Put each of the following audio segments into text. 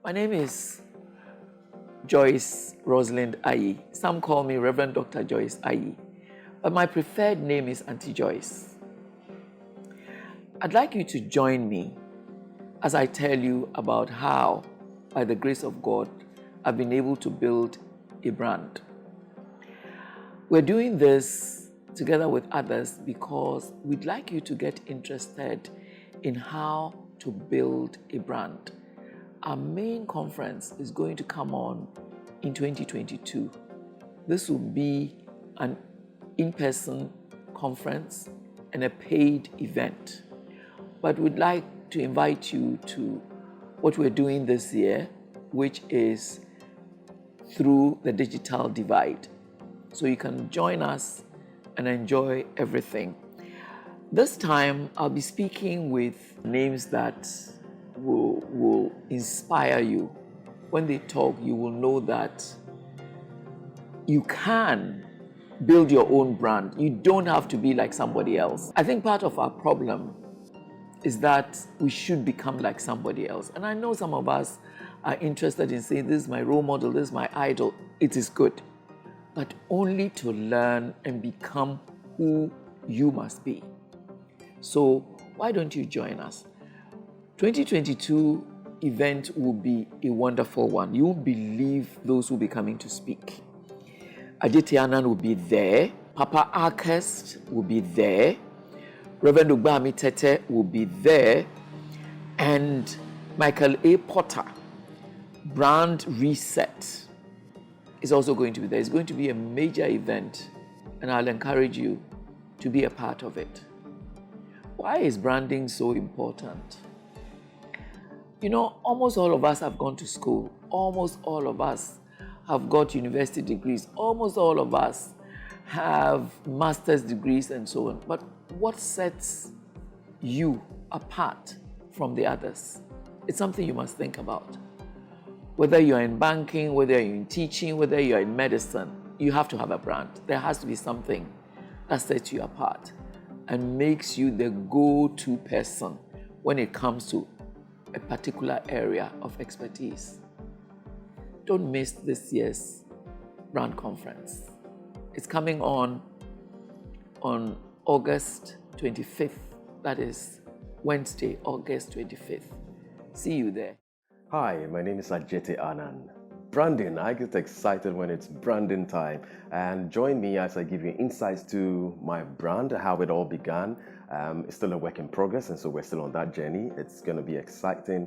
My name is Joyce Rosalind Ayi. Some call me Reverend Dr. Joyce Ayi, but my preferred name is Auntie Joyce. I'd like you to join me as I tell you about how, by the grace of God, I've been able to build a brand. We're doing this together with others because we'd like you to get interested in how to build a brand. Our main conference is going to come on in 2022. This will be an in-person conference and a paid event. But we'd like to invite you to what we're doing this year, which is through the digital divide. So you can join us and enjoy everything. This time, I'll be speaking with names that will inspire you. When they talk, you will know that you can build your own brand. You don't have to be like somebody else. I think part of our problem is that we should become like somebody else. And I know some of us are interested in saying, this is my role model, this is my idol. It is good, but only to learn and become who you must be. So why don't you join us? 2022 event will be a wonderful one. You won't believe those who will be coming to speak. Ajiti Anand will be there. Papa Arkest will be there. Reverend Ugbami Tete will be there. And Michael A. Potter, Brand Reset, is also going to be there. It's going to be a major event, and I'll encourage you to be a part of it. Why is branding so important? You know, almost all of us have gone to school. Almost all of us have got university degrees. Almost all of us have master's degrees and so on. But what sets you apart from the others? It's something you must think about. Whether you're in banking, whether you're in teaching, whether you're in medicine, you have to have a brand. There has to be something that sets you apart and makes you the go-to person when it comes to a particular area of expertise. Don't miss this year's brand conference. It's coming on August 25th. That is Wednesday, August 25th. See you there. Hi, my name is Ajiti Anand. Branding, I get excited when it's branding time. And join me as I give you insights to my brand, how it all began. It's still a work in progress, and so we're still on that journey. It's going to be exciting.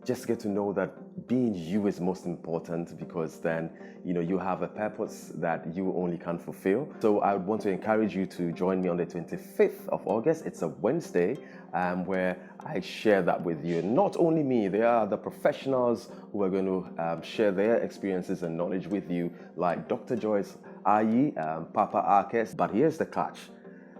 Just get to know that being you is most important, because then you have a purpose that you only can fulfill. So I would want to encourage you to join me on the 25th of August. It's a Wednesday, where I share that with you. Not only me, there are the professionals who are going to share their experiences and knowledge with you, like Dr. Joyce Ayi, Papa Arkest. But here's the catch.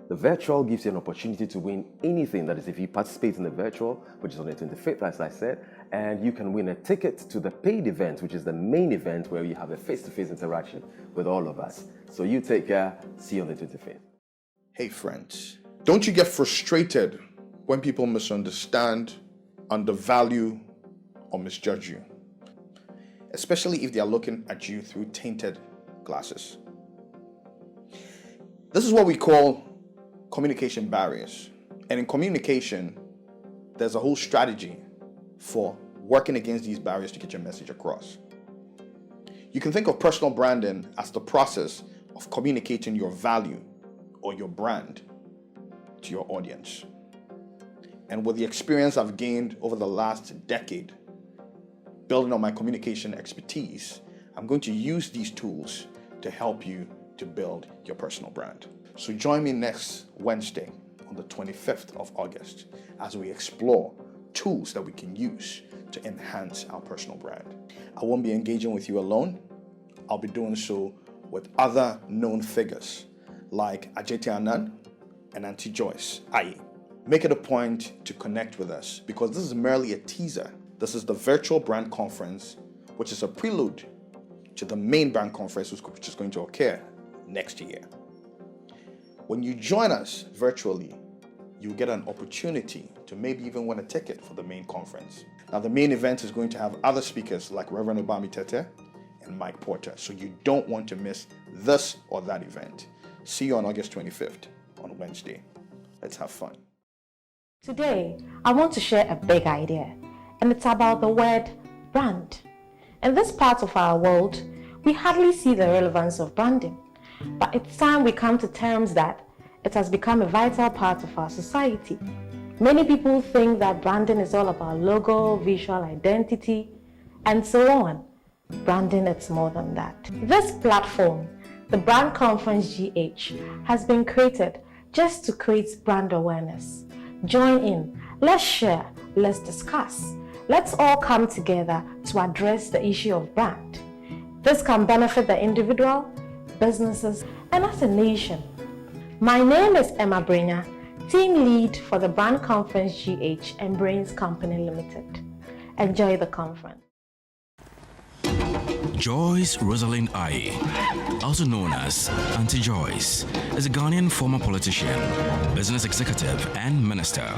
The virtual gives you an opportunity to win anything. That is, if you participate in the virtual, which is on the 25th, as I said, and you can win a ticket to the paid event, which is the main event where you have a face-to-face interaction with all of us. So you take care. See you on the 25th. Hey friends, don't you get frustrated when people misunderstand, undervalue, or misjudge you? Especially if they are looking at you through tainted glasses. This is what we call communication barriers. And in communication, there's a whole strategy for working against these barriers to get your message across. You can think of personal branding as the process of communicating your value or your brand to your audience. And with the experience I've gained over the last decade, building on my communication expertise, I'm going to use these tools to help you to build your personal brand. So join me next Wednesday on the 25th of August as we explore tools that we can use to enhance our personal brand. I won't be engaging with you alone. I'll be doing so with other known figures like Ajiti Anand and Auntie Joyce Ayi. Make it a point to connect with us, because this is merely a teaser. This is the virtual brand conference, which is a prelude to the main brand conference, which is going to occur next year. When you join us virtually, you'll get an opportunity to maybe even win a ticket for the main conference. Now, the main event is going to have other speakers like Reverend Obami Tete and Mike Porter, so you don't want to miss this or that event. See you on August 25th on Wednesday. Let's have fun. Today, I want to share a big idea, and it's about the word brand. In this part of our world, we hardly see the relevance of branding, but it's time we come to terms that it has become a vital part of our society. Many people think that branding is all about logo, visual identity, and so on. Branding is more than that. This platform, the Brand Conference GH, has been created just to create brand awareness. Join in, let's share, let's discuss. Let's all come together to address the issue of brand. This can benefit the individual, businesses, and as a nation. My name is Emma Brenya, Team Lead for the Brand Conference GH and Brains Company Limited. Enjoy the conference. Joyce Rosalind Aye, also known as Auntie Joyce, is a Ghanaian former politician, business executive, and minister.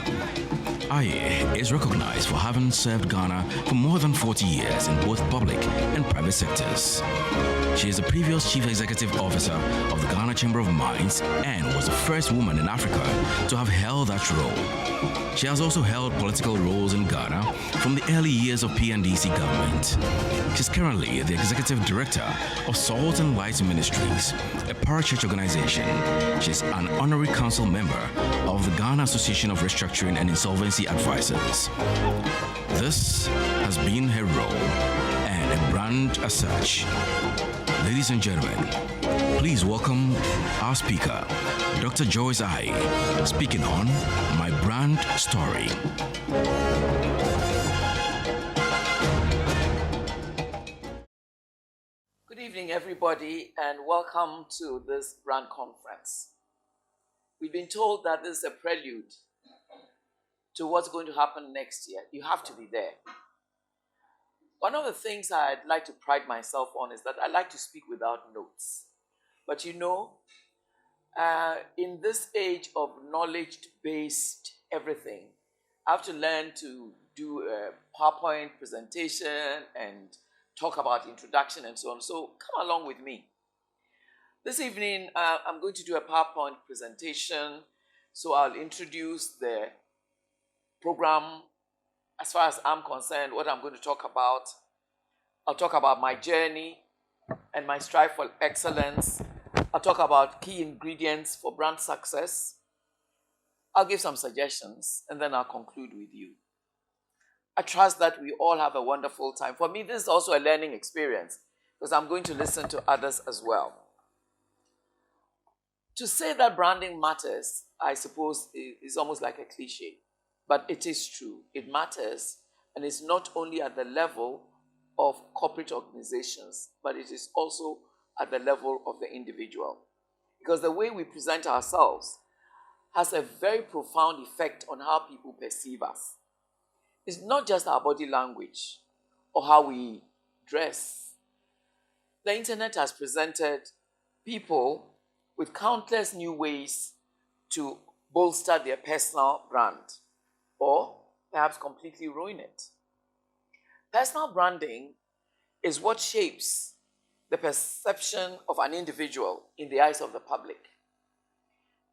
Aye is recognized for having served Ghana for more than 40 years in both public and private sectors. She is the previous Chief Executive Officer of the Ghana Chamber of Mines and was the first woman in Africa to have held that role. She has also held political roles in Ghana from the early years of PNDC government. She's currently the Executive Director of Salt and Light Ministries, a parachurch organization. She's an honorary council member of the Ghana Association of Restructuring and Insolvency Advisors. This has been her role and a brand as such. Ladies and gentlemen, please welcome our speaker, Dr. Joyce Aye, speaking on My Brand Story. Good evening, everybody, and welcome to this brand conference. We've been told that this is a prelude to what's going to happen next year. You have to be there. One of the things I'd like to pride myself on is that I like to speak without notes. But you know, in this age of knowledge-based everything, I have to learn to do a PowerPoint presentation and talk about introduction and so on. So come along with me. This evening, I'm going to do a PowerPoint presentation. So I'll introduce the program. As far as I'm concerned, what I'm going to talk about, I'll talk about my journey and my strive for excellence. I'll talk about key ingredients for brand success. I'll give some suggestions, and then I'll conclude with you. I trust that we all have a wonderful time. For me, this is also a learning experience because I'm going to listen to others as well. To say that branding matters, I suppose, is almost like a cliche. But it is true. It matters, and it's not only at the level of corporate organizations, but it is also at the level of the individual. Because the way we present ourselves has a very profound effect on how people perceive us. It's not just our body language or how we dress. The internet has presented people with countless new ways to bolster their personal brand, or perhaps completely ruin it. Personal branding is what shapes the perception of an individual in the eyes of the public.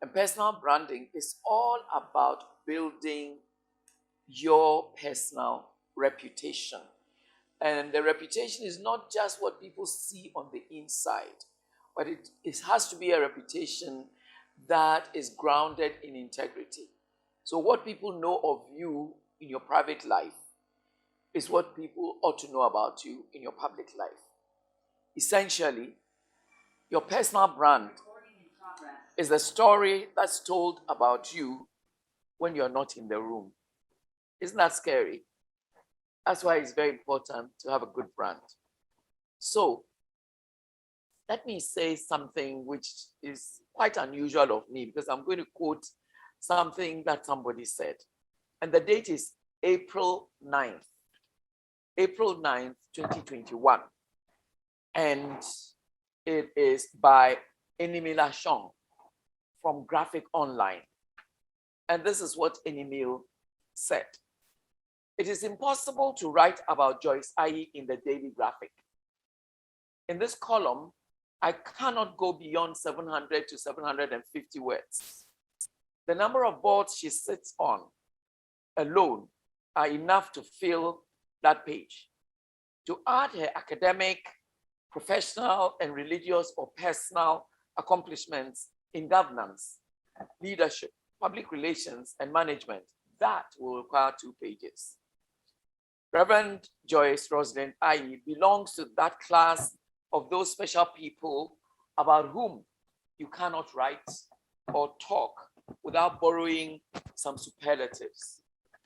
And personal branding is all about building your personal reputation. And the reputation is not just what people see on the inside, but it has to be a reputation that is grounded in integrity. So what people know of you in your private life is what people ought to know about you in your public life. Essentially, your personal brand is the story that's told about you when you're not in the room. Isn't that scary? That's why it's very important to have a good brand. So, let me say something which is quite unusual of me, because I'm going to quote something that somebody said. And the date is April 9th, 2021. And it is by Enimila Shong from Graphic Online. And this is what Emil said. It is impossible to write about Joyce Ayi in the Daily Graphic. In this column, I cannot go beyond 700 to 750 words. The number of boards she sits on alone are enough to fill that page. To add her academic, professional, and religious or personal accomplishments in governance, leadership, public relations, and management, that will require 2 pages. Reverend Joyce Rosalind Ayi belongs to that class of those special people about whom you cannot write or talk without borrowing some superlatives.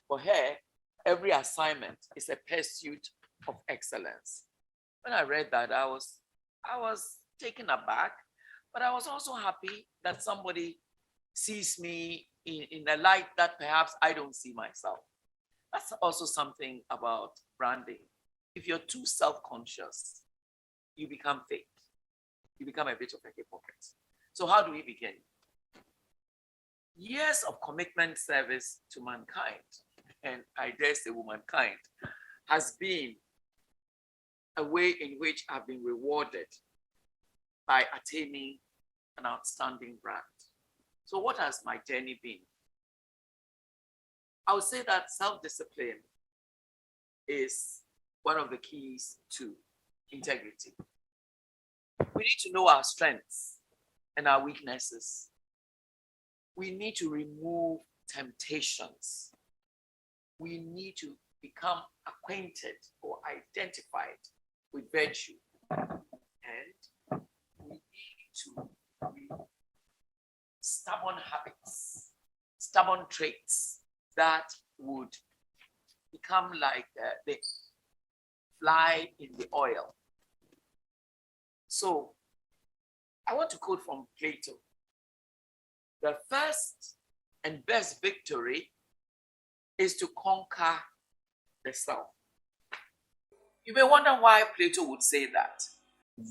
For her, every assignment is a pursuit of excellence. When I read that, I was taken aback, but I was also happy that somebody sees me in a light that perhaps I don't see myself. That's also something about branding. If you're too self-conscious, you become fake. You become a bit of a hypocrite. So how do we begin? Years of commitment service to mankind, and I dare say womankind, has been a way in which I've been rewarded by attaining an outstanding brand. So what has my journey been? I would say that self-discipline is one of the keys to integrity. We need to know our strengths and our weaknesses. We need to remove temptations. We need to become acquainted or identified with virtue. And we need to remove stubborn habits, stubborn traits that would become like the fly in the oil. So I want to quote from Plato. The first and best victory is to conquer the self. You may wonder why Plato would say that.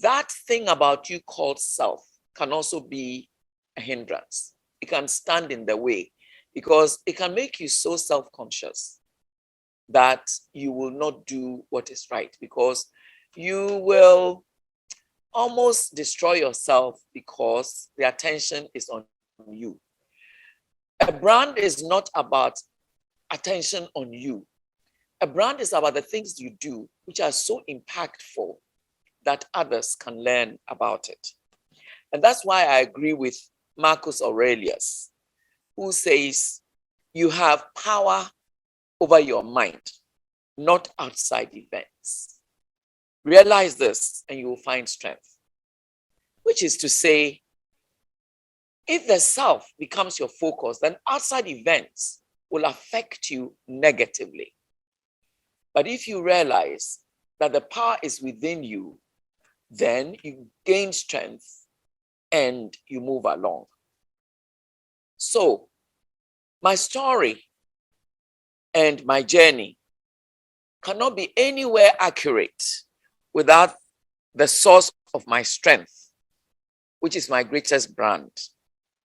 That thing about you called self can also be a hindrance. It can stand in the way because it can make you so self-conscious that you will not do what is right, because you will almost destroy yourself because the attention is on you. A brand is not about attention on you. A brand is about the things you do which are so impactful that others can learn about it. And that's why I agree with Marcus Aurelius, who says you have power over your mind, not outside events. Realize this and you will find strength. Which is to say, if the self becomes your focus, then outside events will affect you negatively. But if you realize that the power is within you, then you gain strength and you move along. So, my story and my journey cannot be anywhere accurate without the source of my strength, which is my greatest brand.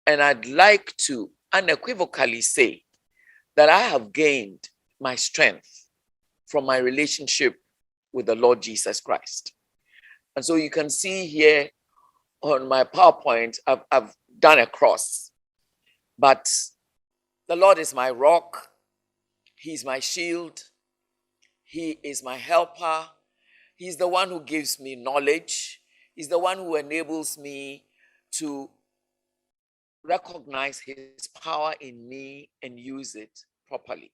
And I'd like to unequivocally say that I have gained my strength from my relationship with the Lord Jesus Christ. And so you can see here on my PowerPoint, I've done a cross. But the Lord is my rock. He's my shield. He is my helper. He's the one who gives me knowledge. He's the one who enables me to recognize his power in me and use it properly.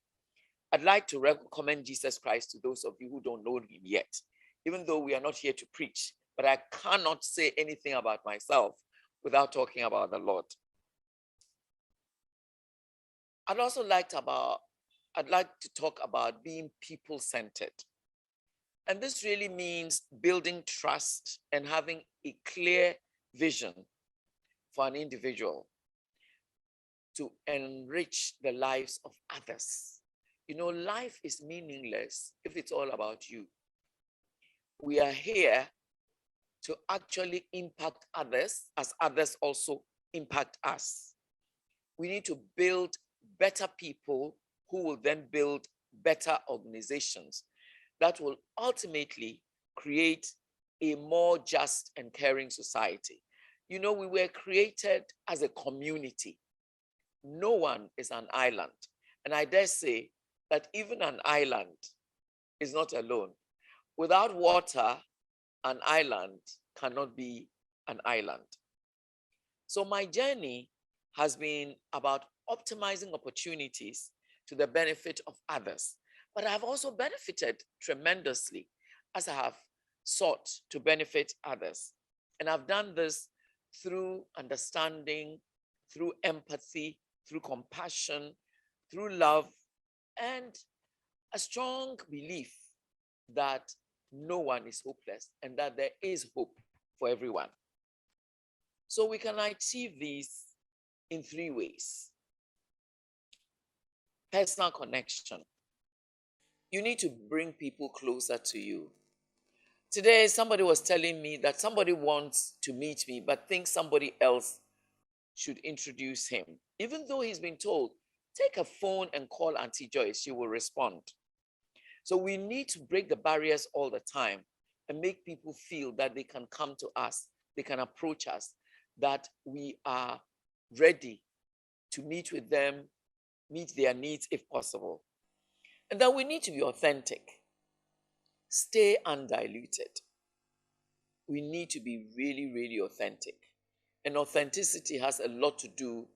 I'd like to recommend Jesus Christ to those of you who don't know him yet, even though we are not here to preach, but I cannot say anything about myself without talking about the Lord. I'd like to talk about being people-centered. And this really means building trust and having a clear vision for an individual to enrich the lives of others. You know, life is meaningless if it's all about you. We are here to actually impact others as others also impact us. We need to build better people who will then build better organizations that will ultimately create a more just and caring society. You know, we were created as a community. No one is an island. And I dare say that even an island is not alone. Without water, an island cannot be an island. So my journey has been about optimizing opportunities to the benefit of others. But I've also benefited tremendously as I have sought to benefit others. And I've done this through understanding, through empathy, through compassion, through love, and a strong belief that no one is hopeless and that there is hope for everyone. So we can achieve these in 3 ways. Personal connection. You need to bring people closer to you. Today, somebody was telling me that somebody wants to meet me, but thinks somebody else should introduce him. Even though he's been told, take a phone and call Auntie Joyce, she will respond. So we need to break the barriers all the time and make people feel that they can come to us, they can approach us, that we are ready to meet with them, meet their needs if possible. And that we need to be authentic. Stay undiluted. We need to be really, really authentic. And authenticity has a lot to do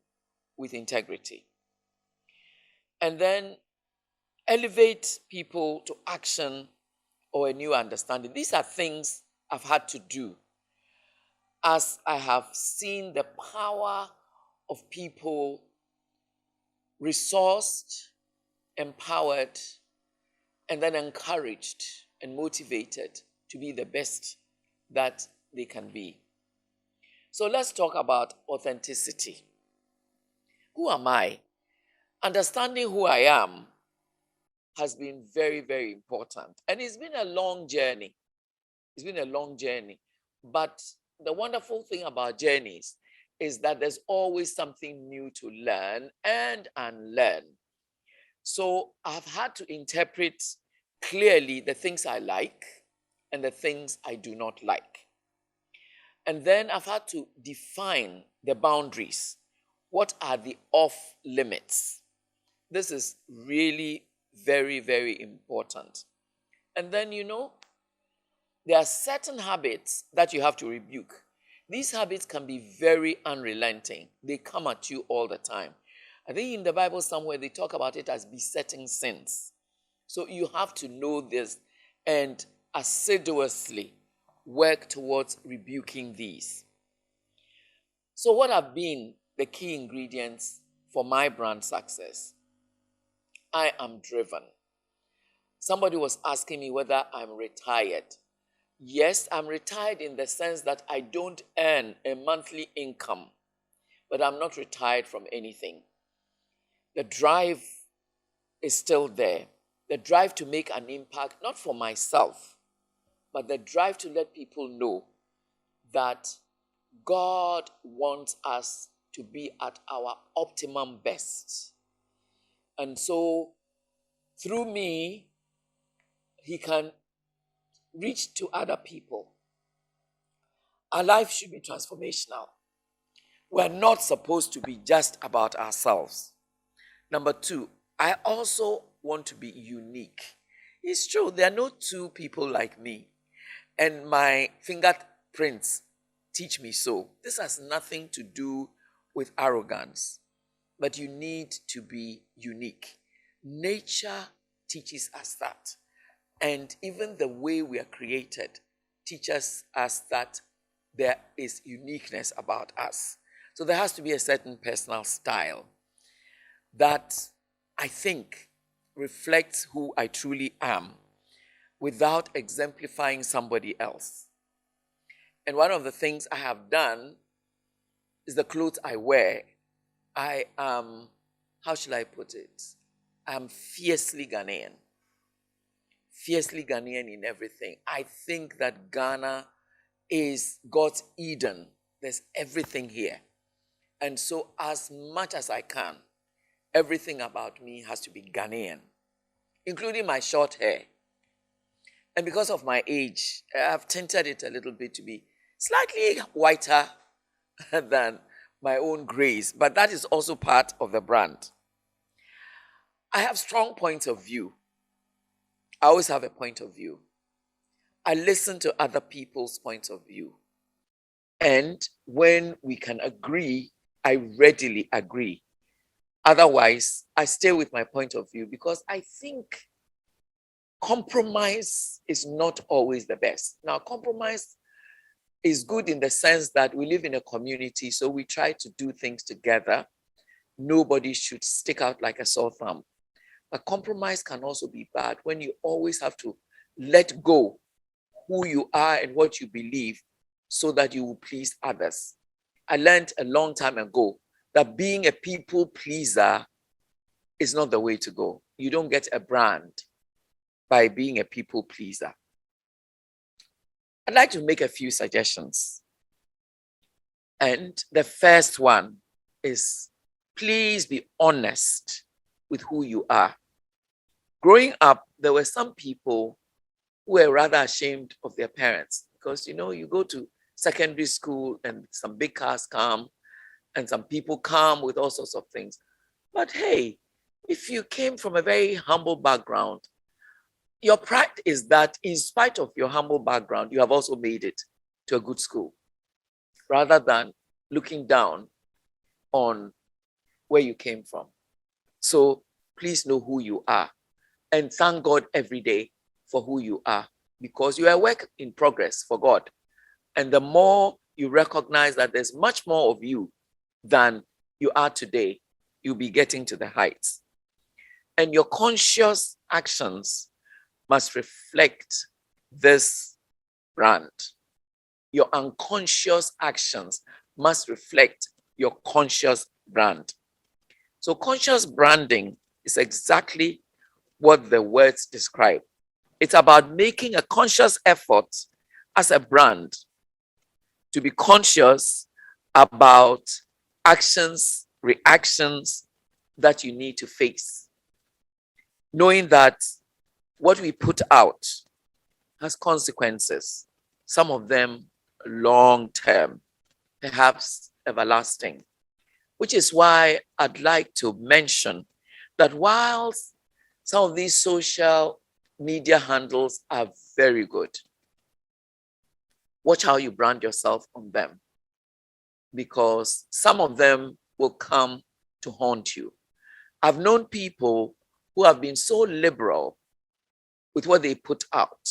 with integrity. And then elevate people to action or a new understanding. These are things I've had to do as I have seen the power of people resourced, empowered, and then encouraged and motivated to be the best that they can be. So let's talk about authenticity. Who am I? Understanding who I am has been very, very important. And it's been a long journey. It's been a long journey. But the wonderful thing about journeys is that there's always something new to learn and unlearn. So I've had to interpret clearly the things I like and the things I do not like. And then I've had to define the boundaries. What are the off limits? This is really very, very important. And then, there are certain habits that you have to rebuke. These habits can be very unrelenting. They come at you all the time. I think in the Bible somewhere they talk about it as besetting sins. So you have to know this and assiduously work towards rebuking these. So what have been the key ingredients for my brand success? I am driven. Somebody was asking me whether I'm retired. Yes, I'm retired in the sense that I don't earn a monthly income, but I'm not retired from anything. The drive is still there. The drive to make an impact, not for myself, but the drive to let people know that God wants us to be at our optimum best. And so, through me, He can reach to other people. Our life should be transformational. We're not supposed to be just about ourselves. Number 2, I also want to be unique. It's true, there are no two people like me. And my fingerprints teach me so. This has nothing to do with arrogance, but you need to be unique. Nature teaches us that. And even the way we are created teaches us that there is uniqueness about us. So there has to be a certain personal style that I think reflects who I truly am without exemplifying somebody else. And one of the things I have done is the clothes I wear. I am, how shall I put it? I'm fiercely Ghanaian. Fiercely Ghanaian in everything. I think that Ghana is God's Eden. There's everything here. And so as much as I can, Everything about me has to be Ghanaian, including my short hair. And because of my age, I've tinted it a little bit to be slightly whiter than my own grays, but that is also part of the brand. I have strong points of view. I always have a point of view. I listen to other people's points of view. And when we can agree, I readily agree. Otherwise, I stay with my point of view because I think compromise is not always the best. Now, compromise is good in the sense that we live in a community, so we try to do things together. Nobody should stick out like a sore thumb. But compromise can also be bad when you always have to let go who you are and what you believe so that you will please others. I learned a long time ago that being a people pleaser is not the way to go. You don't get a brand by being a people pleaser. I'd like to make a few suggestions. And the first one is please be honest with who you are. Growing up, there were some people who were rather ashamed of their parents because, you go to secondary school and some big cars come and some people come with all sorts of things. But hey, if you came from a very humble background, your pride is that in spite of your humble background, you have also made it to a good school, rather than looking down on where you came from. So please know who you are and thank God every day for who you are, because you are a work in progress for God. And the more you recognize that there's much more of you than you are today, you'll be getting to the heights. And your conscious actions must reflect this brand. Your unconscious actions must reflect your conscious brand. So conscious branding is exactly what the words describe. It's about making a conscious effort as a brand to be conscious about actions, reactions that you need to face. Knowing that what we put out has consequences, some of them long term, perhaps everlasting, which is why I'd like to mention that whilst some of these social media handles are very good, watch how you brand yourself on them, because some of them will come to haunt you. I've known people who have been so liberal with what they put out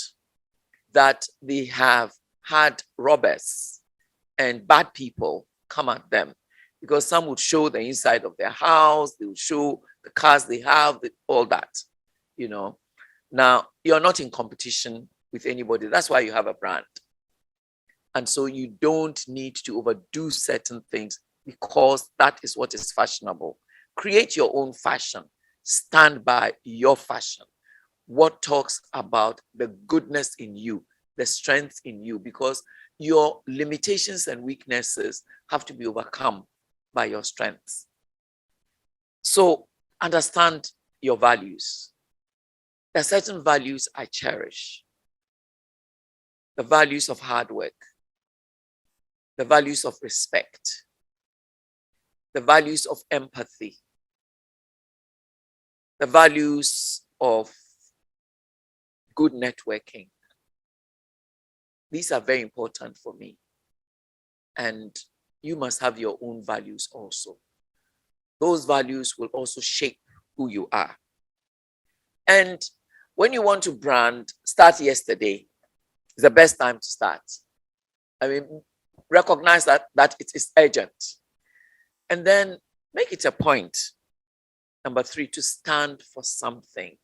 that they have had robbers and bad people come at them, because some would show the inside of their house, they would show the cars they have, all that, Now, you're not in competition with anybody. That's why you have a brand. And so you don't need to overdo certain things because that is what is fashionable. Create your own fashion. Stand by your fashion. What talks about the goodness in you, the strength in you, because your limitations and weaknesses have to be overcome by your strengths. So understand your values. There are certain values I cherish. The values of hard work, the values of respect, the values of empathy, the values of good networking. These are very important for me. And you must have your own values also. Those values will also shape who you are. And when you want to brand, start yesterday. It's the best time to start. Recognize that it is urgent. And then make it a point. Number 3, to stand for something.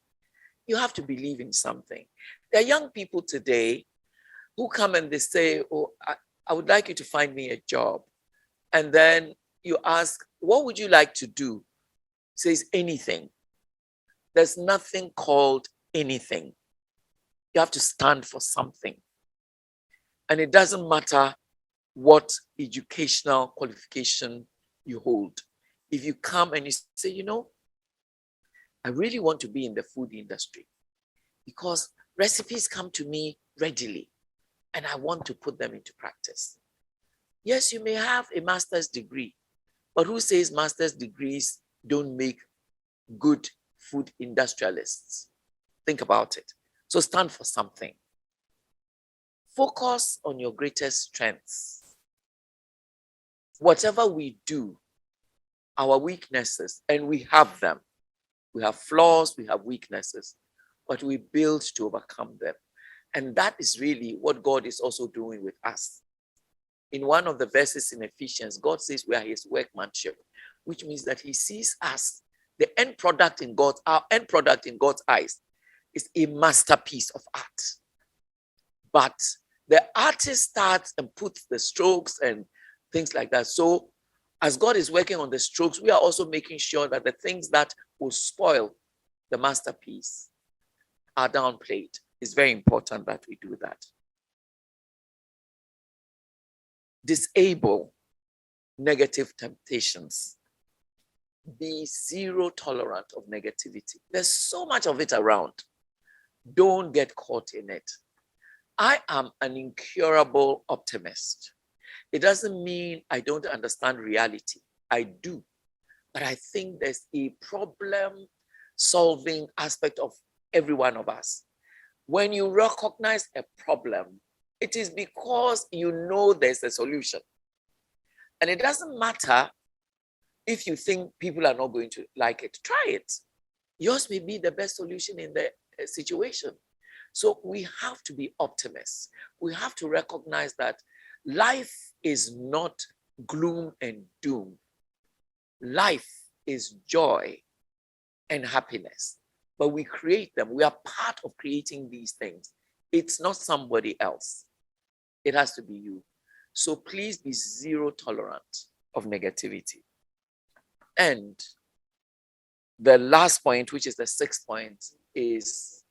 You have to believe in something. There are young people today who come and they say, oh, I would like you to find me a job. And then you ask, what would you like to do? Says anything. There's nothing called anything. You have to stand for something. And it doesn't matter what educational qualification you hold. If you come and you say, I really want to be in the food industry because recipes come to me readily and I want to put them into practice. Yes, you may have a master's degree, but who says master's degrees don't make good food industrialists? Think about it. So stand for something. Focus on your greatest strengths. Whatever we do, our weaknesses, and we have them. We have flaws, we have weaknesses, but we build to overcome them. And that is really what God is also doing with us. In one of the verses in Ephesians, God says we are his workmanship, which means that he sees us, the end product in God's, our end product in God's eyes is a masterpiece of art. But the artist starts and puts the strokes and things like that. So as God is working on the strokes, we are also making sure that the things that will spoil the masterpiece are downplayed. It's very important that we do that. Disable negative temptations. Be zero tolerant of negativity. There's so much of it around. Don't get caught in it. I am an incurable optimist. It doesn't mean I don't understand reality. I do. But I think there's a problem-solving aspect of every one of us. When you recognize a problem, it is because you know there's a solution. And it doesn't matter if you think people are not going to like it. Try it. Yours may be the best solution in the situation. So we have to be optimists. We have to recognize that life is not gloom and doom. Life is joy and happiness. But we create them. We are part of creating these things. It's not somebody else. It has to be you. So please be zero tolerant of negativity. And the last point, which is the sixth point, is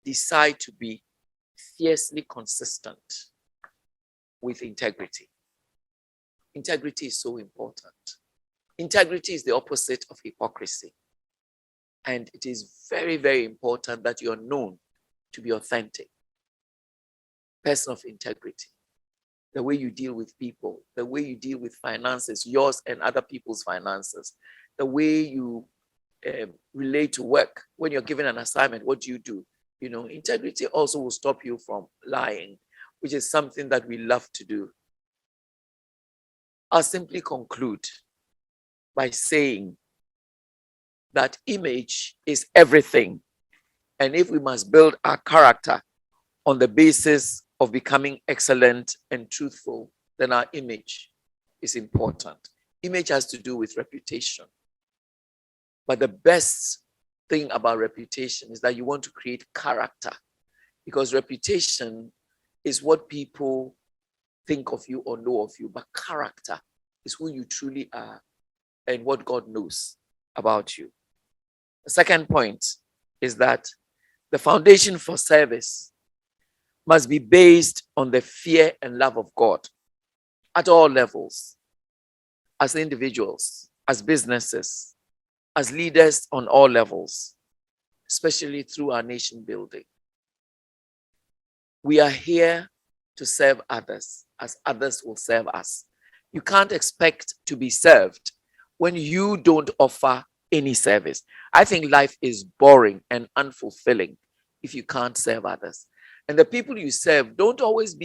decide to be fiercely consistent with integrity. Integrity is so important. Integrity is the opposite of hypocrisy. And it is very, very important that you're known to be authentic. Person of integrity. The way you deal with people, the way you deal with finances, yours and other people's finances, the way you relate to work. When you're given an assignment, what do? You know, integrity also will stop you from lying, which is something that we love to do. I'll simply conclude by saying that image is everything. And if we must build our character on the basis of becoming excellent and truthful, then our image is important. Image has to do with reputation. But the best thing about reputation is that you want to create character, because reputation is what people think of you or know of you, but character is who you truly are and what God knows about you. The second point is that the foundation for service must be based on the fear and love of God at all levels, as individuals, as businesses, as leaders on all levels, especially through our nation building. We are here to serve others as others will serve us. You can't expect to be served when you don't offer any service. I think life is boring and unfulfilling if you can't serve others. And the people you serve don't always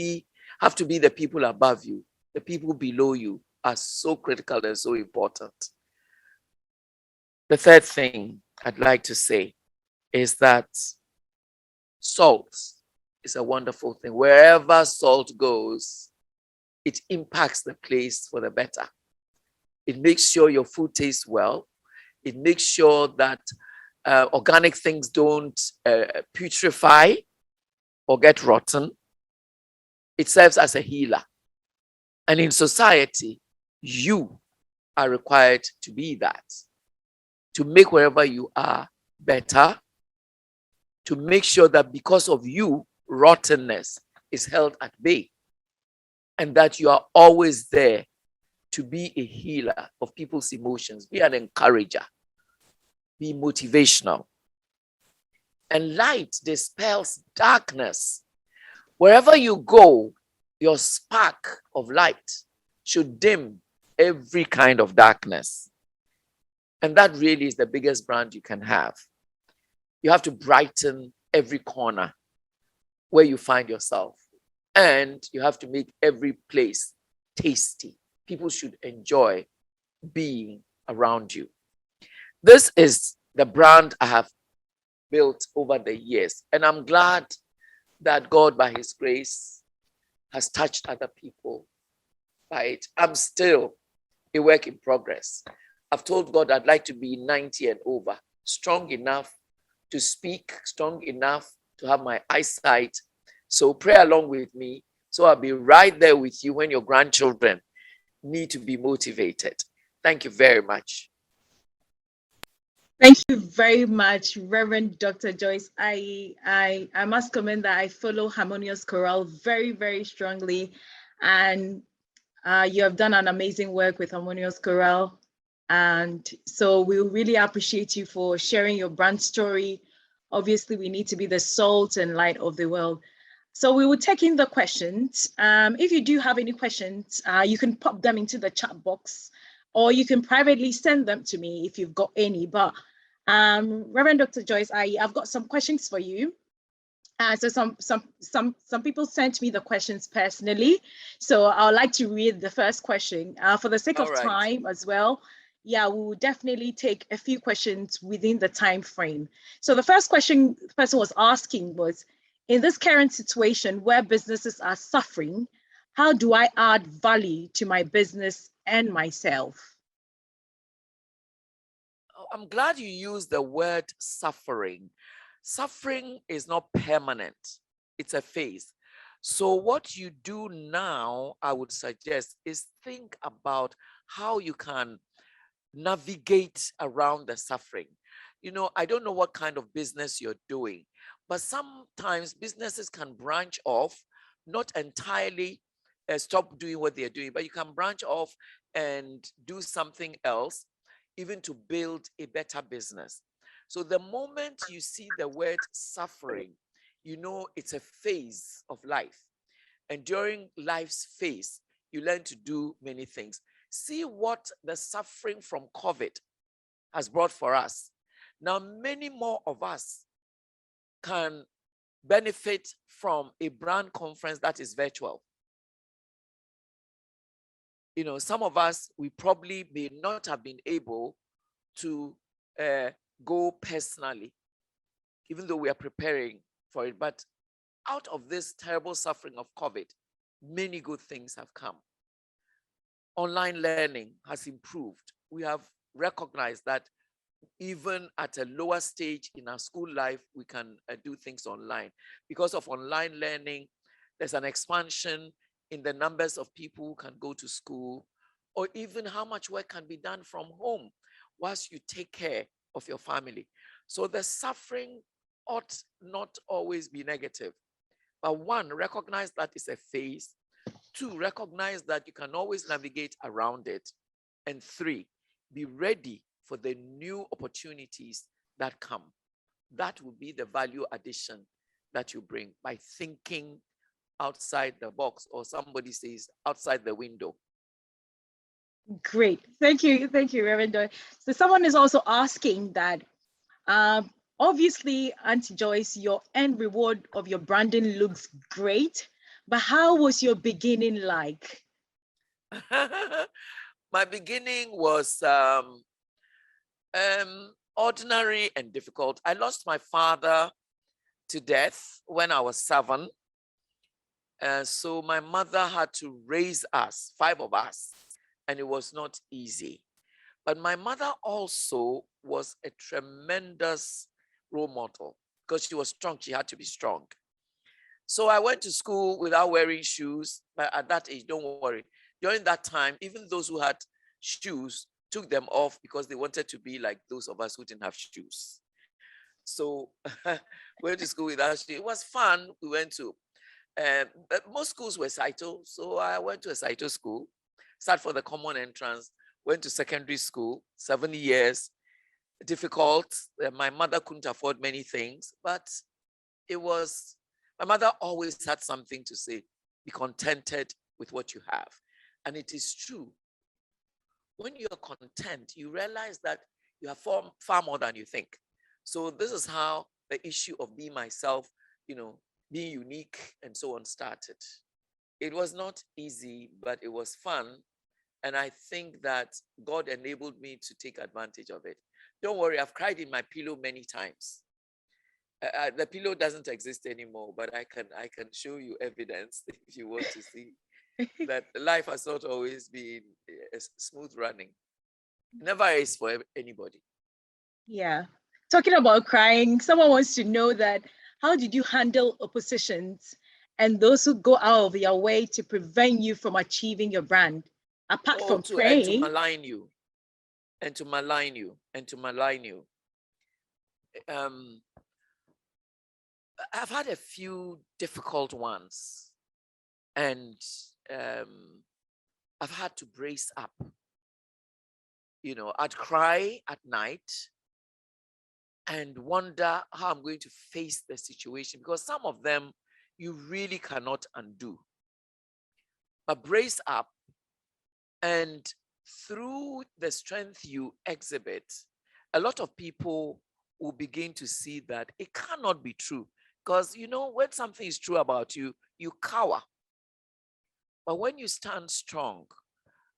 have to be the people above you. The people below you are so critical and so important. The third thing I'd like to say is that salt is a wonderful thing. Wherever salt goes, it impacts the place for the better. It makes sure your food tastes well. It makes sure that organic things don't putrefy or get rotten. It serves as a healer. And in society, you are required to be that, to make wherever you are better, to make sure that because of you, rottenness is held at bay, and that you are always there to be a healer of people's emotions, be an encourager. be motivational. And light dispels darkness. Wherever you go, your spark of light should dim every kind of darkness. And that really is the biggest brand you can have. You have to brighten every corner where you find yourself. And you have to make every place tasty. People should enjoy being around you. This is the brand I have built over the years. And I'm glad that God, by his grace, has touched other people by it. I'm still a work in progress. I've told God I'd like to be 90 and over, strong enough to speak, strong enough to have my eyesight. So pray along with me. So I'll be right there with you when your grandchildren need to be motivated. Thank you very much. Thank you very much, Reverend Dr. Joyce. I must comment that I follow Harmonious Chorale very, very strongly. And you have done an amazing work with Harmonious Chorale. And so we really appreciate you for sharing your brand story. Obviously, we need to be the salt and light of the world. So we will take in the questions. If you do have any questions, you can pop them into the chat box, or you can privately send them to me if you've got any. But Reverend Dr. Joyce, I've got some questions for you. So some people sent me the questions personally. So I would like to read the first question for the sake of time as well. Yeah, we will definitely take a few questions within the time frame. So the first question the person was asking was, in this current situation where businesses are suffering, how do I add value to my business and myself? I'm glad you used the word suffering. Suffering is not permanent, it's a phase. So what you do now, I would suggest, is think about how you can navigate around the suffering. You know, I don't know what kind of business you're doing, but sometimes businesses can branch off, not entirely stop doing what they're doing, but you can branch off and do something else, even to build a better business. So the moment you see the word suffering, you know it's a phase of life. And during life's phase, you learn to do many things. See what the suffering from COVID has brought for us. Now, many more of us can benefit from a brand conference that is virtual. You know, some of us, we probably may not have been able to go personally, even though we are preparing for it. But out of this terrible suffering of COVID, many good things have come. Online learning has improved. We have recognized that even at a lower stage in our school life, we can do things online. Because of online learning, there's an expansion in the numbers of people who can go to school, or even how much work can be done from home whilst you take care of your family. So the suffering ought not always be negative. But one, recognize that it's a phase. Two, recognize that you can always navigate around it. And three, be ready for the new opportunities that come. That will be the value addition that you bring by thinking outside the box, or somebody says outside the window. Great. Thank you, Reverend Joyce. So someone is also asking that, obviously, Auntie Joyce, your end reward of your branding looks great, but how was your beginning like? My beginning was ordinary and difficult. I lost my father to death when I was 7. So my mother had to raise us, 5 of us, and it was not easy. But my mother also was a tremendous role model because she was strong. She had to be strong. So I went to school without wearing shoes. But at that age, don't worry. During that time, even those who had shoes took them off because they wanted to be like those of us who didn't have shoes. So went to school without shoes. It was fun. We went to, but most schools were Saito. So I went to a Saito school, sat for the common entrance, went to secondary school, 7 years. difficult. My mother couldn't afford many things, but my mother always had something to say. Be contented with what you have. And it is true. When you're content, you realize that you have far more than you think. So this is how the issue of being myself, being unique and so on started. It was not easy, but it was fun. And I think that God enabled me to take advantage of it. Don't worry, I've cried in my pillow many times. The pillow doesn't exist anymore, but I can show you evidence if you want to see that life has not always been smooth running. Never is for anybody. Yeah. Talking about crying, someone wants to know that how did you handle oppositions and those who go out of your way to prevent you from achieving your brand? Apart from praying. And to malign you. And to malign you. And to malign you. I've had a few difficult ones. And I've had to brace up. I'd cry at night and wonder how I'm going to face the situation, because some of them you really cannot undo. But brace up, and through the strength you exhibit, a lot of people will begin to see that it cannot be true. Because, when something is true about you, you cower. But when you stand strong,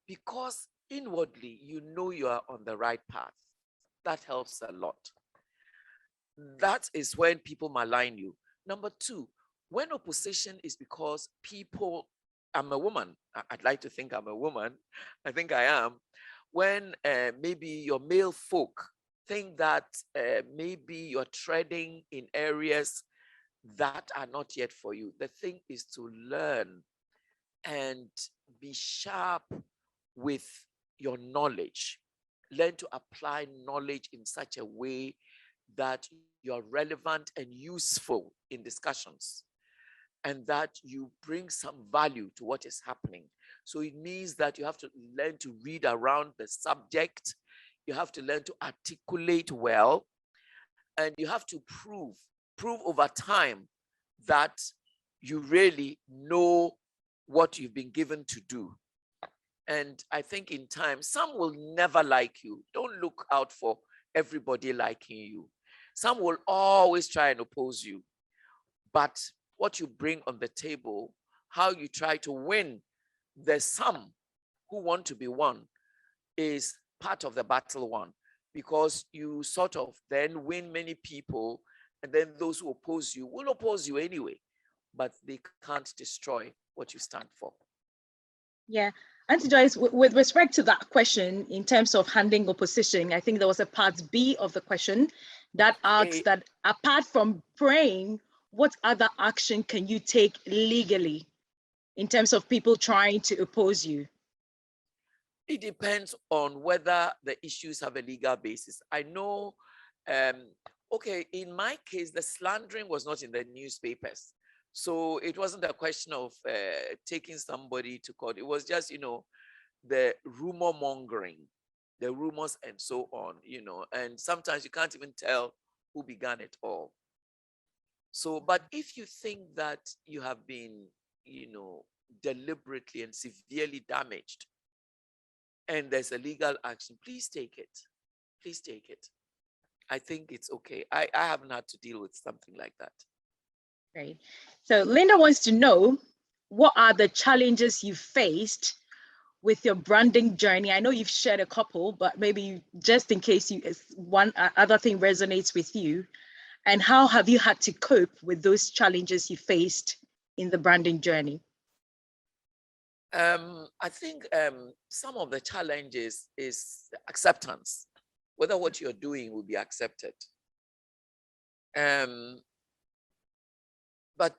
because inwardly you know you are on the right path, that helps a lot. That is when people malign you. Number two, when opposition is because I'm a woman. I'd like to think I'm a woman. I think I am. When maybe your male folk think that maybe you're treading in areas that are not yet for you. The thing is to learn and be sharp with your knowledge. Learn to apply knowledge in such a way that you're relevant and useful in discussions, and that you bring some value to what is happening. So it means that you have to learn to read around the subject. You have to learn to articulate well, and you have to prove over time that you really know what you've been given to do. And I think in time, some will never like you. Don't look out for everybody liking you. Some will always try and oppose you. But what you bring on the table, how you try to win, there's some who want to be won, is part of the battle won, because you sort of then win many people, and then those who oppose you will oppose you anyway, but they can't destroy what you stand for. Yeah. Auntie Joyce, with respect to that question, in terms of handling opposition, I think there was a part B of the question that asks that apart from praying, what other action can you take legally in terms of people trying to oppose you? It depends on whether the issues have a legal basis. I know, okay, in my case, the slandering was not in the newspapers. So it wasn't a question of taking somebody to court. It was just, the rumor mongering, the rumors and so on, and sometimes you can't even tell who began it all. So, but if you think that you have been, deliberately and severely damaged, and there's a legal action, please take it. Please take it. I think it's okay. I haven't had to deal with something like that. Great. So Linda wants to know, what are the challenges you faced with your branding journey? I know you've shared a couple, but maybe just in case one other thing resonates with you, and how have you had to cope with those challenges you faced in the branding journey? I think some of the challenges is acceptance, whether what you're doing will be accepted. But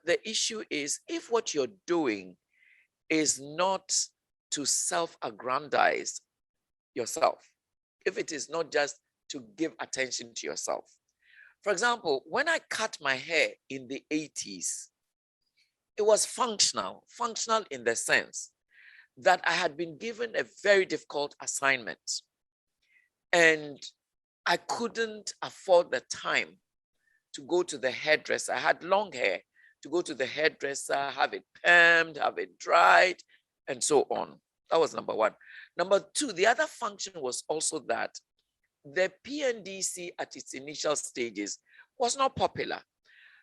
the issue is, if what you're doing is not to self-aggrandize yourself, if it is not just to give attention to yourself. For example, when I cut my hair in the 80s, it was functional in the sense that I had been given a very difficult assignment. And I couldn't afford the time to go to the hairdresser. I had long hair, to go to the hairdresser, have it permed, have it dried, and so on. That was number one. Number two, the other function was also that the PNDC at its initial stages was not popular.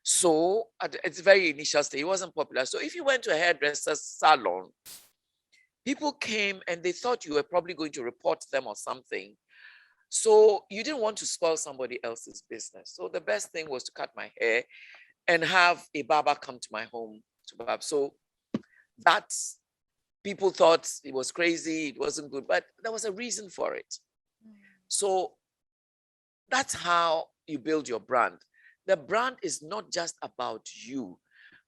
So at its very initial stage, it wasn't popular. So if you went to a hairdresser's salon, people came and they thought you were probably going to report them or something. So you didn't want to spoil somebody else's business. So the best thing was to cut my hair and have a barber come to my home to barb. So that people thought it was crazy, it wasn't good, but there was a reason for it. So that's how you build your brand. The brand is not just about you,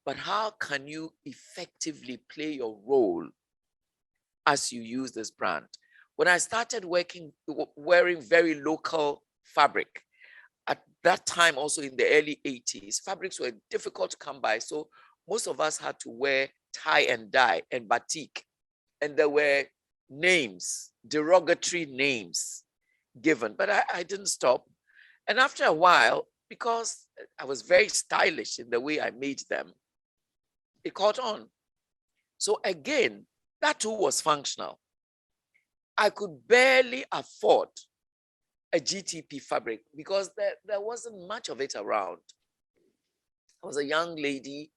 but how can you effectively play your role as you use this brand? When I started wearing very local fabric, at that time, also in the early 80s, fabrics were difficult to come by. So most of us had to wear tie and dye and batik. And there were names, derogatory names given, but I didn't stop. And after a while, because I was very stylish in the way I made them, it caught on. So again, that too was functional. I could barely afford a GTP fabric because there wasn't much of it around. I was a young lady.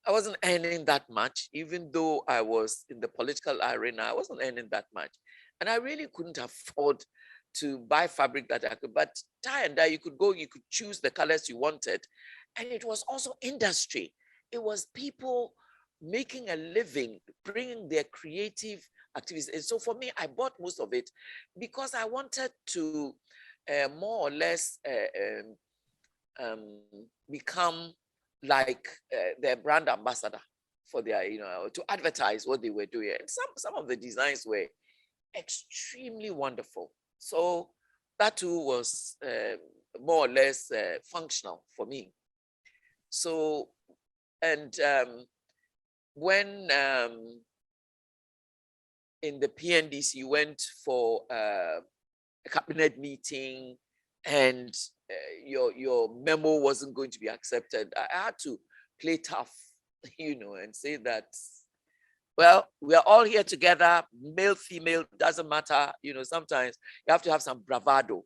I wasn't earning that much, even though I was in the political arena, I wasn't earning that much. And I really couldn't afford to buy fabric that I could, but tie and dye, you could go, you could choose the colors you wanted. And it was also industry. It was people making a living, bringing their creative activities. And so for me, I bought most of it because I wanted to more or less become like their brand ambassador for their, to advertise what they were doing. And some of the designs were extremely wonderful. So that too was more or less functional for me. So, and when in the PNDC, you went for a cabinet meeting and your memo wasn't going to be accepted, I had to play tough, and say that, well, we are all here together, male, female, doesn't matter. Sometimes you have to have some bravado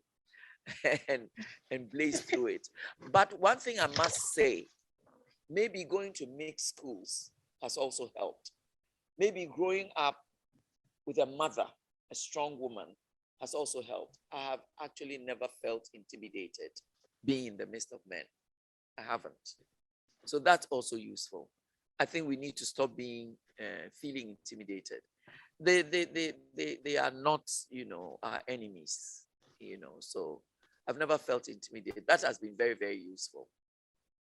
and blaze through it. But one thing I must say, maybe going to mixed schools has also helped. Maybe growing up with a mother, a strong woman, has also helped. I have actually never felt intimidated being in the midst of men. I haven't. So that's also useful. I think we need to stop feeling intimidated. They are not, our enemies, so I've never felt intimidated. That has been very, very useful.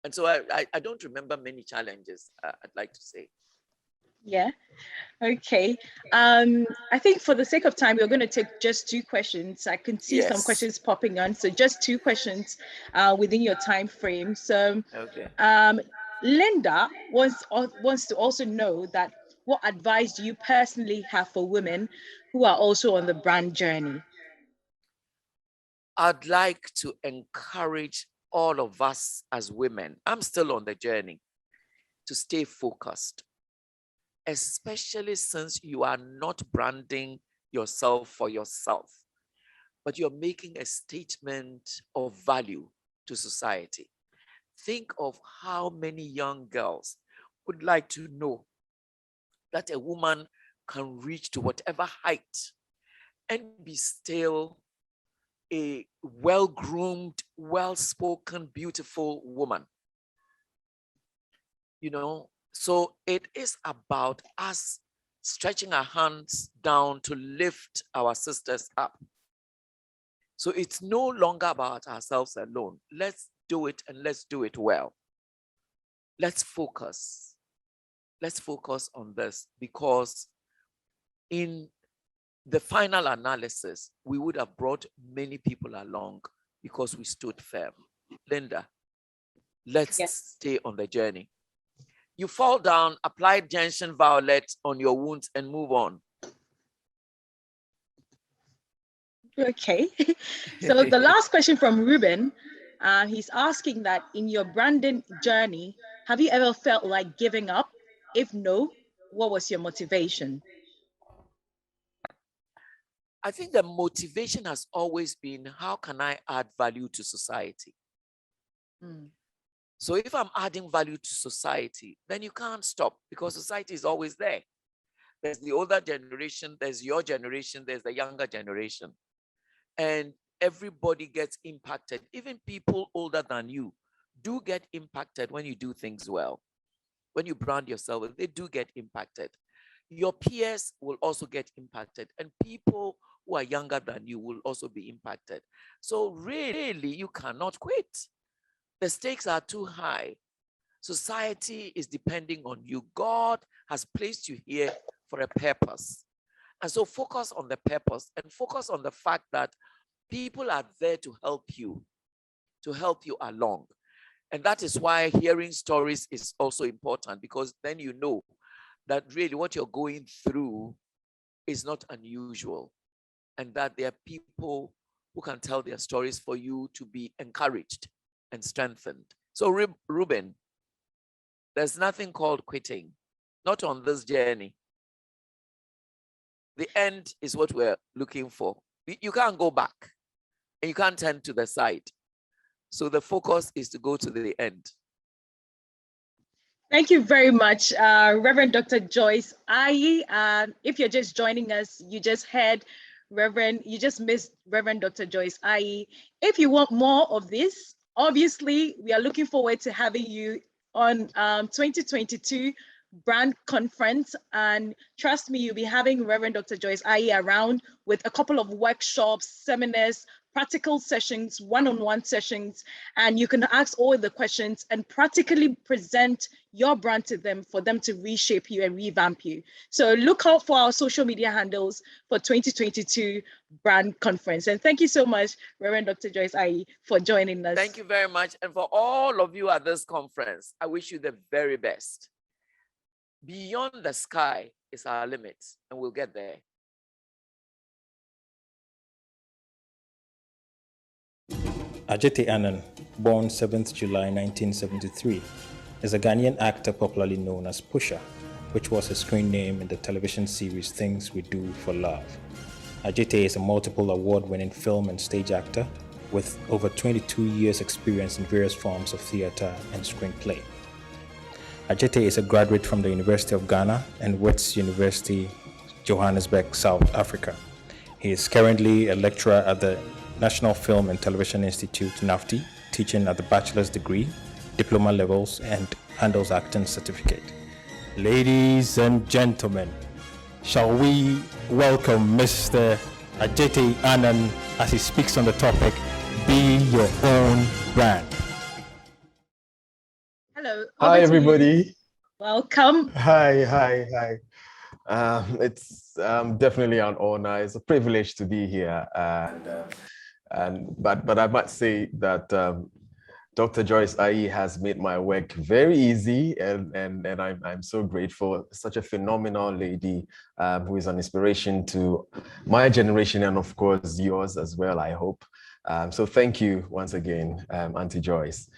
And so I don't remember many challenges, I'd like to say. Yeah. Okay. I think for the sake of time, we're going to take just 2 questions. I can see some questions popping on. So just 2 questions within your time frame. So okay. Linda wants to also know that what advice do you personally have for women who are also on the brand journey? I'd like to encourage all of us as women, I'm still on the journey, to stay focused, especially since you are not branding yourself for yourself, but you're making a statement of value to society. Think of how many young girls would like to know that a woman can reach to whatever height and be still a well-groomed, well-spoken, beautiful woman. So it is about us stretching our hands down to lift our sisters up. So it's no longer about ourselves alone. Let's do it, and let's do it well. Let's focus. Let's focus on this, because in the final analysis, we would have brought many people along because we stood firm. Linda, let's stay on the journey. You fall down, apply gentian violet on your wounds and move on. Okay. So the last question from Ruben, he's asking that in your branding journey, have you ever felt like giving up? If no, what was your motivation? I think the motivation has always been, how can I add value to society? Mm. So if I'm adding value to society, then you can't stop, because society is always there. There's the older generation, there's your generation, there's the younger generation. And everybody gets impacted. Even people older than you do get impacted when you do things well. When you brand yourself, they do get impacted. Your peers will also get impacted, and people who are younger than you will also be impacted. So really, you cannot quit. The stakes are too high. Society is depending on you. God has placed you here for a purpose. And so focus on the purpose and focus on the fact that people are there to help you along. And that is why hearing stories is also important, because then you know that really what you're going through is not unusual, and that there are people who can tell their stories for you to be encouraged and strengthened. So Ruben, there's nothing called quitting, not on this journey. The end is what we're looking for. You can't go back and you can't turn to the side. So the focus is to go to the end. Thank you very much, Reverend Dr. Joyce Ayi. If you're just joining us, you just missed Reverend Dr. Joyce Ayi. If you want more of this, obviously, we are looking forward to having you on 2022 brand conference, and trust me, you'll be having Reverend Dr. Joyce Ayi around with a couple of workshops, seminars, practical sessions, one-on-one sessions, and you can ask all the questions and practically present your brand to them for them to reshape you and revamp you. So look out for our social media handles for 2022 brand conference. And thank you so much, Reverend Dr. Joyce Ayi, for joining us. Thank you very much. And for all of you at this conference, I wish you the very best. Beyond the sky is our limit, and we'll get there. Ajete Annan, born 7th July 1973, is a Ghanaian actor popularly known as Pusha, which was his screen name in the television series Things We Do for Love. Ajete is a multiple award-winning film and stage actor with over 22 years experience in various forms of theater and screenplay. Ajete is a graduate from the University of Ghana and Wits University, Johannesburg, South Africa. He is currently a lecturer at the National Film and Television Institute, NAFTI, teaching at the bachelor's degree, diploma levels, and handles acting certificate. Ladies and gentlemen, shall we welcome Mr. Ajete Annan as he speaks on the topic, Be Your Own Brand. Hello. Hi, everybody. Welcome. Hi. It's definitely an honor. It's a privilege to be here, but I must say that Dr. Joyce Ayi has made my work very easy, and I'm so grateful. Such a phenomenal lady who is an inspiration to my generation and of course yours as well, I hope. So thank you once again, Auntie Joyce.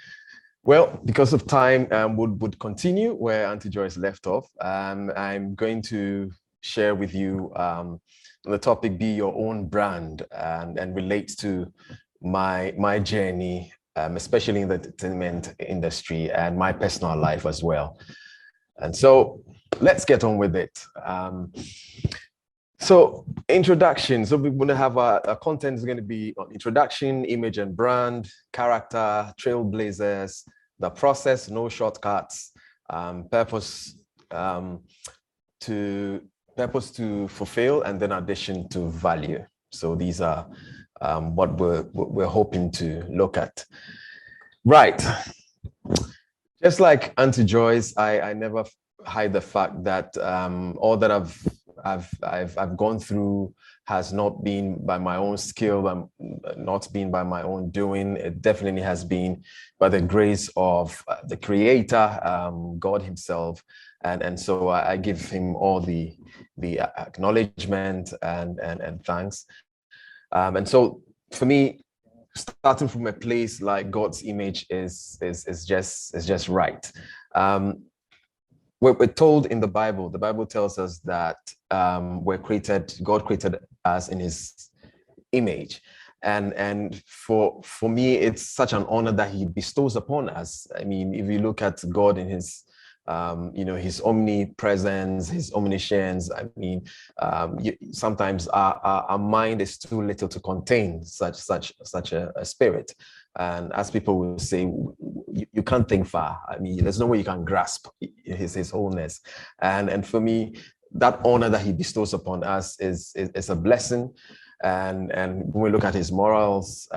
Well, because of time, would continue where Auntie Joyce left off. I'm going to share with you the topic, Be Your Own Brand, and relates to my journey, especially in the entertainment industry and my personal life as well. And so let's get on with it. So introduction. So we're going to have our content is going to be on introduction, image and brand, character, trailblazers, the process, no shortcuts, purpose to fulfill, and then addition to value. So these are what we're hoping to look at. Right. Just like Auntie Joyce, I never hide the fact that all that I've gone through has not been by my own skill, not been by my own doing. It definitely has been by the grace of the Creator, God Himself, and so I give Him all the acknowledgement and thanks. And so for me, starting from a place like God's image is just right. We're told in the Bible tells us that God created us in his image. And for me, it's such an honor that he bestows upon us. I mean, if you look at God in his his omnipresence, his omniscience. I mean, sometimes our mind is too little to contain such a spirit. And as people will say, you can't think far. I mean, there's no way you can grasp his wholeness. And for me, that honor that he bestows upon us is a blessing. And when we look at his morals,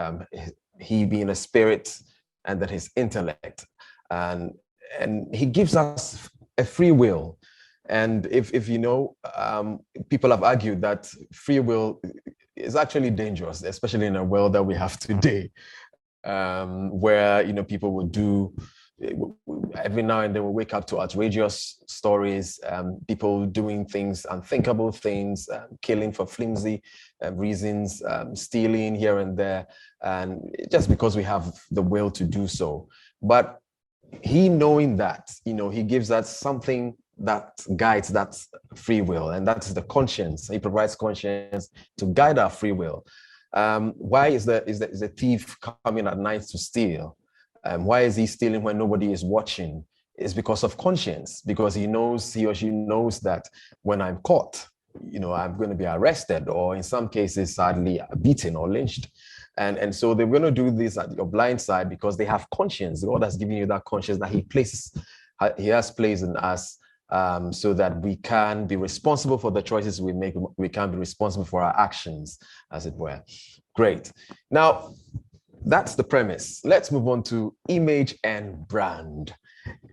he being a spirit, and then his intellect, and he gives us a free will. And if you know, people have argued that free will is actually dangerous, especially in a world that we have today, where people will do, every now and then we wake up to outrageous stories, people doing things, unthinkable things, killing for flimsy reasons, stealing here and there, and just because we have the will to do so. But he, knowing that, he gives us something that guides that free will, and that's the conscience. He provides conscience to guide our free will. Why is the thief coming at night to steal? Why is he stealing when nobody is watching? It's because of conscience, because he or she knows that when I'm caught, I'm going to be arrested, or in some cases, sadly, beaten or lynched. And so they're going to do this at your blind side because they have conscience. God has given you that conscience that he has placed in us, so that we can be responsible for the choices we make. We can be responsible for our actions, as it were. Great. Now, that's the premise. Let's move on to image and brand.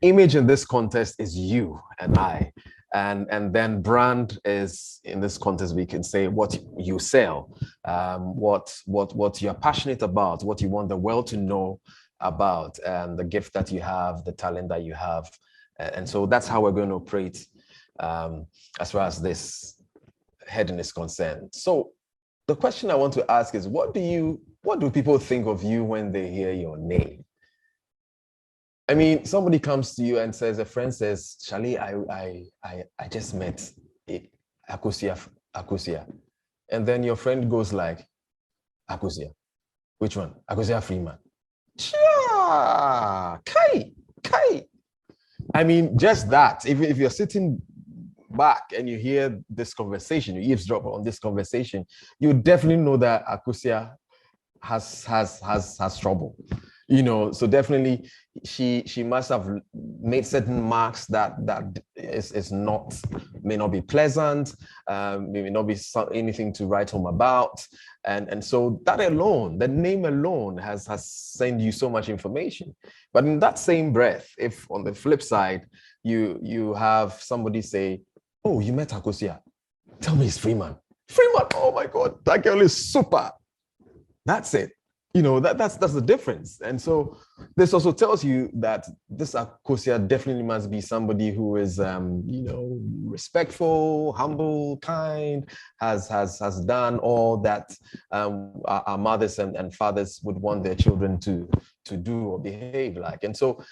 Image in this context is you and I. And then brand is, in this context, we can say what you sell, what you're passionate about, what you want the world to know about, and the gift that you have, the talent that you have. And so that's how we're going to operate, as far as this heading is concerned. So the question I want to ask is, what do people think of you when they hear your name? I mean, somebody comes to you and says, a friend says, Charlie, I just met Akosia. And then your friend goes like, Akosia, which one? Akosia Freeman. Cha, Kai. I mean, just that. If you're sitting back and you hear this conversation, you eavesdrop on this conversation, you definitely know that Akosia has trouble. So definitely she must have made certain marks that may not be pleasant, may not be anything to write home about, and so that alone, the name alone has sent you so much information. But in that same breath, if on the flip side you have somebody say, "Oh, you met Akosia? Tell me it's Freeman. Oh my God, that girl is super." That's it. That's the difference. And so this also tells you that this Akosia definitely must be somebody who is, respectful, humble, kind, has done all that our mothers and fathers would want their children to do or behave like. And so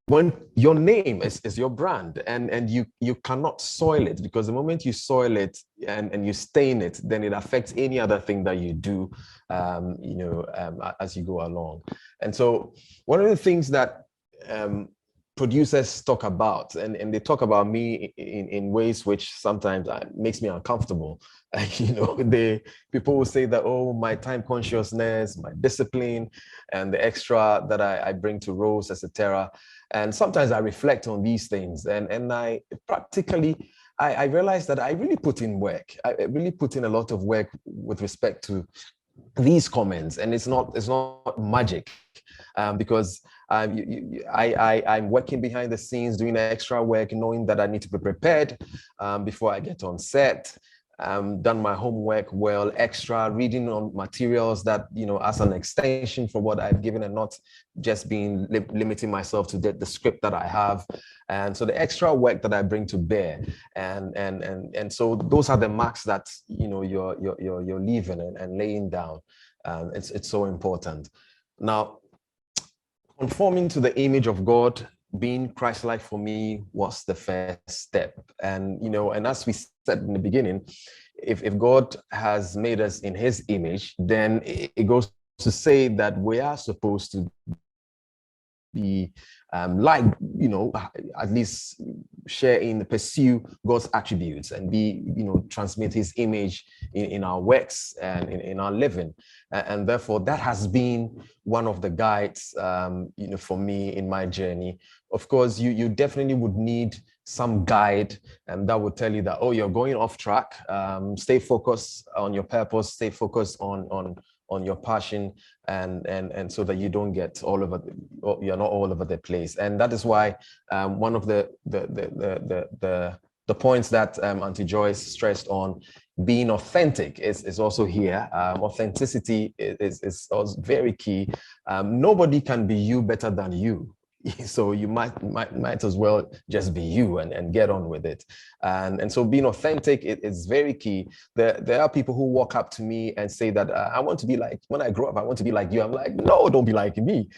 when your name is your brand, and you cannot soil it, because the moment you soil it and you stain it, then it affects any other thing that you do, as you go along. And so one of the things that producers talk about, and they talk about me in ways which sometimes makes me uncomfortable. People will say that, oh, my time consciousness, my discipline, and the extra that I bring to roles, etc. And sometimes I reflect on these things, and I practically, I realize that I really put in work. I really put in a lot of work with respect to these comments, and it's not magic, because I'm working behind the scenes, doing extra work, knowing that I need to be prepared before I get on set. done my homework well, extra reading on materials that, as an extension for what I've given, and not just being limiting myself to the script that I have. And so the extra work that I bring to bear, and so those are the marks that you're leaving and laying down. It's so important. Now, conforming to the image of God, being Christ-like for me was the first step. And and as we said in the beginning, if God has made us in his image, then it goes to say that we are supposed to be at least pursue God's attributes and transmit his image in our works and in our living. And therefore, that has been one of the guides, for me in my journey. Of course, you definitely would need some guide that would tell you that, oh, you're going off track. Stay focused on your purpose, stay focused on your passion, and so that you don't get you're not all over the place. And that is why one of the points that Auntie Joyce stressed on, being authentic, is also here. Authenticity is also very key. Nobody can be you better than you. So you might as well just be you and get on with it. And so being authentic is very key. There are people who walk up to me and say that I want to be like, when I grow up, I want to be like you. I'm like, no, don't be like me.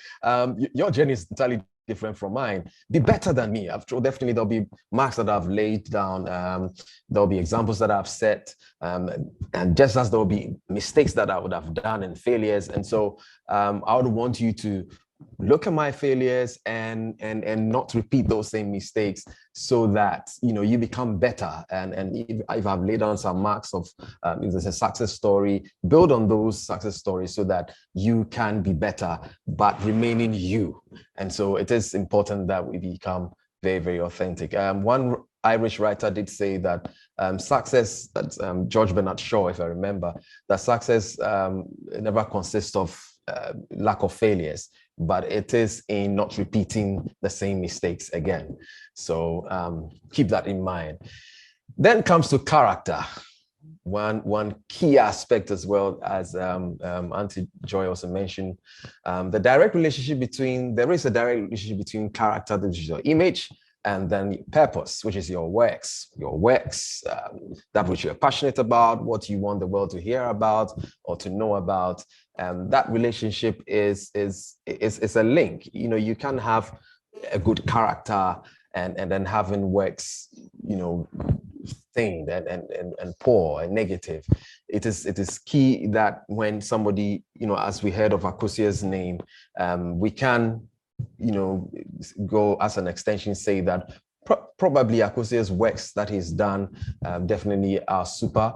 Your journey is entirely different from mine. Be better than me. Definitely there'll be marks that I've laid down. There'll be examples that I've set. And just as there'll be mistakes that I would have done and failures. And so I would want you to look at my failures and not repeat those same mistakes, so that you become better. And if I've laid down some marks of if there's a success story, build on those success stories so that you can be better, but remaining you. And so it is important that we become very, very authentic. One Irish writer did say that success, that's George Bernard Shaw, if I remember, that success never consists of lack of failures, but it is in not repeating the same mistakes again. So keep that in mind. Then comes to character. One key aspect, as well as Auntie Joy also mentioned, there is a direct relationship between character, which is your image, and then purpose, which is your works, that which you're passionate about, what you want the world to hear about or to know about. That relationship is a link. You can have a good character and then having works, stained and poor and negative. It is key that when somebody, as we heard of Akosia's name, we can, go as an extension, say that probably Akosia's works that he's done definitely are super.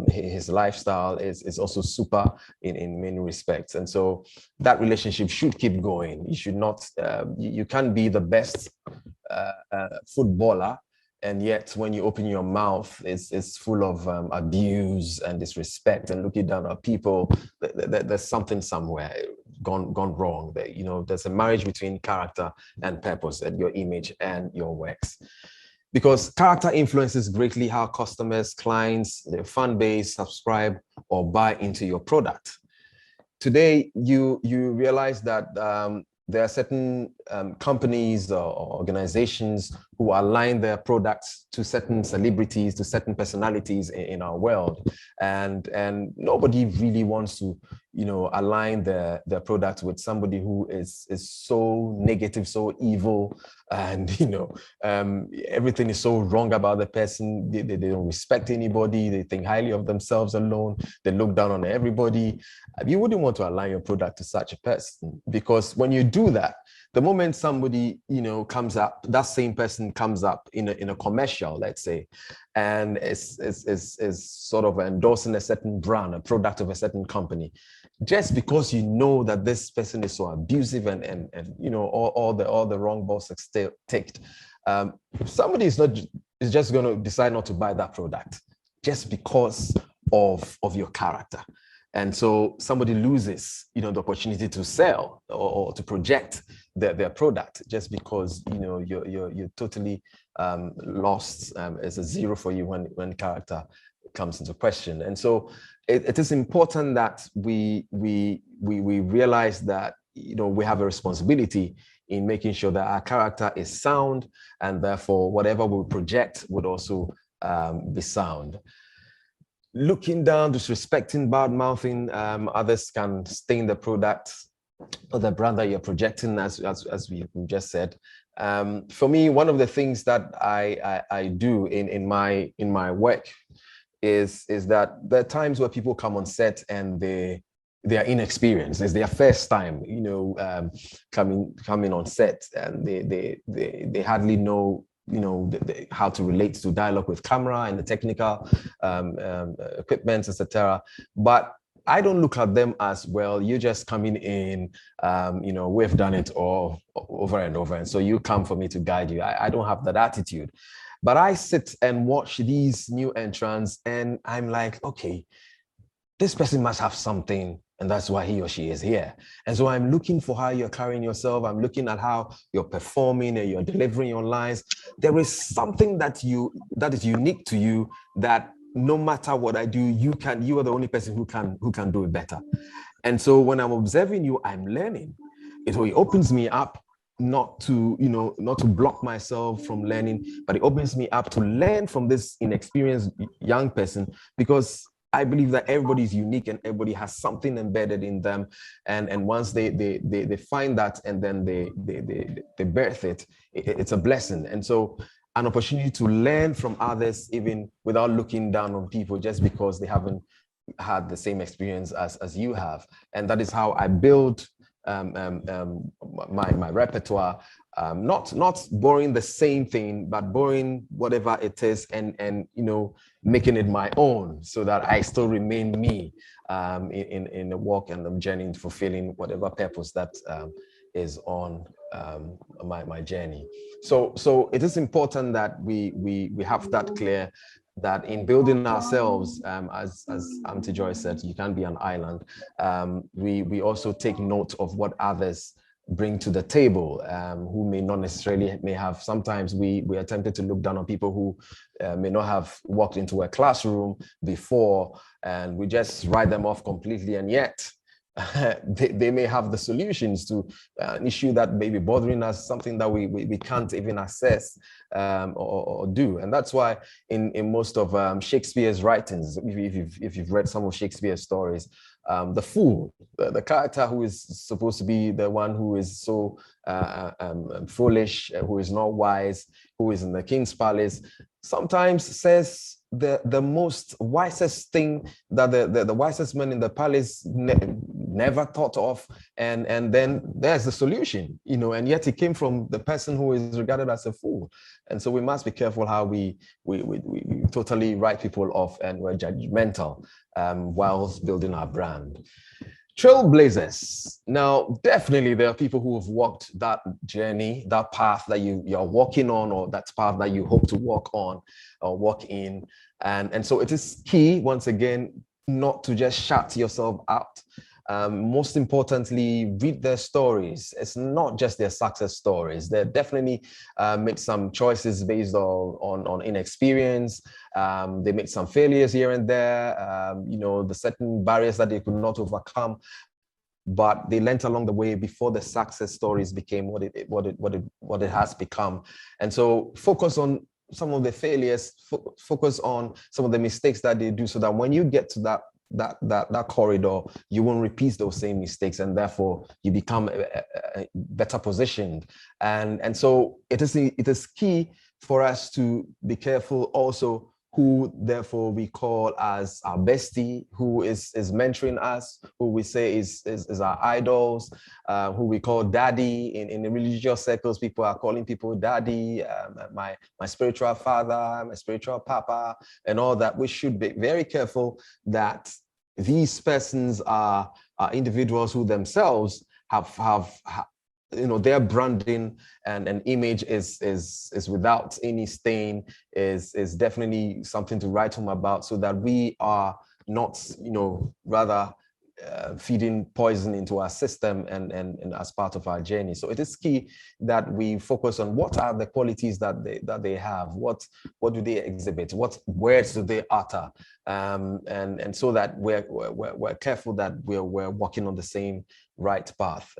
His lifestyle is also super in many respects. And so that relationship should keep going. You should not, you can be the best footballer, and yet when you open your mouth, it's full of abuse and disrespect and looking down at people. There's something somewhere gone wrong. There's a marriage between character and purpose, and your image and your works. Because character influences greatly how customers, clients, their fan base subscribe or buy into your product. Today, you realize that there are certain companies or organizations who align their products to certain celebrities, to certain personalities in our world. And nobody really wants to, align their products with somebody who is so negative, so evil, and, everything is so wrong about the person. They don't respect anybody. They think highly of themselves alone. They look down on everybody. You wouldn't want to align your product to such a person, because when you do that, the moment somebody, comes up, that same person comes up in a commercial, let's say, and is sort of endorsing a certain brand, a product of a certain company, just because you know that this person is so abusive and all the wrong boxes ticked, somebody is just going to decide not to buy that product just because of your character. And so somebody loses, the opportunity to sell or to project their product just because, you're totally lost. It's a zero for you when character comes into question. And so it is important that we realize that, you know, we have a responsibility in making sure that our character is sound, and therefore whatever we project would also be sound. Looking down, disrespecting, bad mouthing others can stain the product or the brand that you're projecting, as we just said. For me, one of the things that I do in my work is that there are times where people come on set and they are inexperienced. It's their first time, you know, coming on set, and they hardly know, you know, how to relate to dialogue with camera and the technical equipment, etc. But I don't look at them as, well, you're just coming in, you know, we've done it all over and over, and so you come for me to guide you. I don't have that attitude. But I sit and watch these new entrants, and I'm like, okay, this person must have something, and that's why he or she is here. And so I'm looking for how you're carrying yourself. I'm looking at how you're performing and you're delivering your lines. There is something that is unique to you, that no matter what I do, you are the only person who can do it better. And so when I'm observing you, I'm learning. It opens me up, not to block myself from learning, but it opens me up to learn from this inexperienced young person, because I believe that everybody is unique and everybody has something embedded in them. And once they find that, and then they birth it, it's a blessing. And so an opportunity to learn from others, even without looking down on people just because they haven't had the same experience as you have. And that is how I build my repertoire, not borrowing the same thing, but borrowing whatever it is, and you know, making it my own, so that I still remain me in the walk and the journey, in fulfilling whatever purpose that is on my journey. So it is important that we have that clear, that in building ourselves, as Auntie Joy said, you can't be an island. We also take note of what others bring to the table, who may not necessarily may have. Sometimes we are tempted to look down on people who may not have walked into a classroom before, and we just write them off completely, and yet they may have the solutions to an issue that may be bothering us, something that we can't even assess or do. And that's why in most of Shakespeare's writings, if you've read some of Shakespeare's stories, the fool, the character who is supposed to be the one who is so foolish, who is not wise, who is in the king's palace, sometimes says the most wisest thing that the wisest man in the palace never thought of, and then there's the solution, you know, and yet it came from the person who is regarded as a fool. And so we must be careful how we totally write people off, and we're judgmental whilst building our brand. Trailblazers. Now, definitely there are people who have walked that journey, that path that you're walking on, or that path that you hope to walk on or walk in. And so it is key, once again, not to just shut yourself out. Most importantly, read their stories. It's not just their success stories. They definitely made some choices based on inexperience. They made some failures here and there, you know, the certain barriers that they could not overcome, but they learned along the way before the success stories became what it has become. And so focus on some of the failures, focus on some of the mistakes that they do, so that when you get to that corridor, you won't repeat those same mistakes, and therefore you become better positioned. And so it is key for us to be careful also who therefore we call as our bestie, who is mentoring us, who we say is our idols, who we call daddy. In the religious circles, people are calling people daddy, my spiritual father, my spiritual papa, and all that. We should be very careful that these persons are individuals who themselves have you know, their branding and image is without any stain, is definitely something to write home about, so that we are not, you know, rather feeding poison into our system and as part of our journey. So it is key that we focus on what are the qualities that they have, what do they exhibit, what words do they utter, and so that we're careful that we're walking on the same right path.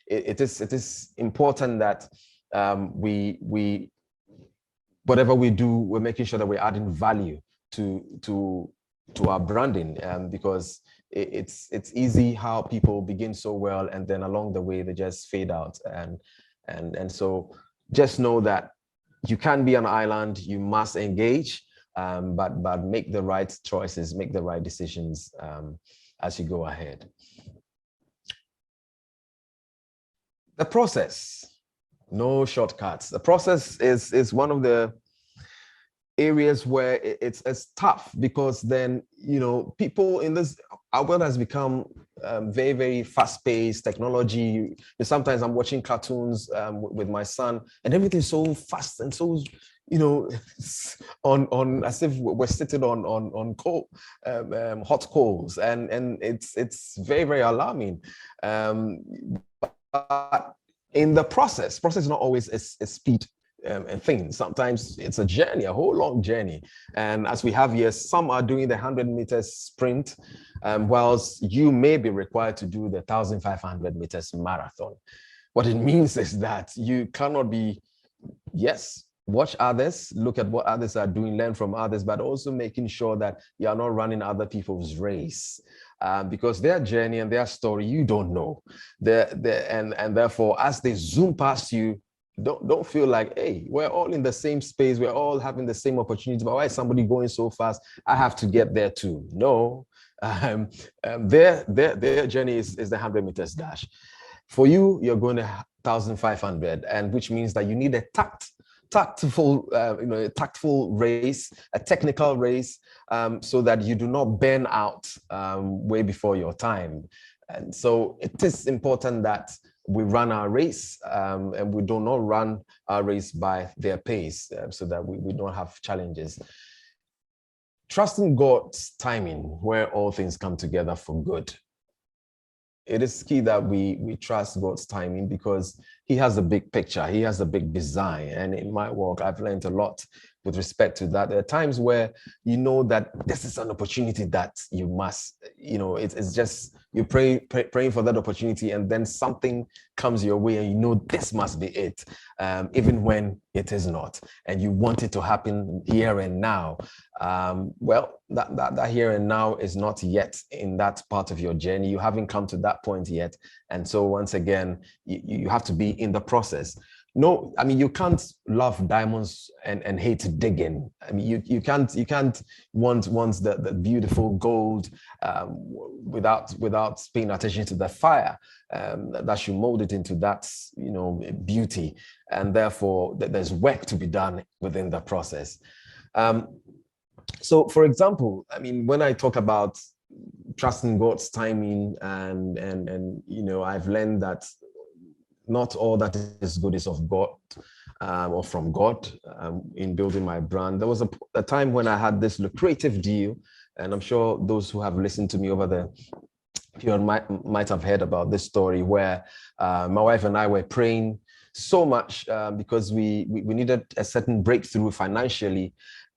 It is important that we whatever we do, we're making sure that we're adding value to our branding, because it's easy how people begin so well and then along the way they just fade out, and so just know that you can't be an island, you must engage, but make the right choices, make the right decisions as you go ahead. The process, no shortcuts. The process is one of the areas where it's tough, because then, you know, people in this, our world has become very, very fast-paced technology. Sometimes I'm watching cartoons with my son, and everything's so fast and so, you know, on as if we're sitting on coal, hot coals, and it's very, very alarming. But in the process is not always a speed thing. Sometimes it's a journey, a whole long journey. And as we have here, some are doing the 100-meter sprint, whilst you may be required to do the 1,500 meters marathon. What it means is that you cannot be, yes, watch others, look at what others are doing, learn from others, but also making sure that you are not running other people's race, because their journey and their story, you don't know. And therefore, as they zoom past you, don't feel like, hey, we're all in the same space, we're all having the same opportunity, but why is somebody going so fast? I have to get there too. No, their journey is the 100 meters dash. For you, you're going to 1,500, and which means that you need a tactful race, a technical race, so that you do not burn out way before your time. And so it is important that we run our race, and we do not run our race by their pace, so that we don't have challenges. Trusting God's timing, where all things come together for good. It is key that we trust God's timing, because he has a big picture, he has a big design. And in my work, I've learned a lot with respect to that. There are times where you know that this is an opportunity that you must, you know, it's just, you praying for that opportunity, and then something comes your way and you know this must be it, even when it is not, and you want it to happen here and now. Well, that here and now is not yet in that part of your journey. You haven't come to that point yet. And so once again, you have to be in the process. No, I mean, you can't love diamonds and hate digging. I mean, you can't want the beautiful gold without paying attention to the fire that should mold it into that, you know, beauty. And therefore, there's work to be done within the process. So, for example, I mean, when I talk about trusting God's timing, and you know, I've learned that not all that is good is of God, or from God, in building my brand. There was a time when I had this lucrative deal, and I'm sure those who have listened to me over the period might have heard about this story, where my wife and I were praying so much because we needed a certain breakthrough financially,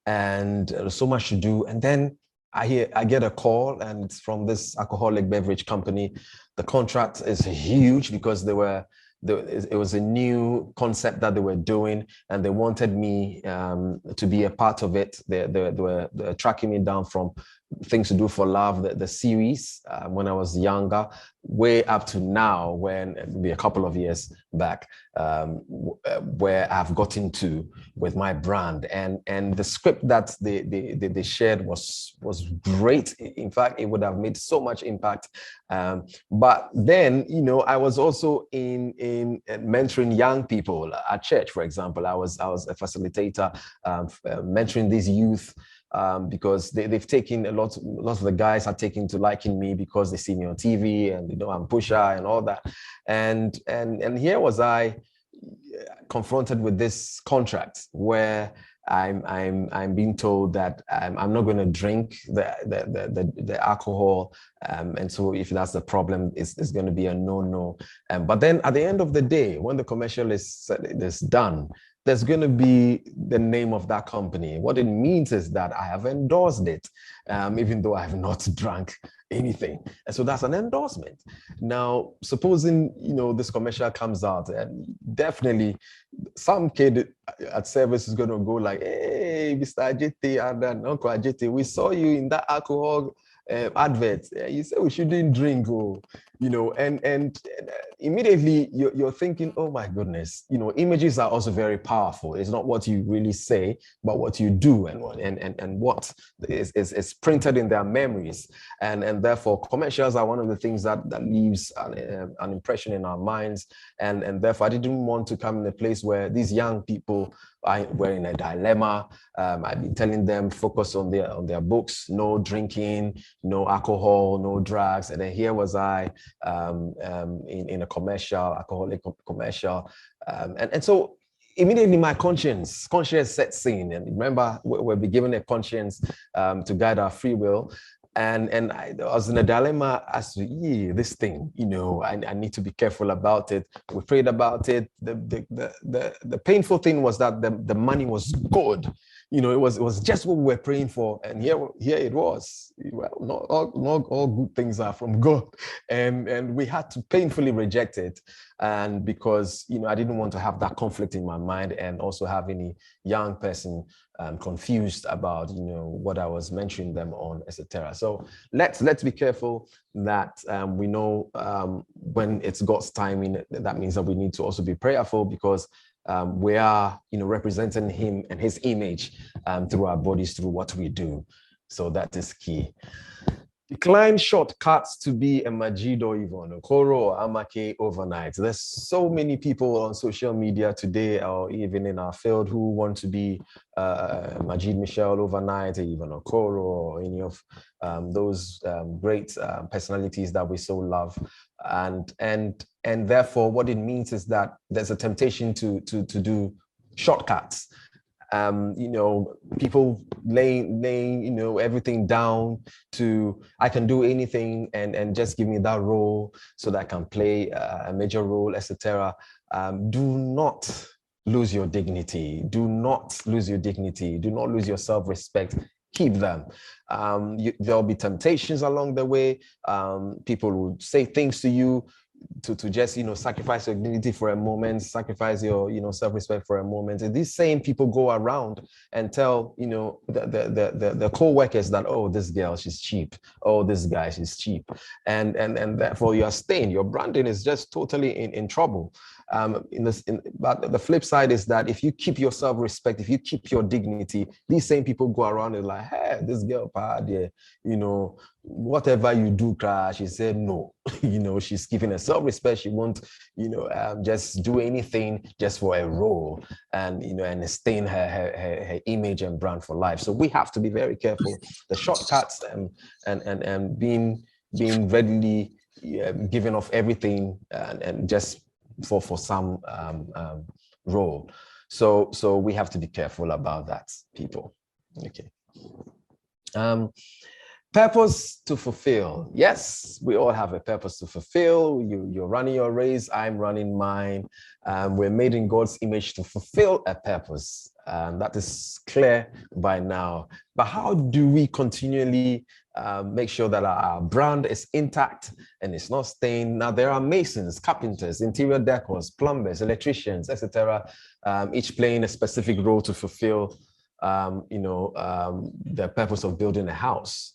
and so much to do. And then I get a call, and it's from this alcoholic beverage company. The contract is huge because it was a new concept that they were doing, and they wanted me to be a part of it. They were tracking me down from Things to Do for Love, the series, when I was younger, way up to now, when it'll be a couple of years back, where I've gotten to with my brand. And the script that they shared was great. In fact, it would have made so much impact. But then, you know, I was also in mentoring young people at church. For example, I was a facilitator, mentoring these youth, because they've taken lots of the guys are taking to liking me because they see me on TV, and you know, I'm pusher and all that. And here was I confronted with this contract where I'm being told that I'm not going to drink the alcohol, and so if that's the problem, it's going to be a no. But then at the end of the day, when the commercial is done, there's going to be the name of that company. What it means is that I have endorsed it, even though I have not drunk anything. And so that's an endorsement. Now, supposing, this commercial comes out, and definitely some kid at service is going to go like, hey, Mr. Ajete and Uncle Ajete, we saw you in that alcohol advert. You said we shouldn't drink, and immediately you're thinking, oh my goodness, images are also very powerful. It's not what you really say, but what you do and what is printed in their memories. And therefore, commercials are one of the things that leaves an impression in our minds. And therefore, I didn't want to come in a place where these young people were in a dilemma. I've been telling them, focus on their books, no drinking, no alcohol, no drugs. And then here was I in a commercial, alcoholic commercial. And so immediately my conscience sets in. And remember, we'll be given a conscience to guide our free will. And I was in a dilemma as to this thing, I need to be careful about it. We prayed about it. The painful thing was that the money was good. It was just what we were praying for, and here it was. Well, not all good things are from God, and we had to painfully reject it. And because I didn't want to have that conflict in my mind, and also have any young person confused about what I was mentioning them on, etc. So let's be careful that we know when it's God's timing. That means that we need to also be prayerful, because we are representing him and his image through our bodies, through what we do. So that is key. Decline shortcuts to be a Majid or even Okoro or Amake overnight. There's so many people on social media today, or even in our field, who want to be Majid Michelle overnight, or even Okoro, or any of those great personalities that we so love. And therefore, what it means is that there's a temptation to do shortcuts. People laying everything down to, I can do anything and just give me that role so that I can play a major role, etc. Do not lose your dignity. Do not lose your dignity. Do not lose your self-respect. Keep them. There'll be temptations along the way. People will say things to you to just sacrifice your dignity for a moment, sacrifice your self-respect for a moment. And these same people go around and tell the co-workers that, oh, this girl, she's cheap, oh, this guy, she's cheap, and therefore you are stained. Your branding is just totally in trouble. But the flip side is that if you keep your self-respect, if you keep your dignity, these same people go around and like, hey, this girl, whatever you do, crash. She said no. She's keeping her self-respect. She won't, just do anything just for a role, and and stain her image and brand for life. So we have to be very careful. The shortcuts and being readily giving off everything and just for some role. So we have to be careful about that, people. Okay. Purpose to fulfill. Yes, we all have a purpose to fulfill. You're running your race, I'm running mine. We're made in God's image to fulfill a purpose. That is clear by now. But how do we continually make sure that our brand is intact and it's not stained? Now, there are masons, carpenters, interior decors, plumbers, electricians, etc., each playing a specific role to fulfill the purpose of building a house.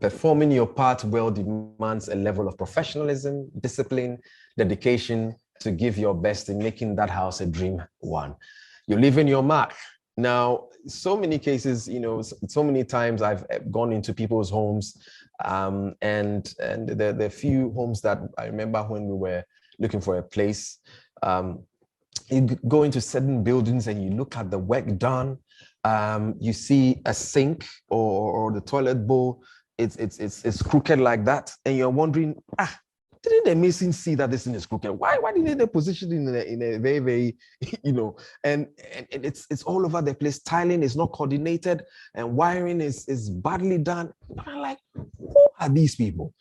Performing your part well demands a level of professionalism, discipline, dedication to give your best in making that house a dream one. You're leaving your mark. Now, so many cases, so many times I've gone into people's homes, and the few homes that I remember when we were looking for a place, you go into certain buildings and you look at the work done. You see a sink or the toilet bowl, it's crooked like that, and you're wondering, didn't the Mason see that this thing is crooked? Why didn't they position it in a very, very, and it's all over the place. Tiling is not coordinated and wiring is badly done. I'm like, who are these people?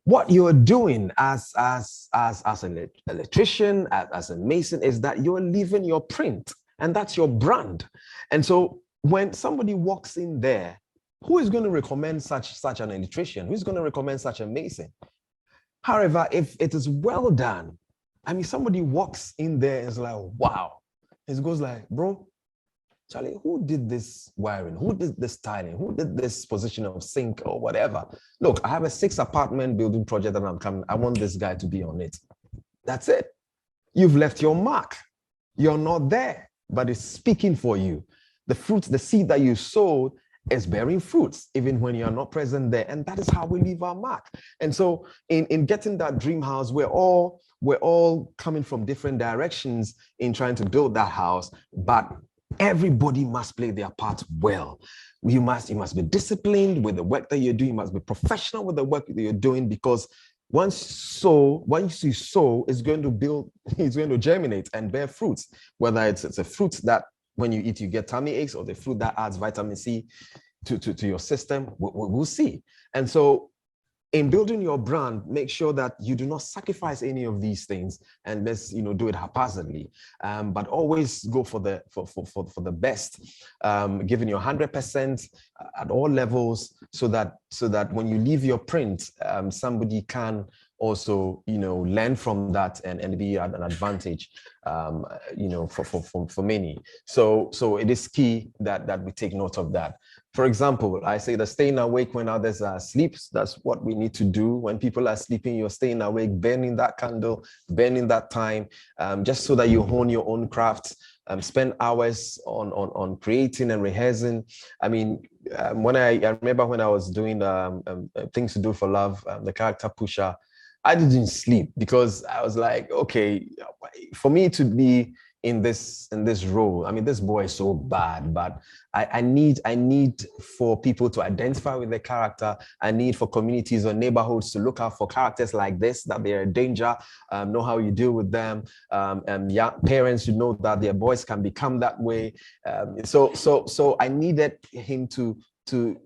What you're doing as an electrician, as a mason, is that you're leaving your print, and that's your brand. And so when somebody walks in there, who is going to recommend such an electrician? Who's going to recommend such a mason? However, if it is well done, I mean, somebody walks in there and is like, wow. It goes like, bro, Charlie, who did this wiring? Who did this tiling? Who did this position of sink or whatever? Look, I have a 6-apartment building project that I'm coming. I want this guy to be on it. That's it. You've left your mark. You're not there, but it's speaking for you. The fruit, the seed that you sowed is bearing fruits, even when you're not present there. And that is how we leave our mark. And so in getting that dream house, we're all coming from different directions in trying to build that house, but everybody must play their part well. You must be disciplined with the work that you're doing. You must be professional with the work that you're doing, because once you sow, it's going to germinate and bear fruits, whether it's a fruit that when you eat, you get tummy aches, or the fruit that adds vitamin C to your system, we'll see. And so in building your brand, make sure that you do not sacrifice any of these things and let's do it haphazardly, but always go for the best, giving your 100% at all levels, so that when you leave your print, somebody can also learn from that and be an advantage for many. So it is key that we take note of that. For example, I say the staying awake when others are asleep. That's what we need to do. When people are sleeping, you're staying awake, burning that candle, burning that time, just so that you hone your own craft. Spend hours on creating and rehearsing. I mean, when I remember when I was doing Things to Do for Love, the character Pusha, I didn't sleep because I was like, okay, for me to be in this role, I mean, this boy is so bad, but I need for people to identify with the character. I need for communities or neighborhoods to look out for characters like this, that they're a danger, know how you deal with them, and young parents should know that their boys can become that way. So I needed him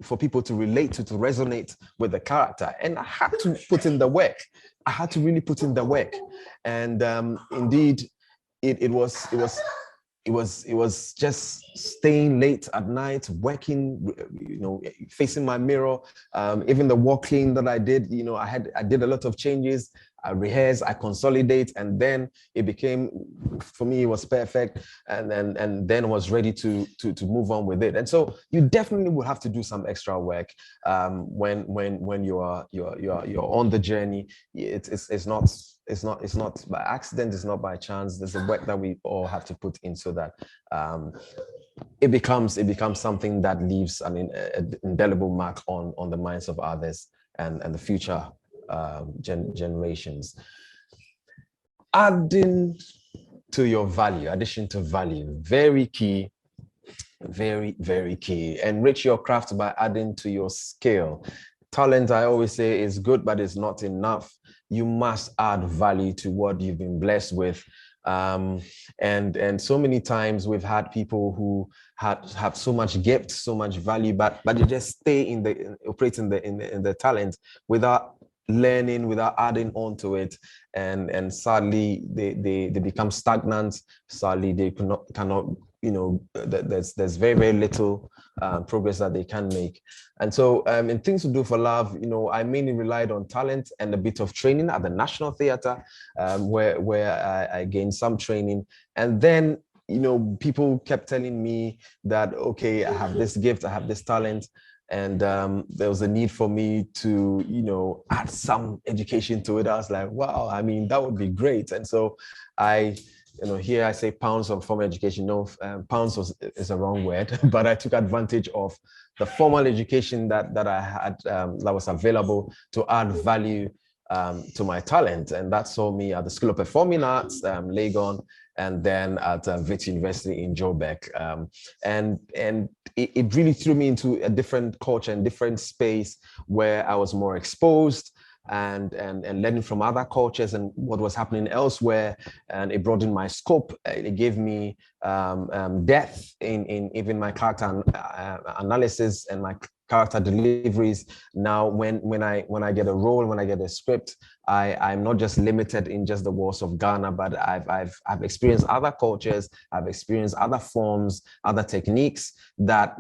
for people to relate to resonate with the character, and I had to put in the work. I had to really put in the work, and indeed, it was just staying late at night, working, facing my mirror. Even the wall clean that I did, I did a lot of changes. I rehearsed, I consolidate, and then it became, for me, it was perfect, and then was ready to move on with it. And so you definitely will have to do some extra work when you're on the journey. It's not by accident, it's not by chance. There's a work that we all have to put in so that it becomes something that leaves an indelible mark on the minds of others and the future generations. Addition to value, very key, very, very key. Enrich your craft by adding to your skill. Talent, I always say, is good, but it's not enough. You must add value to what you've been blessed with. And so many times we've had people who have so much gift, so much value, but they just stay operate in the talent without learning, without adding on to it, and sadly they become stagnant. Sadly, they cannot there's very, very little progress that they can make. And so in Things to Do for Love, I mainly relied on talent and a bit of training at the National Theatre, where I gained some training. And then people kept telling me that, okay, I have this gift, I have this talent, and there was a need for me to add some education to it. I was like, wow, I mean, that would be great. And so here I say pounds of formal education. No, pounds is a wrong word, but I took advantage of the formal education that I had, that was available, to add value to my talent. And that saw me at the School of Performing Arts, Legon, and then at Wits University in Joburg. And it really threw me into a different culture and different space where I was more exposed. and learning from other cultures and what was happening elsewhere. And it broadened my scope. It gave me depth in even my character analysis and my character deliveries. Now, when I get a role, when I get a script, I'm not just limited in just the walls of Ghana, but I've experienced other cultures, I've experienced other forms, other techniques that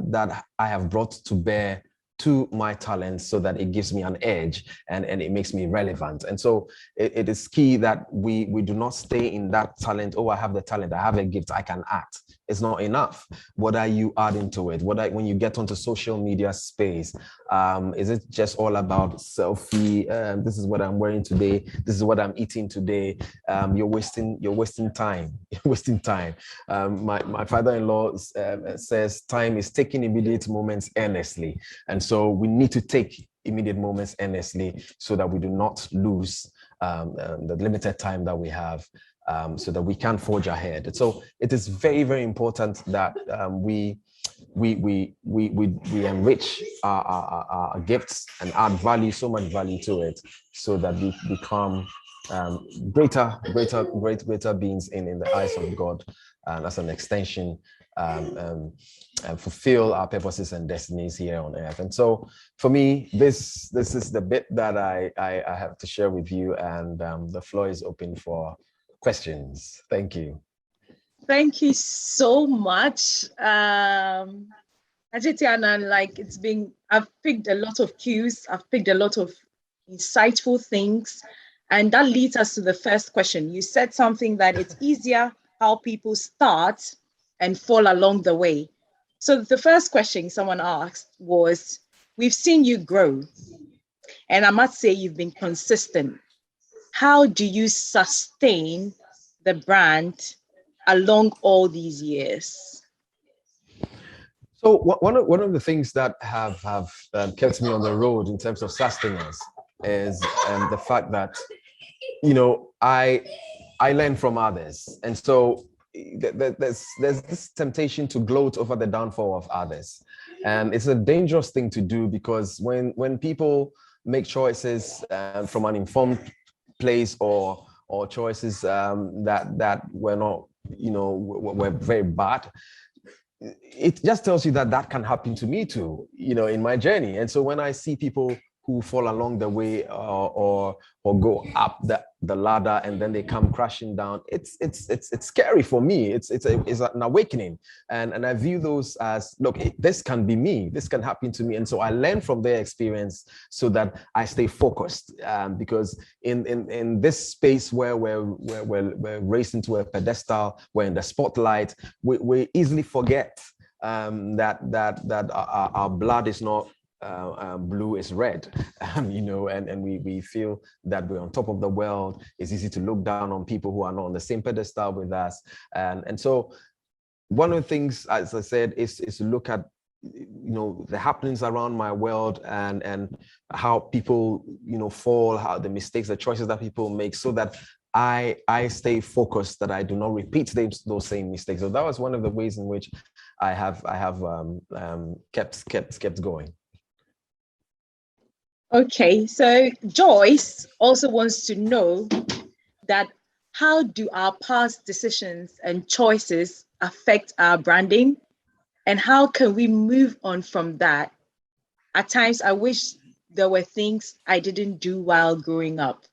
I have brought to bear to my talents, so that it gives me an edge and it makes me relevant. And so it is key that we do not stay in that talent. Oh, I have the talent, I have a gift, I can act. It's not enough. What are you adding to it? When you get onto social media space, is it just all about selfie? This is what I'm wearing today. This is what I'm eating today. You're wasting time. You're wasting time. My father-in-law says time is taking immediate moments earnestly. And so we need to take immediate moments earnestly so that we do not lose the limited time that we have, so that we can forge ahead. And so it is very, very important that we enrich our gifts and add value, so much value to it, so that we become greater beings in the eyes of God, and as an extension, fulfill our purposes and destinies here on earth. And so for me, this is the bit that I have to share with you, and the floor is open for questions. Thank you. Thank you so much. Ajiti Anand, like I've picked a lot of cues, I've picked a lot of insightful things, and that leads us to the first question. You said something that it's easier how people start and fall along the way. So the first question someone asked was, we've seen you grow, and I must say you've been consistent. How do you sustain the brand along all these years? So one of the things that have kept me on the road in terms of sustenance is the fact that, I learn from others, and so there's this temptation to gloat over the downfall of others, and it's a dangerous thing to do, because when people make choices from an informed place or choices that were not, were very bad, it just tells you that can happen to me too, in my journey. And so when I see people who fall along the way or go up the ladder and then they come crashing down, it's scary for me. It's an awakening, and I view those as, look, this can be me, this can happen to me. And so I learn from their experience so that I stay focused, because in this space where we're racing to a pedestal, we're in the spotlight, we easily forget that our blood is not blue, is red, and we feel that we're on top of the world. It's easy to look down on people who are not on the same pedestal with us, and so one of the things, as I said, is to look at the happenings around my world and how people fall, how the mistakes, the choices that people make, so that I stay focused, that I do not repeat those same mistakes. So that was one of the ways in which I have kept going. Okay, so Joyce also wants to know that how do our past decisions and choices affect our branding, and how can we move on from that? At times, I wish there were things I didn't do while growing up.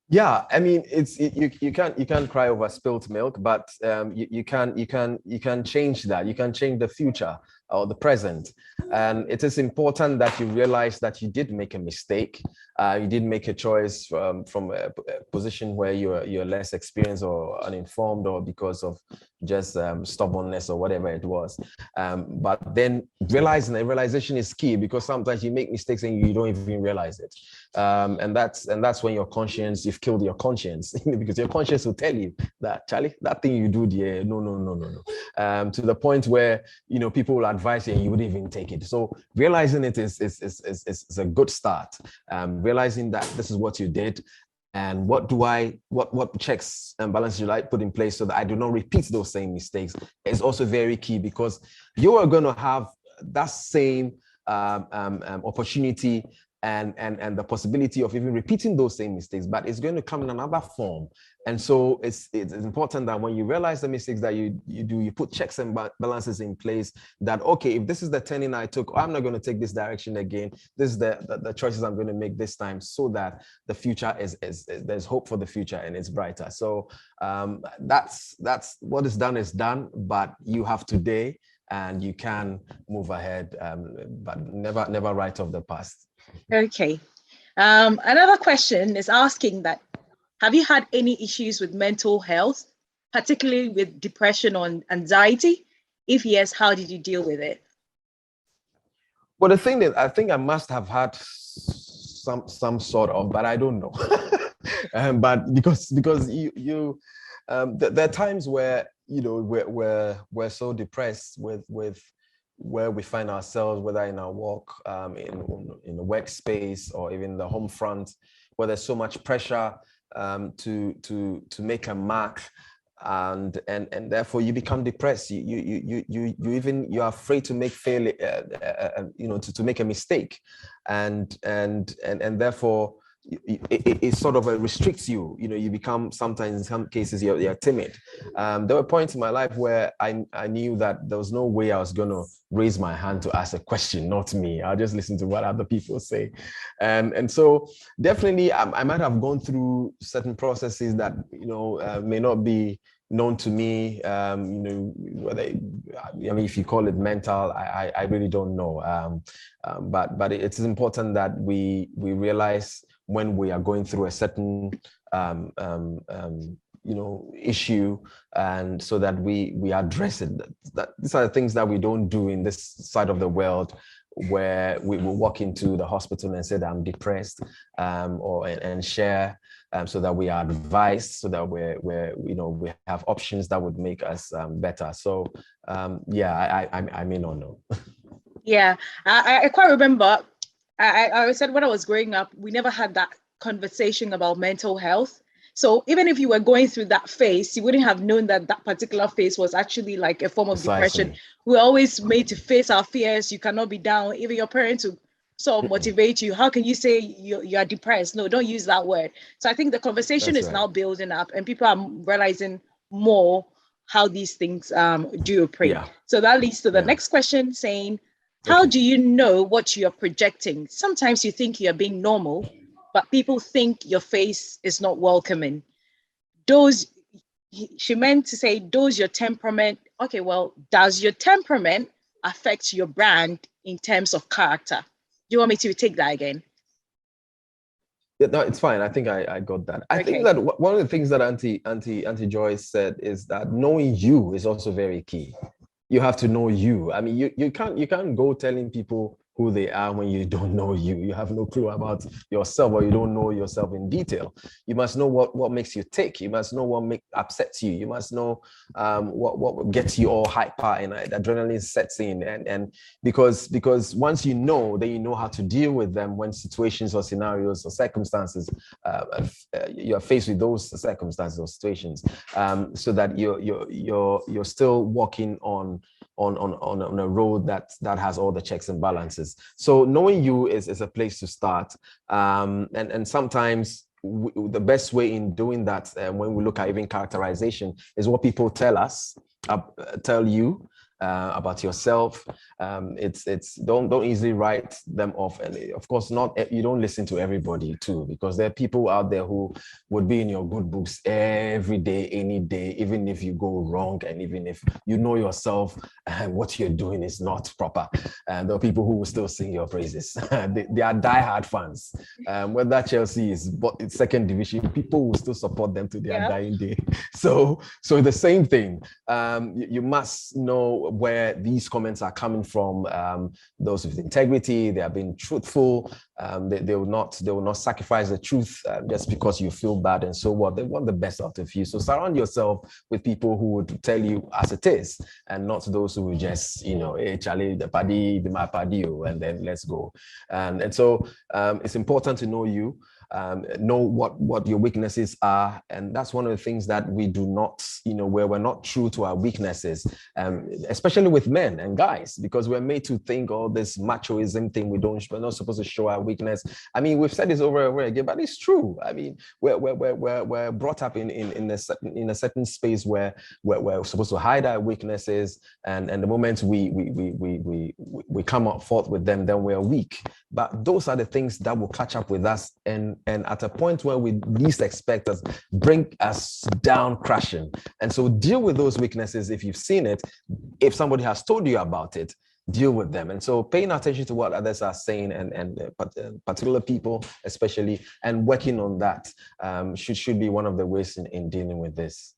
Yeah, I mean, you can't cry over spilt milk, but you can change that. You can change the future or the present, and it is important that you realize that you did make a mistake. You did make a choice from a position where you're less experienced or uninformed, or because of just stubbornness or whatever it was. But then realization is key, because sometimes you make mistakes and you don't even realize it. And that's when you've killed your conscience, because your conscience will tell you that, Charlie, that thing you do there, no. To the point where people will advise you and you wouldn't even take it. So realizing it is a good start. Realizing that this is what you did, and what checks and balances should I put in place so that I do not repeat those same mistakes, is also very key, because you are going to have that same opportunity and the possibility of even repeating those same mistakes, but it's going to come in another form. And so it's important that when you realize the mistakes that you do, you put checks and balances in place that, okay, if this is the turning I took, I'm not going to take this direction again. This is the choices I'm going to make this time, so that the future is there's hope for the future and it's brighter. So that's what is done, but you have today and you can move ahead, but never write off the past. Okay. Another question is asking that, have you had any issues with mental health, particularly with depression or anxiety? If yes, how did you deal with it? Well, the thing is, I think I must have had some sort of, but I don't know. But because you there are times where, you know, we're so depressed with where we find ourselves, whether in our work, in the workspace, or even the home front, where there's so much pressure to make a mark, and therefore you become depressed. You're afraid to make failure, to make a mistake, and therefore it sort of restricts you. You become, sometimes in some cases you're timid. There were points in my life where I knew that there was no way I was going to raise my hand to ask a question, not me. I'll just listen to what other people say. And so definitely I might have gone through certain processes that, may not be known to me, whether, if you call it mental, I really don't know. But it's important that we realize when we are going through a certain issue, and so that we address it. That these are the things that we don't do in this side of the world, where we will walk into the hospital and say that I'm depressed, and share, so that we are advised, so that we have options that would make us better. So I may not know. Yeah, I quite remember. I said when I was growing up, we never had that conversation about mental health. So even if you were going through that phase, you wouldn't have known that that particular phase was actually like a form of depression. We're always made to face our fears. You cannot be down. Even your parents will sort of motivate you. How can you say you are depressed? No, don't use that word. So I think the conversation is now building up, and people are realizing more how these things do operate. Yeah. So that leads to the next question, saying, how do you know what you're projecting? Sometimes you think you're being normal, but people think your face is not welcoming. She meant to say, does your temperament, does your temperament affect your brand in terms of character? Do you want me to take that again? Yeah, no, it's fine. I think I got that. I think that one of the things that Auntie Joyce said is that knowing you is also very key. You have to know you. I mean, you can't go telling people who they are when you don't know you. You have no clue about yourself, or you don't know yourself in detail. You must know what makes you tick. You must know what upsets you. You must know what gets you all hyper and adrenaline sets in. And because once you know, then you know how to deal with them when situations or scenarios or circumstances you're faced with those circumstances or situations, so that you're still walking on a road that has all the checks and balances. So knowing you is a place to start, and sometimes the best way in doing that, when we look at even characterization, is what people tell you about yourself. It's don't easily write them off, and of course you don't listen to everybody too, because there are people out there who would be in your good books every day, any day, even if you go wrong, and even if you know yourself and what you're doing is not proper, and there are people who will still sing your praises. They are diehard fans. Whether Chelsea is second division, people will still support them to their dying day. So the same thing. You must know where these comments are coming from. Those with integrity, they are being truthful. They will not sacrifice the truth just because you feel bad and so what. They want the best out of you. So surround yourself with people who would tell you as it is, and not those who will just, hey, Charlie, the paddy, be my paddy, and then let's go. And so it's important to know you. know what your weaknesses are. And that's one of the things that we do not, where we're not true to our weaknesses, especially with men and guys, because we're made to think all this machoism thing. We're not supposed to show our weakness. I mean, we've said this over and over again, but it's true. I mean, we're brought up in a certain space where we're supposed to hide our weaknesses, and the moment we come up forth with them, then we're weak. But those are the things that will catch up with us, and at a point where we least expect us, bring us down crashing. And so deal with those weaknesses if you've seen it. If somebody has told you about it, deal with them. And so paying attention to what others are saying, and particular people especially, and working on that should be one of the ways in dealing with this.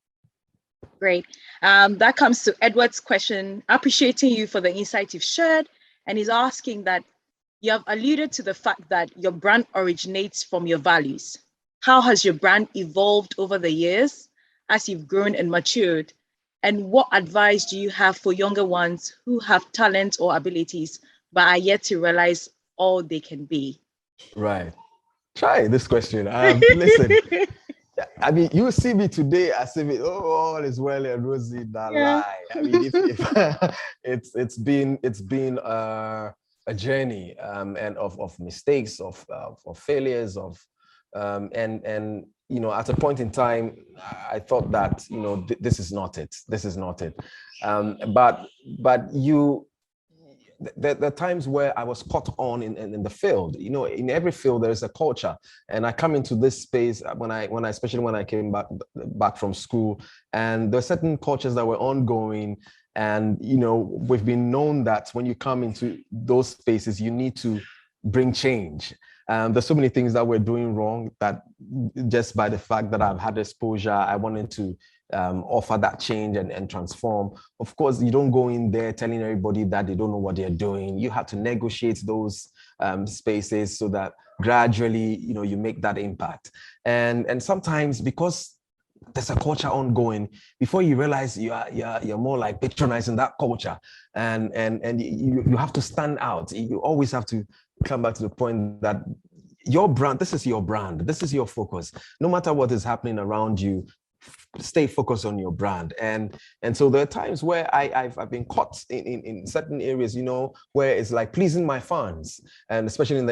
Great. That comes to Edward's question, appreciating you for the insight you've shared. And he's asking that you have alluded to the fact that your brand originates from your values. How has your brand evolved over the years as you've grown and matured? And what advice do you have for younger ones who have talent or abilities, but are yet to realize all they can be? Right. Try this question. Listen, I mean, you see me today as if all is well and rosy. That lie. I mean, if it's been a journey and of mistakes, of failures, and at a point in time, I thought that this is not it. This is not it. But there are times where I was caught on in the field. In every field there is a culture, and I come into this space especially when I came back from school, and there are certain cultures that were ongoing. And we've been known that when you come into those spaces, you need to bring change. There's so many things that we're doing wrong that just by the fact that I've had exposure, I wanted to offer that change and transform. Of course, you don't go in there telling everybody that they don't know what they're doing. You have to negotiate those spaces so that gradually, you make that impact. And sometimes because there's a culture ongoing, before you realize you're more like patronizing that culture, and you have to stand out. You always have to come back to the point that your brand, this is your brand, this is your focus. No matter what is happening around you, stay focused on your brand. And so there are times where I've been caught in certain areas, where it's like pleasing my fans, and especially in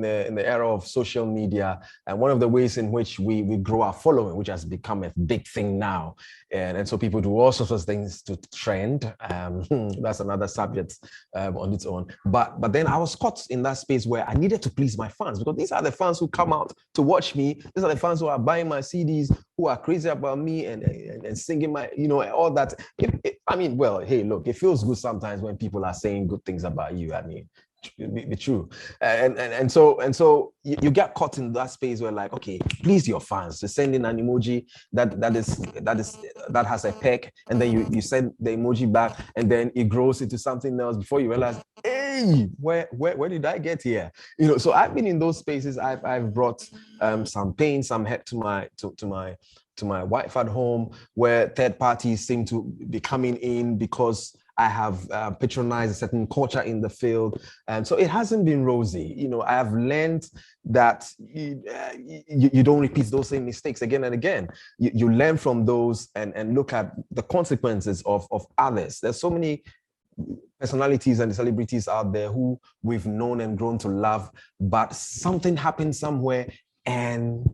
the era of social media, and one of the ways in which we grow our following, which has become a big thing now, and so people do all sorts of things to trend. That's another subject on its own. But then I was caught in that space where I needed to please my fans, because these are the fans who come out to watch me. These are the fans who are buying my CDs, who are crazy about me and singing my, all that. Hey, look, it feels good sometimes when people are saying good things about you. I mean, be true. And so you get caught in that space where, like, okay, please your fans, to send in an emoji that has a peck, and then you send the emoji back, and then it grows into something else before you realize, hey, where did I get here? So I've been in those spaces. I've brought some pain, some hurt to my wife at home, where third parties seem to be coming in because I have patronized a certain culture in the field. And so it hasn't been rosy. I have learned that you don't repeat those same mistakes again and again. You learn from those and look at the consequences of others. There's so many personalities and celebrities out there who we've known and grown to love, but something happened somewhere and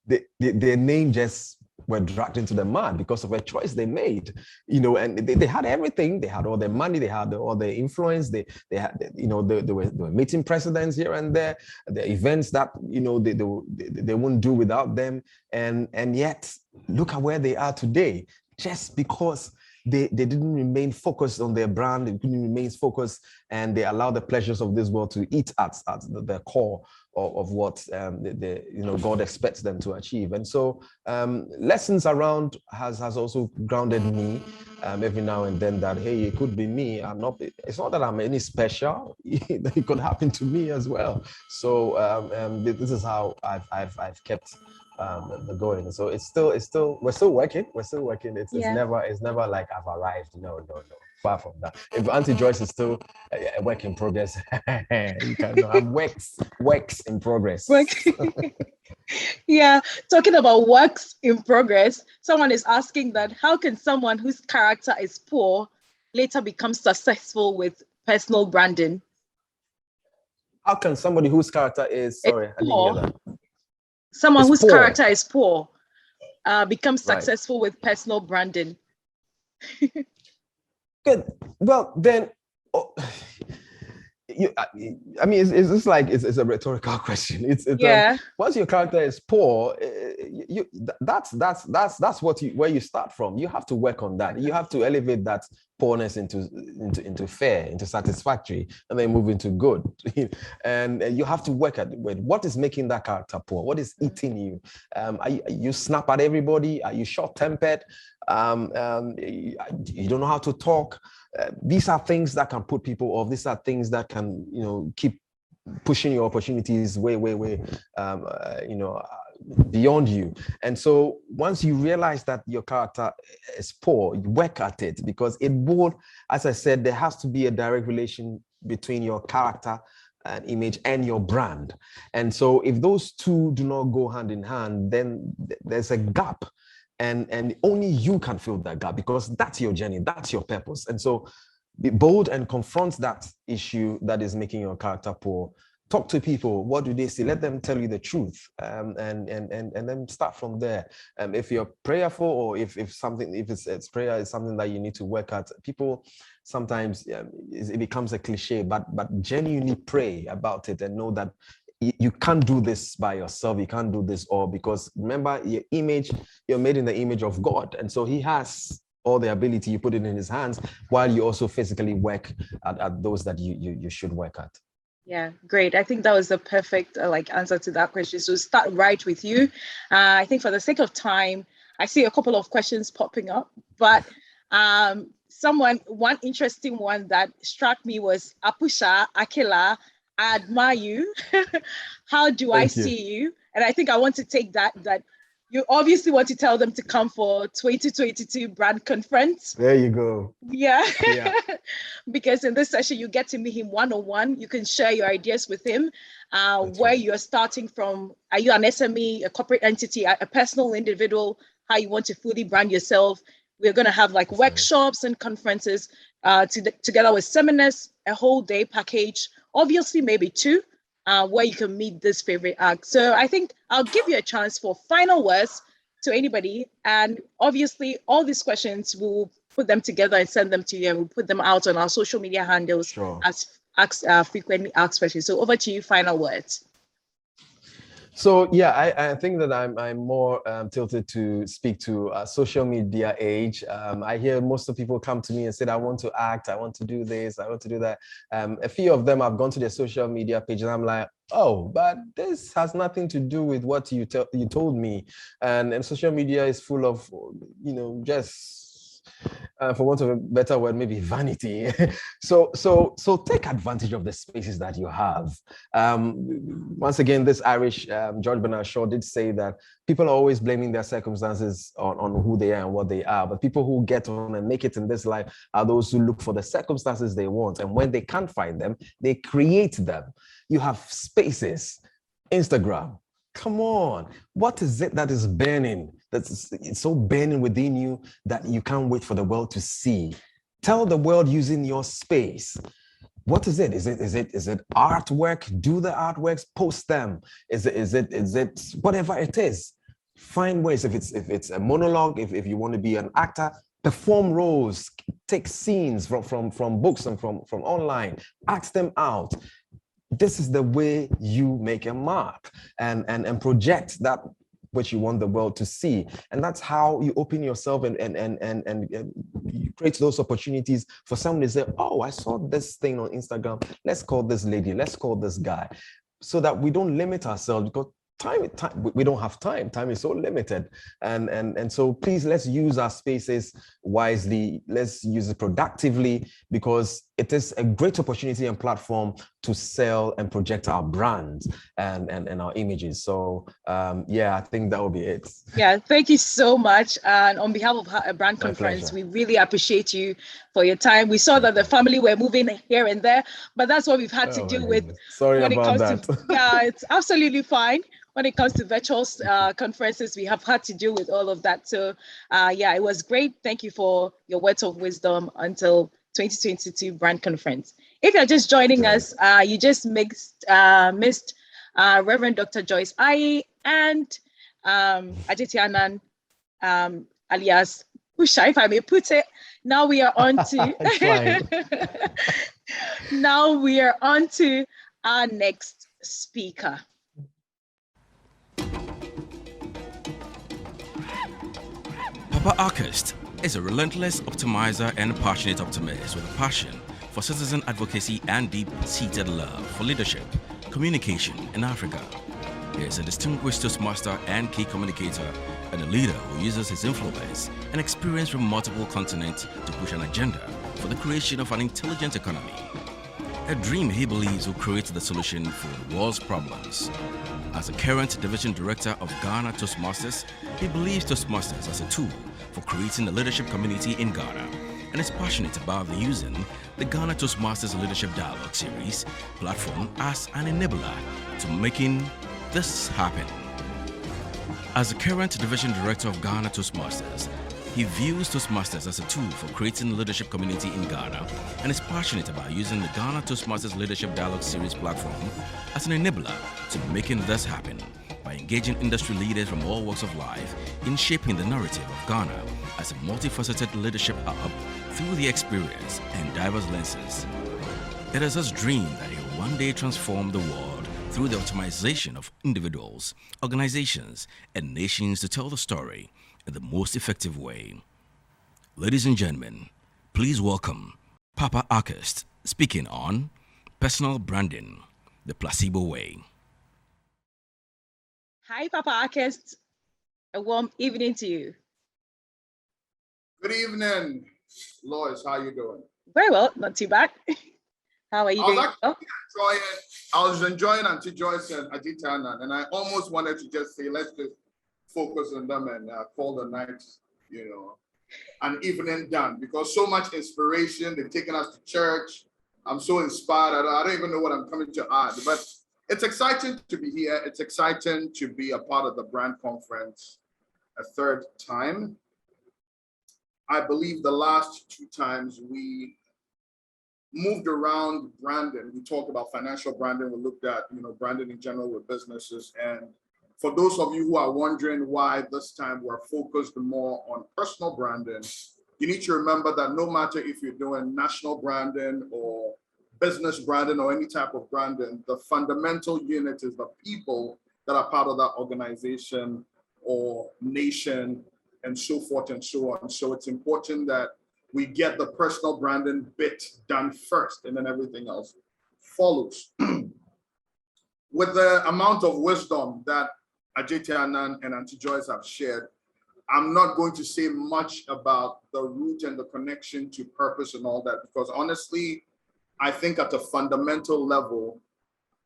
their name just were dragged into the mud because of a choice they made, and they had everything. They had all their money, they had all their influence, they had, they were meeting presidents here and there, the events that, they wouldn't do without them. And yet, look at where they are today, just because they didn't remain focused on their brand, they couldn't remain focused, and they allowed the pleasures of this world to eat at the core of what God expects them to achieve. And so lessons around has also grounded me every now and then, that, hey, it could be me. It's not that I'm any special. It could happen to me as well. So this is how I've kept going. So we're still working. It's never like I've arrived. No. far from that. If Auntie Joyce is still a work in progress, you can know I'm works in progress. Yeah, talking about works in progress, someone is asking that how can someone whose character is poor later become successful with personal branding? How can somebody whose character is sorry, I didn't hear that. Someone It's whose poor. character is poor become Right. successful with personal branding? Good. Well, then, I mean, it's just like it's a rhetorical question. It's Yeah. Once your character is poor, that's where you start from. You have to work on that. You have to elevate that poorness into fair, into satisfactory, and then move into good. And you have to work at what is making that character poor. What is eating you? You snap at everybody? Are you short-tempered? You don't know how to talk. These are things that can put people off. These are things that can, keep pushing your opportunities way, beyond you. And so once you realize that your character is poor, you work at it, because it will, as I said, there has to be a direct relation between your character and image and your brand. And so if those two do not go hand in hand, then there's a gap. And only you can fill that gap, because that's your journey, that's your purpose. And so be bold and confront that issue that is making your character poor. Talk to people. What do they see? Let them tell you the truth, and then start from there. If you're prayerful, or if it's prayer is something that you need to work at, people sometimes it becomes a cliche, but genuinely pray about it and know that you can't do this by yourself. You can't do this all, because remember, you're made in the image of God. And so he has all the ability. You put it in his hands, while you also physically work at those that you should work at. Yeah, great. I think that was the perfect answer to that question. So start right with you. I think for the sake of time, I see a couple of questions popping up, but one interesting one that struck me was Apusha Akela. I admire you. How do I see you? And I think I want to take that you obviously want to tell them to come for 2022 brand conference. There you go. Yeah. Because in this session, you get to meet him one-on-one. You can share your ideas with him, where you're starting from. Are you an SME, a corporate entity, a personal individual? How you want to fully brand yourself. We're going to have workshops and conferences together with seminars, a whole day package, obviously maybe two, where you can meet this favorite act. So I think I'll give you a chance for final words to anybody. And obviously all these questions, we'll put them together and send them to you, and we'll put them out on our social media handles as frequently asked questions. So over to you, final words. So yeah, I think that I'm more tilted to speak to social media age. I hear most of people come to me and say, I want to act, I want to do this, I want to do that. A few of them have gone to their social media page, and I'm like, oh, but this has nothing to do with what you told me. And social media is full of, just for want of a better word, maybe vanity. So take advantage of the spaces that you have. Once again, this Irish George Bernard Shaw did say that people are always blaming their circumstances on who they are and what they are. But people who get on and make it in this life are those who look for the circumstances they want. And when they can't find them, they create them. You have spaces, Instagram. Come on, what is it that is burning? It's so burning within you that you can't wait for the world to see. Tell the world using your space. What is it? Is it artwork? Do the artworks, post them. Is it whatever it is? Find ways. If it's a monologue, if you want to be an actor, perform roles, take scenes from books and from online, act them out. This is the way you make a mark and project that which you want the world to see. And that's how you open yourself and you create those opportunities for someone to say, oh, I saw this thing on Instagram. Let's call this lady, let's call this guy. So that we don't limit ourselves, because we don't have time. Time is so limited, and so please, let's use our spaces wisely. Let's use it productively, because it is a great opportunity and platform to sell and project our brands and our images. So yeah, I think that will be it. Yeah, thank you so much. And on behalf of a brand My conference, pleasure. we really appreciate you for your time. We saw that the family were moving here and there, but that's what we've had to Oh my deal with goodness. Sorry when it about comes that. to, yeah, it's absolutely fine. When it comes to virtual conferences, we have had to deal with all of that. So yeah, it was great. Thank you for your words of wisdom until 2022 brand conference. If you're just joining us, you just missed Reverend Dr. Joyce Aye and Aditya Anand, alias Pusha, if I may put it. Now we are on to now we are on to our next speaker. Papa Archist is a relentless optimizer and passionate optimist with a passion for citizen advocacy and deep-seated love for leadership, communication in Africa. He is a distinguished Toastmaster and key communicator, and a leader who uses his influence and experience from multiple continents to push an agenda for the creation of an intelligent economy. A dream he believes will create the solution for the world's problems. As a current division director of Ghana Toastmasters, he believes Toastmasters as a tool for creating a leadership community in Ghana, and is passionate about using the Ghana Toastmasters Leadership Dialogue Series platform as an enabler to making this happen. As the current division director of Ghana Toastmasters, he views Toastmasters as a tool for creating a leadership community in Ghana, and is passionate about using the Ghana Toastmasters Leadership Dialogue Series platform as an enabler to making this happen by engaging industry leaders from all walks of life in shaping the narrative of Ghana as a multifaceted leadership hub through the experience and diverse lenses. It is his dream that he will one day transform the world through the optimization of individuals, organizations, and nations to tell the story in the most effective way. Ladies and gentlemen, please welcome Papa Archist speaking on personal branding, the placebo way. Hi, Papa Archist. A warm evening to you. Good evening, Lois. How you doing? Very well, not too bad. How are you doing? I was enjoying Auntie Joyce and Aditya Anand, and I almost wanted to just say, let's just focus on them and call the night, an evening done, because so much inspiration. They've taken us to church. I'm so inspired. I don't even know what I'm coming to add, but it's exciting to be here. It's exciting to be a part of the brand conference a third time. I believe the last two times we moved around branding. We talked about financial branding. We looked at, branding in general with businesses. And for those of you who are wondering why this time we're focused more on personal branding, you need to remember that no matter if you're doing national branding or business branding or any type of branding, the fundamental unit is the people that are part of that organization or nation and so forth and so on. So it's important that we get the personal branding bit done first, and then everything else follows. With the amount of wisdom that Aditya Anand and Auntie Joyce have shared, I'm not going to say much about the root and the connection to purpose and all that, because honestly, I think at a fundamental level,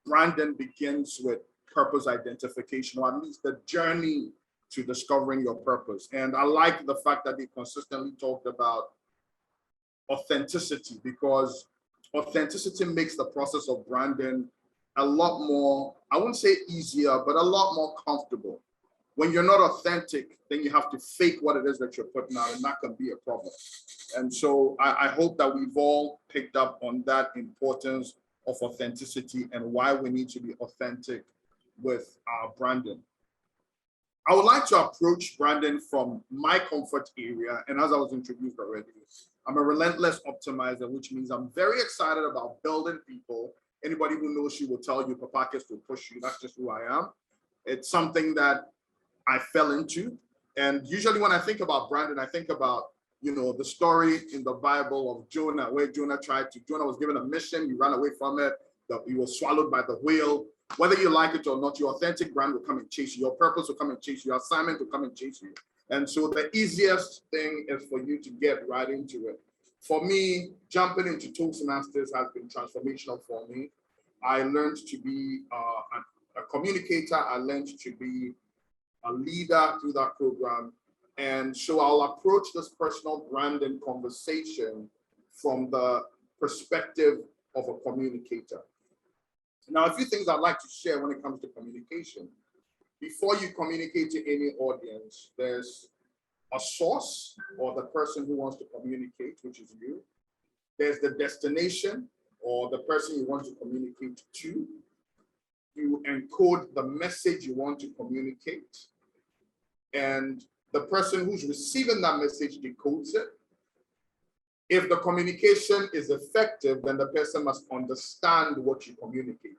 branding begins with purpose identification, or at least the journey to discovering your purpose. And I like the fact that they consistently talked about authenticity, because authenticity makes the process of branding a lot more, I wouldn't say easier, but a lot more comfortable. When you're not authentic, then you have to fake what it is that you're putting out, and that can be a problem. And so I hope that we've all picked up on that importance of authenticity and why we need to be authentic with our branding. I would like to approach branding from my comfort area. And as I was introduced already, I'm a relentless optimizer, which means I'm very excited about building people. Anybody who knows you will tell you, Papa Archist will push you. That's just who I am. It's something that I fell into. And usually when I think about branding, I think about, the story in the Bible of Jonah, where Jonah was given a mission, he ran away from it, he was swallowed by the whale. Whether you like it or not, your authentic brand will come and chase you. Your purpose will come and chase you. Your assignment will come and chase you. And so the easiest thing is for you to get right into it. For me, jumping into Toastmasters has been transformational for me. I learned to be a communicator. I learned to be a leader through that program. And so I'll approach this personal branding conversation from the perspective of a communicator. Now, a few things I'd like to share when it comes to communication. Before you communicate to any audience, there's a source or the person who wants to communicate, which is you. There's the destination or the person you want to communicate to. You encode the message you want to communicate. And the person who's receiving that message decodes it. If the communication is effective, then the person must understand what you communicated.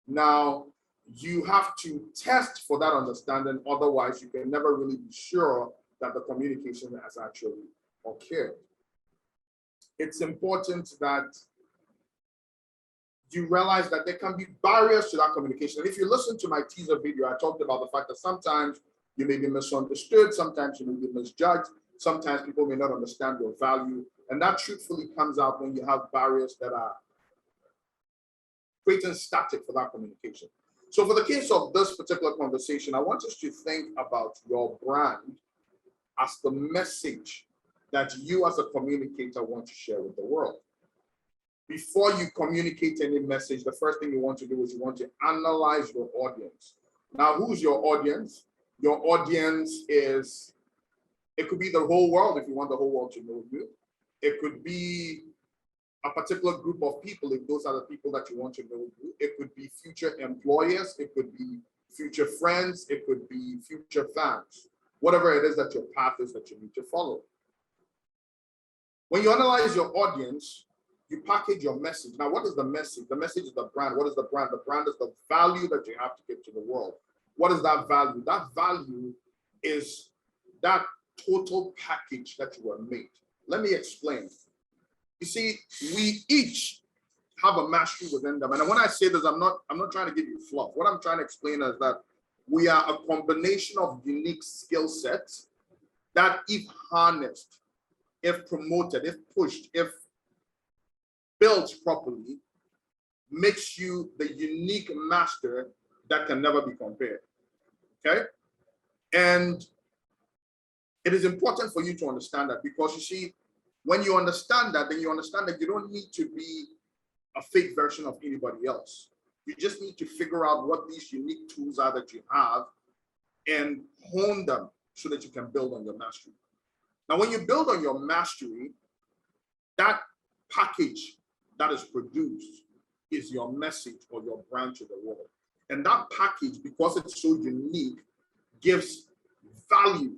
Now, you have to test for that understanding, otherwise you can never really be sure that the communication has actually occurred. It's important that you realize that there can be barriers to that communication. And if you listen to my teaser video, I talked about the fact that sometimes you may be misunderstood, sometimes you may be misjudged, sometimes people may not understand your value. And that truthfully comes out when you have barriers that are creating static for that communication. So for the case of this particular conversation, I want us to think about your brand as the message that you as a communicator want to share with the world. Before you communicate any message, the first thing you want to do is you want to analyze your audience. Now, who's your audience? Your audience is, it could be the whole world if you want the whole world to know you. It could be a particular group of people if those are the people that you want to know you. It could be future employers. It could be future friends. It could be future fans. Whatever it is that your path is that you need to follow. When you analyze your audience, you package your message. Now, what is the message? The message is the brand. What is the brand? The brand is the value that you have to give to the world. What is that value? That value is that total package that you were made. Let me explain. You see, we each have a mastery within them. And when I say this, I'm not trying to give you fluff. What I'm trying to explain is that we are a combination of unique skill sets that, if harnessed, if promoted, if pushed, if built properly, makes you the unique master that can never be compared. Okay? And it is important for you to understand that, because you see, when you understand that, then you understand that you don't need to be a fake version of anybody else. You just need to figure out what these unique tools are that you have and hone them so that you can build on your mastery. Now, when you build on your mastery, that package that is produced is your message or your brand to the world. And that package, because it's so unique, gives value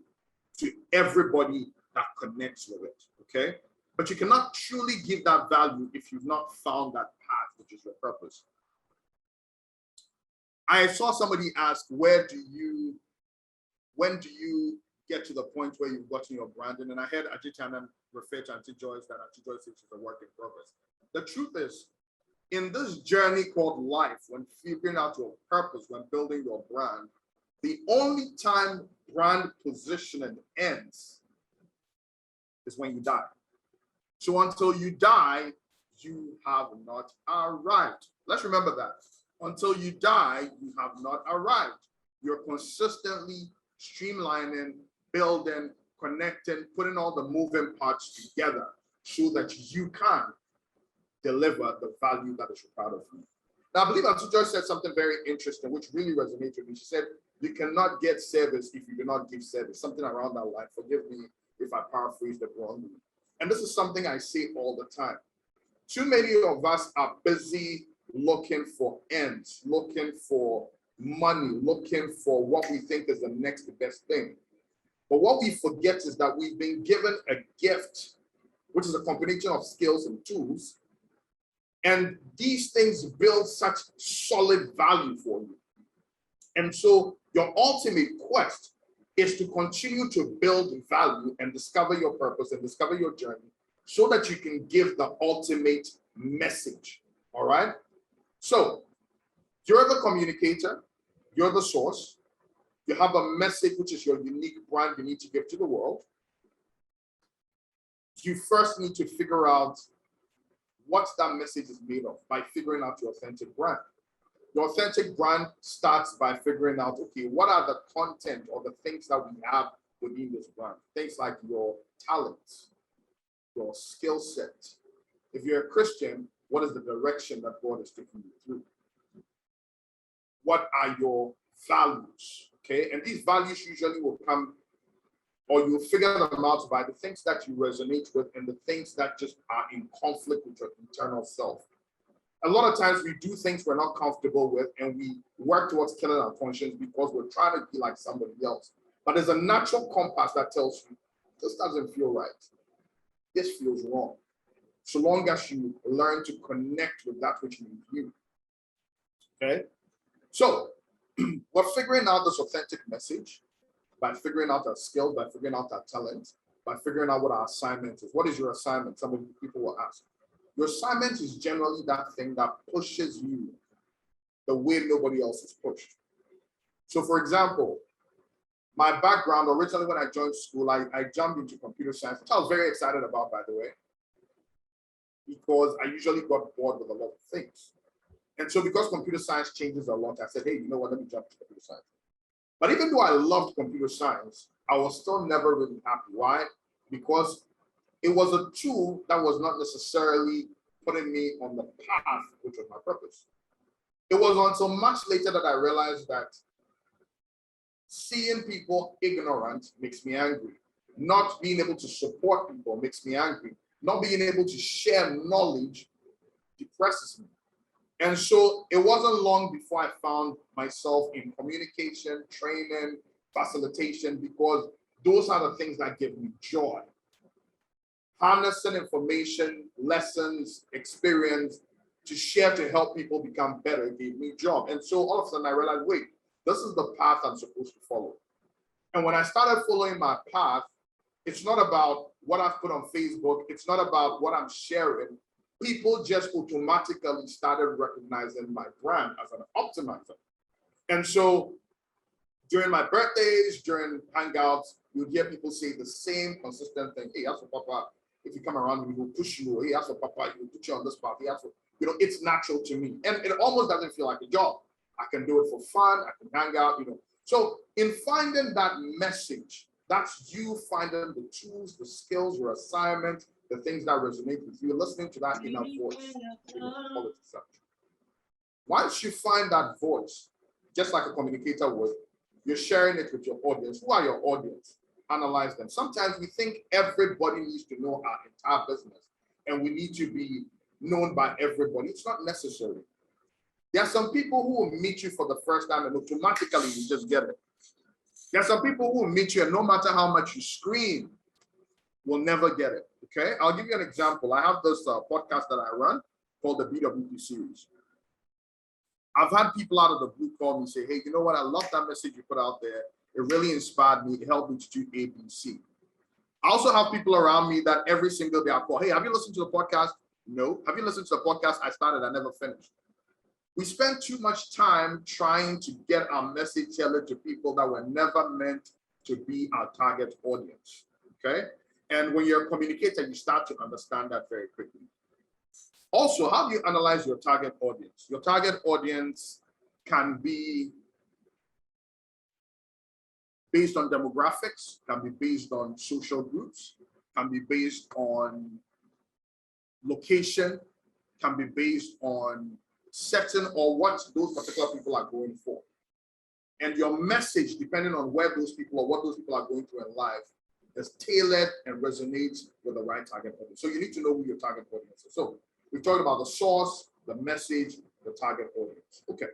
to everybody that connects with it, okay? But you cannot truly give that value if you've not found that path, which is your purpose. I saw somebody ask, when do you get to the point where you've gotten your branding? And I heard Ajit Anand refer to Auntie Joyce, that Auntie Joyce is a work in progress. The truth is, in this journey called life, when figuring out your purpose, when building your brand, the only time brand positioning ends is when you die. So until you die, you have not arrived. Let's remember that. Until you die, you have not arrived. You're consistently streamlining, building, connecting, putting all the moving parts together so that you can deliver the value that is required of you. Now, I believe Auntie Joyce said something very interesting, which really resonated with me. She said, you cannot get service if you do not give service, something around that line. Forgive me if I paraphrased it wrongly. And this is something I say all the time. Too many of us are busy looking for ends, looking for money, looking for what we think is the next best thing. But what we forget is that we've been given a gift, which is a combination of skills and tools. And these things build such solid value for you. And so your ultimate quest is to continue to build value and discover your purpose and discover your journey so that you can give the ultimate message. All right? So You're the communicator, you're the source, you have a message which is your unique brand you need to give to the world. You first need to figure out what that message is made of by figuring out your authentic brand. Your authentic brand starts by figuring out, okay, what are the content or the things that we have within this brand? Things like your talents, your skill set. If you're a Christian, what is the direction that God is taking you through? What are your values? Okay, and these values usually will come, or you figure them out by the things that you resonate with and the things that just are in conflict with your internal self. A lot of times we do things we're not comfortable with and we work towards killing our conscience because we're trying to be like somebody else. But there's a natural compass that tells you, this doesn't feel right. This feels wrong. So long as you learn to connect with that which is you. Okay? So we're figuring out this authentic message by figuring out our skill, by figuring out our talent, by figuring out what our assignment is. What is your assignment? Some of you people will ask. Your assignment is generally that thing that pushes you the way nobody else is pushed. So for example, my background, originally when I joined school, I jumped into computer science, which I was very excited about, by the way, because I usually got bored with a lot of things. And so because computer science changes a lot, I said, hey, you know what, let me jump to computer science. But even though I loved computer science, I was still never really happy. Why? Because it was a tool that was not necessarily putting me on the path, which was my purpose. It was until much later that I realized that seeing people ignorant makes me angry. Not being able to support people makes me angry. Not being able to share knowledge depresses me. And so it wasn't long before I found myself in communication, training, facilitation, because those are the things that give me joy. Harnessing information, lessons, experience to share to help people become better gave me joy. And so all of a sudden I realized, wait, this is the path I'm supposed to follow. And when I started following my path, it's not about what I've put on Facebook. It's not about what I'm sharing. People just automatically started recognizing my brand as an optimizer. And so during my birthdays, during hangouts, you'd hear people say the same consistent thing. Hey, that's for Papa. If you come around, we will push you. Hey, that's for Papa. He will put you on this path. Hey, that's for, it's natural to me. And it almost doesn't feel like a job. I can do it for fun. I can hang out, So in finding that message, that's you finding the tools, the skills, your assignment, the things that resonate with you, listening to that inner voice. Once you find that voice, just like a communicator would, you're sharing it with your audience. Who are your audience? Analyze them. Sometimes we think everybody needs to know our entire business and we need to be known by everybody. It's not necessary. There are some people who will meet you for the first time and automatically you just get it. There are some people who will meet you and no matter how much you scream, will never get it. Okay, I'll give you an example. I have this podcast that I run called the BWP series. I've had people out of the blue call me and say, hey, you know what? I love that message you put out there. It really inspired me. It helped me to do A, B, C. I also have people around me that every single day I call, hey, have you listened to the podcast? No. Have you listened to the podcast I started? I never finished. We spend too much time trying to get our message tailored to people that were never meant to be our target audience. Okay? And when you're a communicator, you start to understand that very quickly. Also, how do you analyze your target audience? Your target audience can be based on demographics, can be based on social groups, can be based on location, can be based on setting or what those particular people are going for. And your message, depending on where those people or what those people are going through in life, is tailored and resonates with the right target audience. So you need to know who your target audience is. So we talked about the source, the message, the target audience. Okay.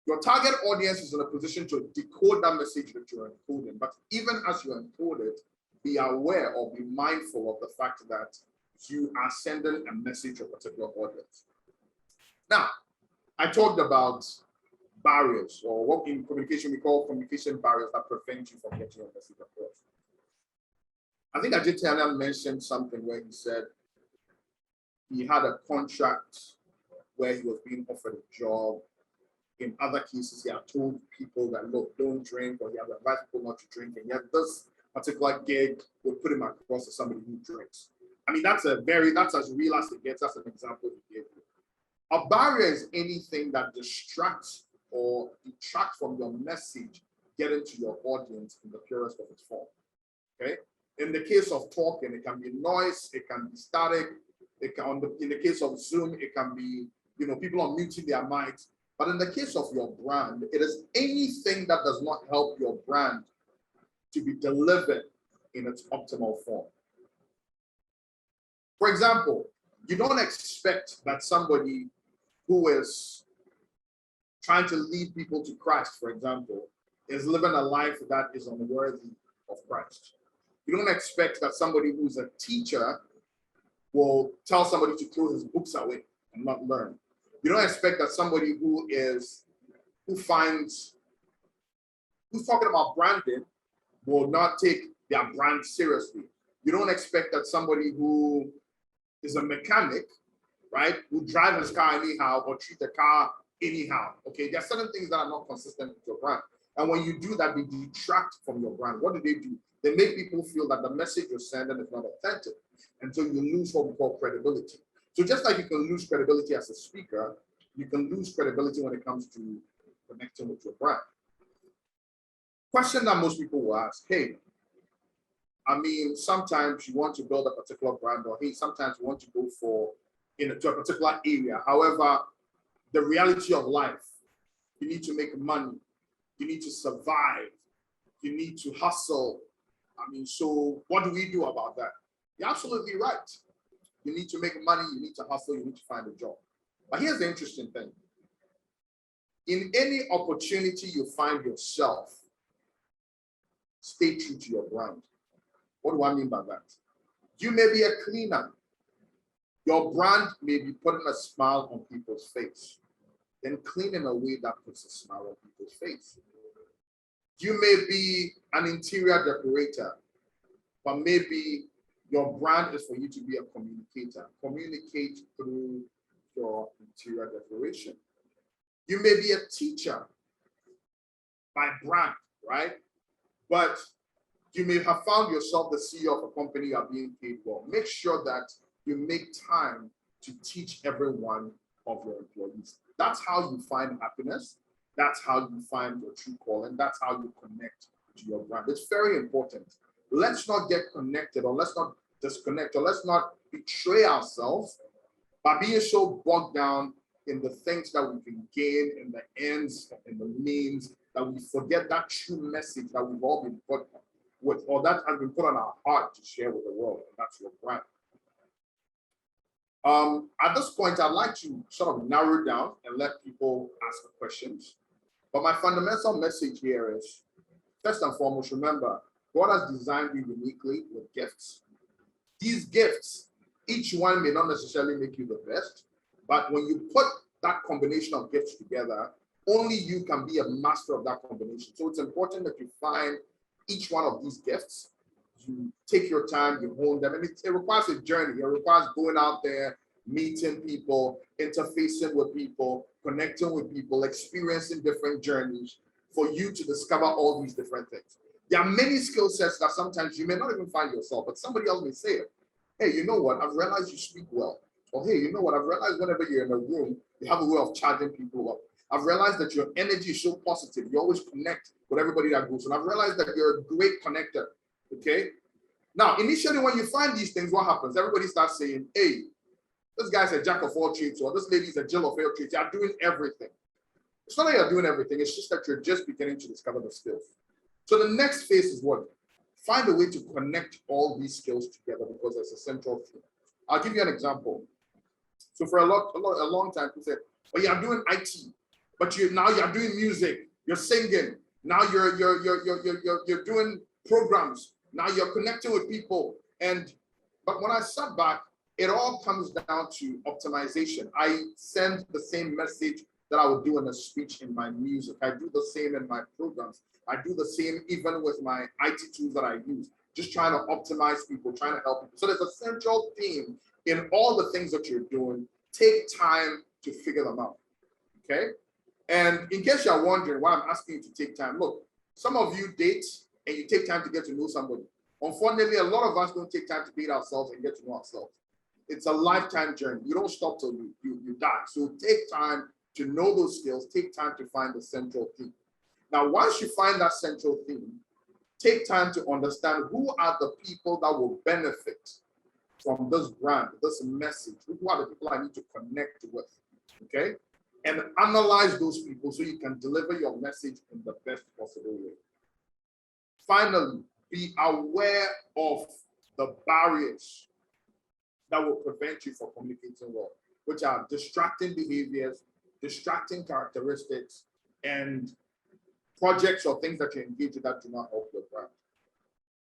Your target audience is in a position to decode that message that you're encoding. But even as you encode it, be aware or be mindful of the fact that you are sending a message to a particular audience. Now, I talked about barriers, or what in communication we call communication barriers that prevent you from getting your message across. I think Ajit Anand mentioned something where he said he had a contract where he was being offered a job In other cases, he had told people that, look, don't drink, or he had advised people not to drink. And yet this particular gig would put him across as somebody who drinks. I mean, that's as real as it gets. That's an example he gave you. A barrier is anything that distracts or detracts from your message getting to your audience in the purest of its form. Okay? In the case of talking, it can be noise, it can be static, in the case of Zoom, it can be, people are muting their mics. But in the case of your brand, it is anything that does not help your brand to be delivered in its optimal form. For example, you don't expect that somebody who is trying to lead people to Christ, for example, is living a life that is unworthy of Christ. You don't expect that somebody who's a teacher will tell somebody to throw his books away and not learn. You don't expect that somebody who's talking about branding will not take their brand seriously. You don't expect that somebody who is a mechanic, right, who drive his car anyhow or treat the car anyhow. Okay, there are certain things that are not consistent with your brand. And when you do that, they detract from your brand. What do? They make people feel that the message you're sending is not authentic. And so you lose what we call credibility. So just like you can lose credibility as a speaker, you can lose credibility when it comes to connecting with your brand. Question that most people will ask, hey, I mean, sometimes you want to build a particular brand, or hey, sometimes you want to go to a particular area. However, the reality of life, you need to make money, you need to survive, you need to hustle. I mean, so what do we do about that? You're absolutely right. You need to make money, you need to hustle, you need to find a job. But here's the interesting thing. In any opportunity you find yourself, stay true to your brand. What do I mean by that? You may be a cleaner. Your brand may be putting a smile on people's face. Then clean in a way that puts a smile on people's face. You may be an interior decorator, but maybe your brand is for you to be a communicator. Communicate through your interior decoration. You may be a teacher by brand, right? But you may have found yourself the CEO of a company you are being paid well. Make sure that you make time to teach every one of your employees. That's how you find happiness. That's how you find your true calling. That's how you connect to your brand. It's very important. Let's not get connected, or let's not disconnect, or let's not betray ourselves by being so bogged down in the things that we can gain, in the ends, in the means, that we forget that true message that we've all been put with, or that has been put on our heart to share with the world, and that's your brand. At this point, I'd like to sort of narrow down and let people ask questions. But my fundamental message here is, first and foremost, remember, God has designed you uniquely with gifts. These gifts, each one may not necessarily make you the best, but when you put that combination of gifts together, only you can be a master of that combination. So it's important that you find each one of these gifts, you take your time, you hone them, and it requires a journey. It requires going out there, meeting people, interfacing with people, connecting with people, experiencing different journeys for you to discover all these different things. There are many skill sets that sometimes you may not even find yourself, but somebody else may say it. Hey, you know what? I've realized you speak well. Or hey, you know what? I've realized whenever you're in a room, you have a way of charging people up. I've realized that your energy is so positive. You always connect with everybody that goes. And I've realized that you're a great connector. Okay. Now, initially, when you find these things, what happens? Everybody starts saying, hey, this guy's a jack of all trades, or this lady's a Jill of all trades. You're doing everything. It's not that you're doing everything. It's just that you're just beginning to discover the skills. So the next phase is what? Find a way to connect all these skills together, because it's a central theme. I'll give you an example. So for a long time, people said, well, you're doing IT, but now you're doing music, you're singing, now you're doing programs, now you're connecting with people. But when I sat back, it all comes down to optimization. I send the same message that I would do in a speech in my music. I do the same in my programs. I do the same even with my IT tools that I use, just trying to optimize people, trying to help people. So there's a central theme in all the things that you're doing. Take time to figure them out, okay? And in case you're wondering why I'm asking you to take time, look, some of you date and you take time to get to know somebody. Unfortunately, a lot of us don't take time to date ourselves and get to know ourselves. It's a lifetime journey. You don't stop till you die. So take time to know those skills, take time to find the central theme. Now, once you find that central theme, take time to understand who are the people that will benefit from this brand, this message. Who are the people I need to connect with, okay? And analyze those people so you can deliver your message in the best possible way. Finally, be aware of the barriers that will prevent you from communicating well, which are distracting behaviors, distracting characteristics, and projects or things that you engage in that do not help your brand.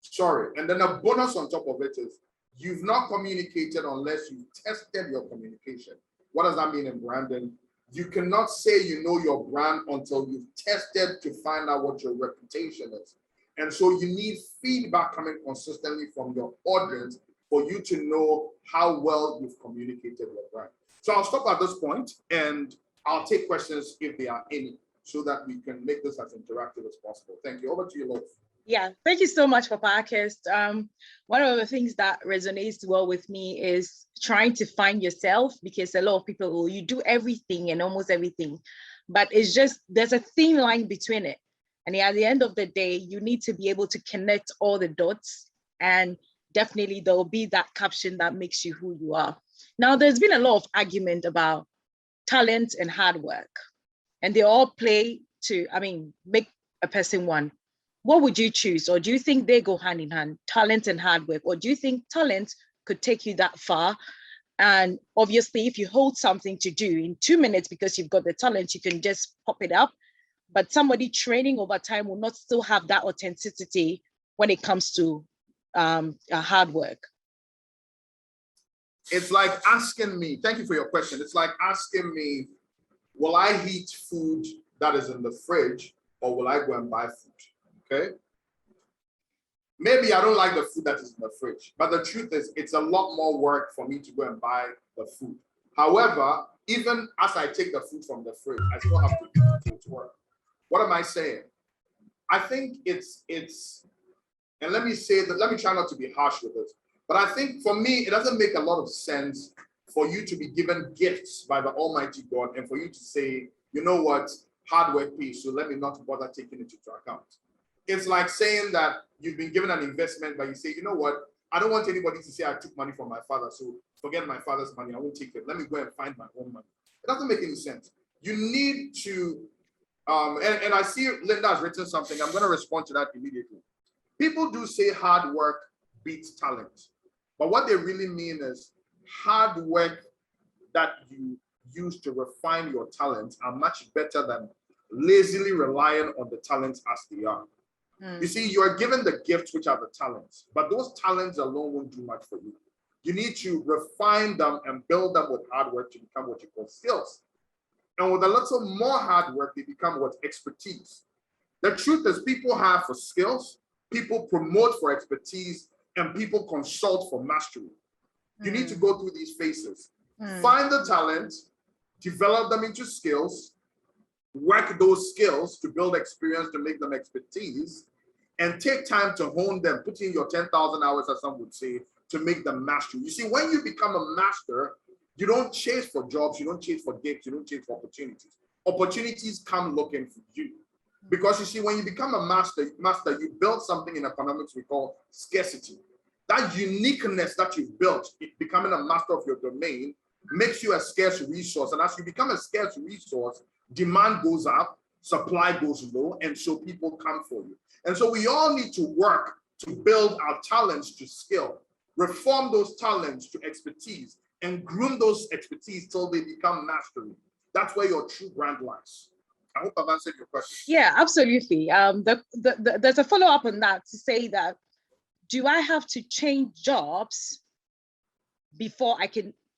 Sorry. And then a bonus on top of it is you've not communicated unless you've tested your communication. What does that mean in branding? You cannot say you know your brand until you've tested to find out what your reputation is. And so you need feedback coming consistently from your audience for you to know how well you've communicated your brand. So I'll stop at this point and I'll take questions if there are any, so that we can make this as interactive as possible. Thank you. Over to you, Lois. Yeah, thank you so much, Papa Akest. One of the things that resonates well with me is trying to find yourself, because a lot of people, you do everything and almost everything, but it's just, there's a thin line between it. And at the end of the day, you need to be able to connect all the dots, and definitely there'll be that caption that makes you who you are. Now, there's been a lot of argument about talent and hard work, and they all play to, make a person one. What would you choose? Or do you think they go hand in hand, talent and hard work? Or do you think talent could take you that far? And obviously, if you hold something to do in 2 minutes because you've got the talent, you can just pop it up. But somebody training over time will not still have that authenticity when it comes to hard work. It's like asking me, thank you for your question. It's like asking me, will I heat food that is in the fridge, or will I go and buy food? Okay. Maybe I don't like the food that is in the fridge, but the truth is it's a lot more work for me to go and buy the food. However, even as I take the food from the fridge, I still have to eat the food to work. What am I saying? I think it's, and let me try not to be harsh with it, but I think for me, it doesn't make a lot of sense for you to be given gifts by the Almighty God and for you to say, you know what, hard work pays, so let me not bother taking it into account. It's like saying that you've been given an investment, but you say, you know what, I don't want anybody to say I took money from my father, so forget my father's money, I won't take it. Let me go and find my own money. It doesn't make any sense. You need to, and I see Linda has written something. I'm going to respond to that immediately. People do say hard work beats talent, but what they really mean is hard work that you use to refine your talents are much better than lazily relying on the talents as they are. You see, you are given the gifts, which are the talents, but those talents alone won't do much for you. You need to refine them and build them with hard work to become what you call skills. And with a little more hard work, they become what? Expertise. The truth is, people have for skills, people promote for expertise, and people consult for mastery. You need to go through these phases. Find the talent, develop them into skills, work those skills to build experience to make them expertise, and take time to hone them, put in your 10,000 hours, as some would say, to make them mastery. You see, when you become a master, you don't chase for jobs, you don't chase for gigs, you don't chase for opportunities. Opportunities come looking for you. Because you see, when you become a master, you build something in economics we call scarcity. That uniqueness that you've built, becoming a master of your domain, makes you a scarce resource. And as you become a scarce resource, demand goes up, supply goes low, and so people come for you. And so we all need to work to build our talents to skill, reform those talents to expertise, and groom those expertise till they become mastery. That's where your true brand lies. I hope I've answered your question. Yeah, absolutely. There's a follow-up on that to say that, do I have to change jobs before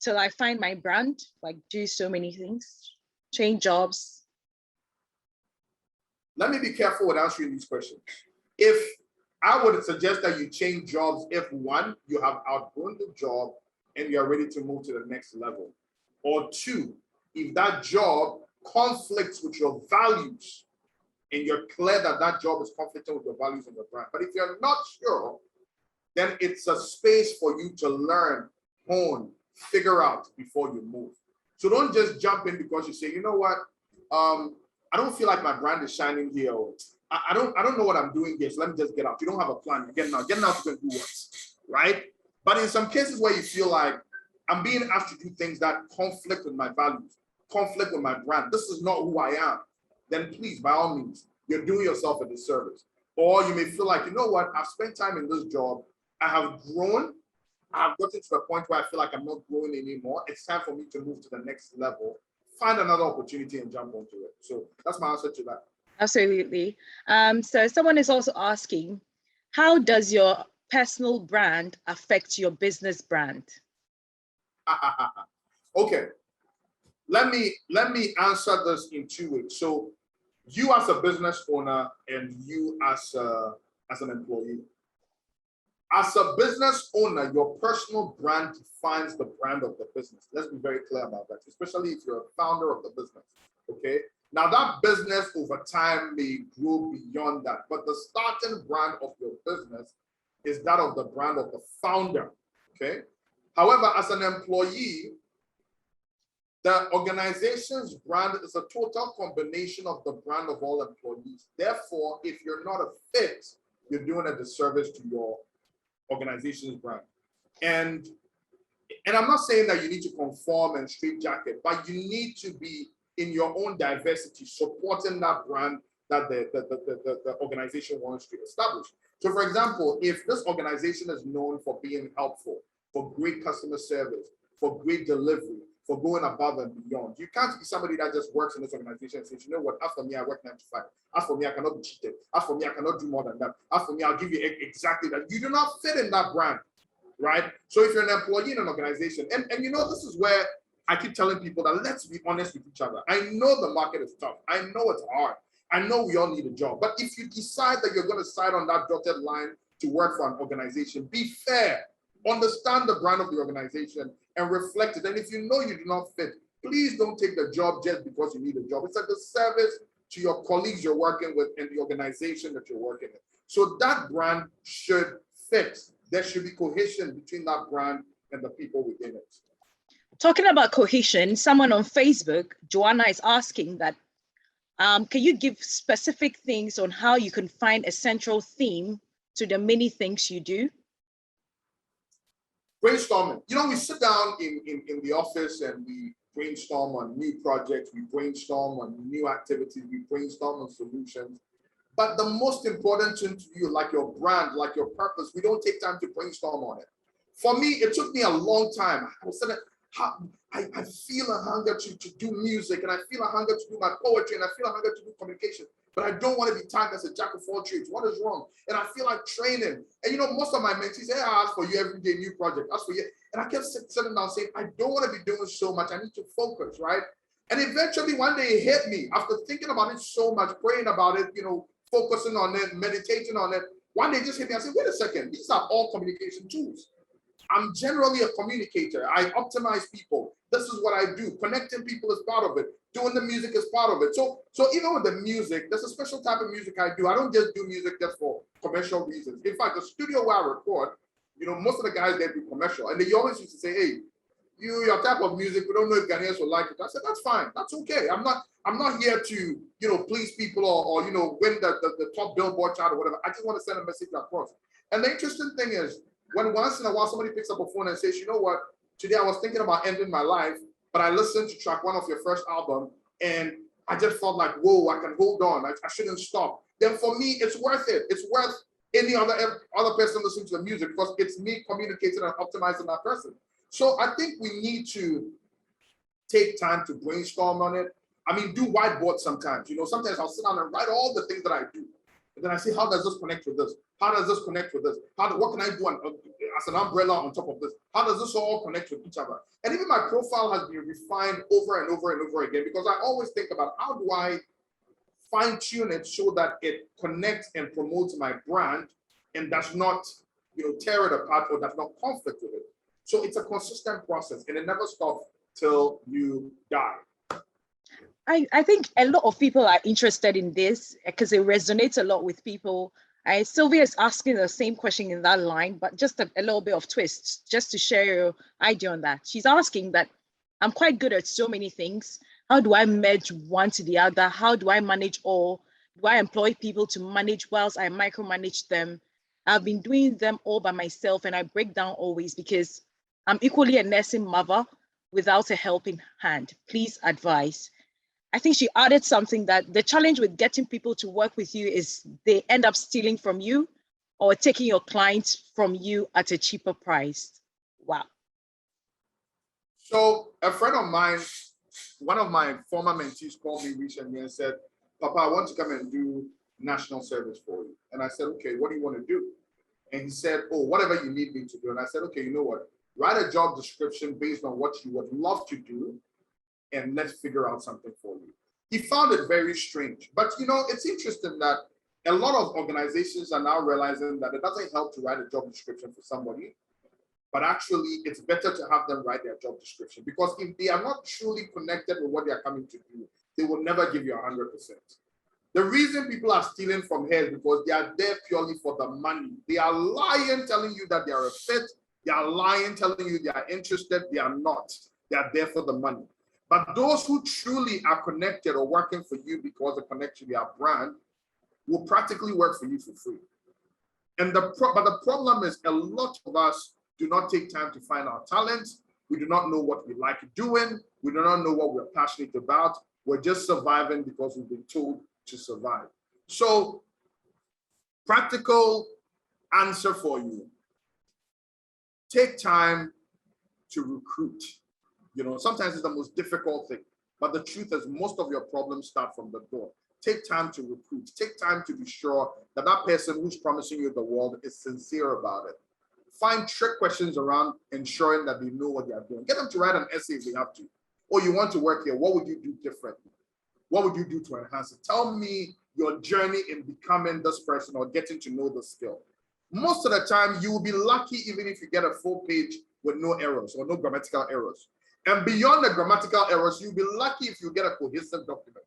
till I find my brand? Like, do so many things, change jobs? Let me be careful with answering these questions. If I would suggest that you change jobs if one, you have outgrown the job and you're ready to move to the next level, or two, if that job conflicts with your values, and you're clear that that job is conflicting with your values and your brand. But if you're not sure, then it's a space for you to learn, hone, figure out before you move. So don't just jump in because you say, you know what, I don't feel like my brand is shining here. Or, I don't know what I'm doing here, so let me just get out. You don't have a plan. You're getting out. Getting out to do what, right? But in some cases where you feel like I'm being asked to do things that conflict with my values, conflict with my brand, this is not who I am, then please, by all means, you're doing yourself a disservice. Or you may feel like, you know what, I've spent time in this job, I have grown, I've gotten to the point where I feel like I'm not growing anymore. It's time for me to move to the next level, find another opportunity and jump onto it. So that's my answer to that. Absolutely. So someone is also asking, how does your personal brand affect your business brand? Okay, let me answer this in 2 ways. So you as a business owner and you as an employee. As a business owner, your personal brand defines the brand of the business. Let's be very clear about that, especially if you're a founder of the business, okay? Now that business over time may grow beyond that, but the starting brand of your business is that of the brand of the founder, okay? However, as an employee, the organization's brand is a total combination of the brand of all employees. Therefore, if you're not a fit, you're doing a disservice to your organization's brand. And I'm not saying that you need to conform and straitjacket, but you need to be in your own diversity, supporting that brand that the organization wants to establish. So for example, if this organization is known for being helpful, for great customer service, for great delivery, for going above and beyond, you can't be somebody that just works in this organization and says, you know what, as for me, I work 9 to 5. As for me, I cannot be cheated. As for me, I cannot do more than that. As for me, I'll give you exactly that. You do not fit in that brand, right? So if you're an employee in an organization, and you know, this is where I keep telling people that let's be honest with each other. I know the market is tough. I know it's hard. I know we all need a job. But if you decide that you're going to sign on that dotted line to work for an organization, be fair. Understand the brand of the organization and reflect it. And if you know you do not fit, please don't take the job just because you need a job. It's a disservice to your colleagues you're working with and the organization that you're working in. So that brand should fit. There should be cohesion between that brand and the people within it. Talking about cohesion, someone on Facebook, Joanna, is asking that, can you give specific things on how you can find a central theme to the many things you do? Brainstorming. You know, we sit down in the office and we brainstorm on new projects, we brainstorm on new activities, we brainstorm on solutions. But the most important thing to you, like your brand, like your purpose, we don't take time to brainstorm on it. For me, it took me a long time. I feel a hunger to do music, and I feel a hunger to do my poetry, and I feel a hunger to do communication, but I don't want to be tagged as a jack of all trades. What is wrong? And I feel like training. And you know, most of my mentees say, I ask for you every day, new project, ask for you. And I kept sitting down saying, I don't want to be doing so much. I need to focus, right? And eventually one day it hit me after thinking about it so much, praying about it, you know, focusing on it, meditating on it. One day it just hit me. I said, wait a second, these are all communication tools. I'm generally a communicator. I optimize people. This is what I do. Connecting people is part of it. Doing the music is part of it. So even with the music, there's a special type of music I do. I don't just do music just for commercial reasons. In fact, the studio where I record, you know, most of the guys, they do commercial. And they always used to say, hey, your type of music, we don't know if Ghanaians will like it. I said, that's fine. That's okay. I'm not here to, you know, please people or you know, win the top Billboard chart or whatever. I just want to send a message across. And the interesting thing is, when once in a while somebody picks up a phone and says, you know what, today I was thinking about ending my life, but I listened to track 1 of your first album and I just felt like, whoa, I can hold on. I shouldn't stop. Then for me, it's worth it. It's worth any other person listening to the music because it's me communicating and optimizing that person. So I think we need to take time to brainstorm on it. I mean, do whiteboards sometimes. You know, sometimes I'll sit down and write all the things that I do. And then I say, how does this connect with this? How does this connect with this? What can I do as an umbrella on top of this? How does this all connect with each other? And even my profile has been refined over and over and over again because I always think about how do I fine tune it so that it connects and promotes my brand and does not, you know, tear it apart or does not conflict with it. So it's a consistent process and it never stops till you die. I think a lot of people are interested in this because it resonates a lot with people. Sylvia is asking the same question in that line, but just a little bit of twist, just to share your idea on that. She's asking that I'm quite good at so many things. How do I merge one to the other? How do I manage all? Do I employ people to manage whilst I micromanage them? I've been doing them all by myself and I break down always because I'm equally a nursing mother without a helping hand. Please advise. I think she added something that the challenge with getting people to work with you is they end up stealing from you or taking your clients from you at a cheaper price. Wow. So a friend of mine, one of my former mentees called me recently and said, Papa, I want to come and do national service for you. And I said, okay, what do you want to do? And he said, oh, whatever you need me to do. And I said, okay, you know what? Write a job description based on what you would love to do, and let's figure out something for you. He found it very strange. But, you know, it's interesting that a lot of organizations are now realizing that it doesn't help to write a job description for somebody, but actually it's better to have them write their job description, because if they are not truly connected with what they are coming to do, they will never give you 100%. The reason people are stealing from here is because they are there purely for the money. They are lying, telling you that they are a fit. They are lying, telling you they are interested. They are not. They are there for the money. But those who truly are connected or working for you because they connect to their brand will practically work for you for free. But the problem is a lot of us do not take time to find our talents. We do not know what we like doing. We do not know what we're passionate about. We're just surviving because we've been told to survive. So, practical answer for you. Take time to recruit. You know, sometimes it's the most difficult thing, but the truth is most of your problems start from the door. Take time to recruit. Take time to be sure that that person who's promising you the world is sincere about it. Find trick questions around ensuring that they know what they are doing. Get them to write an essay if they have to. Oh, you want to work here, what would you do differently? What would you do to enhance it? Tell me your journey in becoming this person or getting to know the skill. Most of the time, you will be lucky even if you get a full page with no errors or no grammatical errors. And beyond the grammatical errors, you'll be lucky if you get a cohesive document.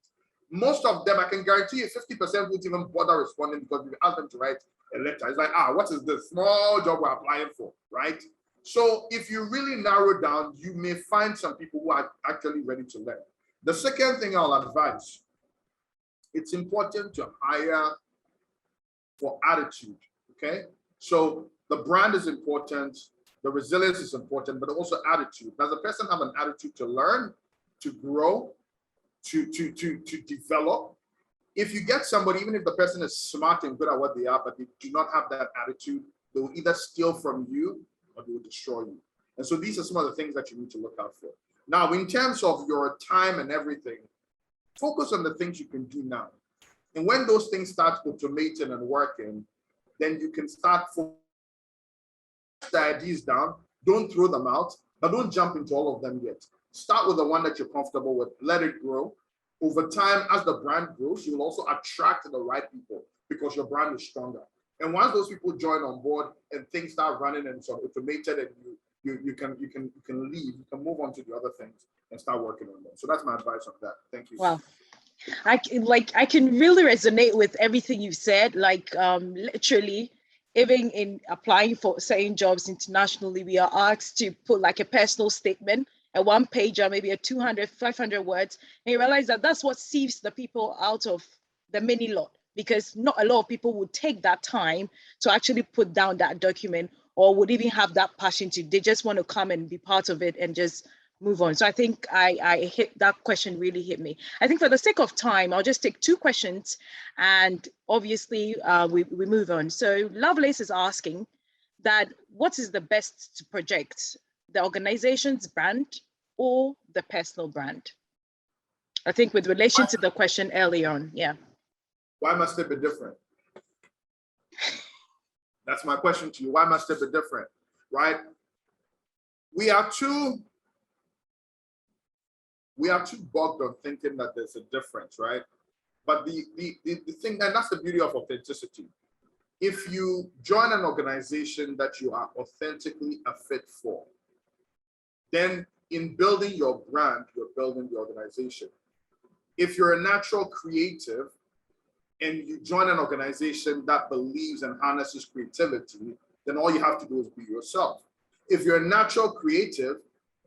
Most of them, I can guarantee you 50% won't even bother responding because you ask them to write a letter. It's like, what is this small job we're applying for, right? So if you really narrow down, you may find some people who are actually ready to learn. The second thing I'll advise, it's important to hire for attitude, okay? So the brand is important, the resilience is important, but also attitude. Does the person have an attitude to learn, to grow, to develop? If you get somebody, even if the person is smart and good at what they are, but they do not have that attitude, they will either steal from you or they will destroy you. And so these are some of the things that you need to look out for. Now, in terms of your time and everything, focus on the things you can do now. And when those things start automating and working, then you can start the ideas down. Don't throw them out, but don't jump into all of them yet. Start with the one that you're comfortable with. Let it grow. Over time, as the brand grows, you will also attract the right people because your brand is stronger. And once those people join on board and things start running and sort of automated, and you can leave, you can move on to the other things and start working on them. So that's my advice on that. Thank you. Wow. I can really resonate with everything you said. Literally, even in applying for certain jobs internationally, we are asked to put like a personal statement, a one pager, maybe a 200, 500 words. And you realize that that's what sieves the people out of the mini lot, because not a lot of people would take that time to actually put down that document or would even have that passion to, they just want to come and be part of it and just move on. So I think I hit that question, really hit me. I think for the sake of time, I'll just take two questions and obviously we move on. So Lovelace is asking that what is the best to project, the organization's brand or the personal brand? I think with relation to the question earlier on, yeah. Why must it be different? That's my question to you. Why must it be different, right? We are too bogged on thinking that there's a difference, right? But the thing, and that's the beauty of authenticity. If you join an organization that you are authentically a fit for, then in building your brand, you're building the organization. If you're a natural creative and you join an organization that believes and harnesses creativity, then all you have to do is be yourself. If you're a natural creative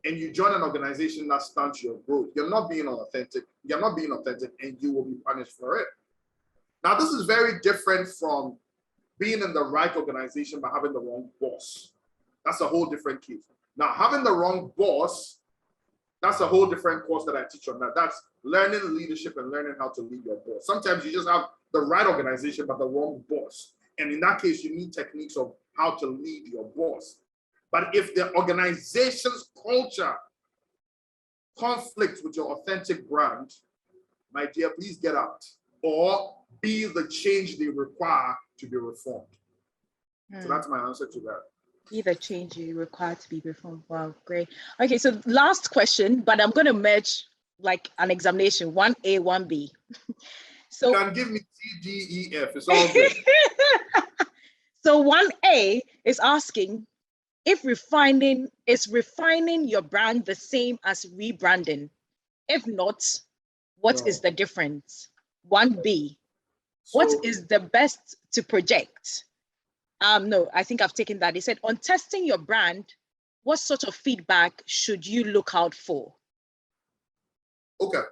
and you join an organization that stunts your growth, you're not being authentic, and you will be punished for it. Now, this is very different from being in the right organization but having the wrong boss. That's a whole different case. Now, having the wrong boss, that's a whole different course that I teach on that. That's learning leadership and learning how to lead your boss. Sometimes you just have the right organization but the wrong boss. And in that case, you need techniques of how to lead your boss. But if the organization's culture conflicts with your authentic brand, my dear, please get out or be the change they require to be reformed. So that's my answer to that. Be the change you require to be reformed. Wow, great. Okay, so last question, but I'm going to merge like an examination, 1A, 1B. So you can give me C, D, E, F. It's all good. So 1A is asking if refining your brand the same as rebranding. If not, what is the difference? 1B, what is the best to project? No, I think I've taken that. He said, on testing your brand, what sort of feedback should you look out for? Okay,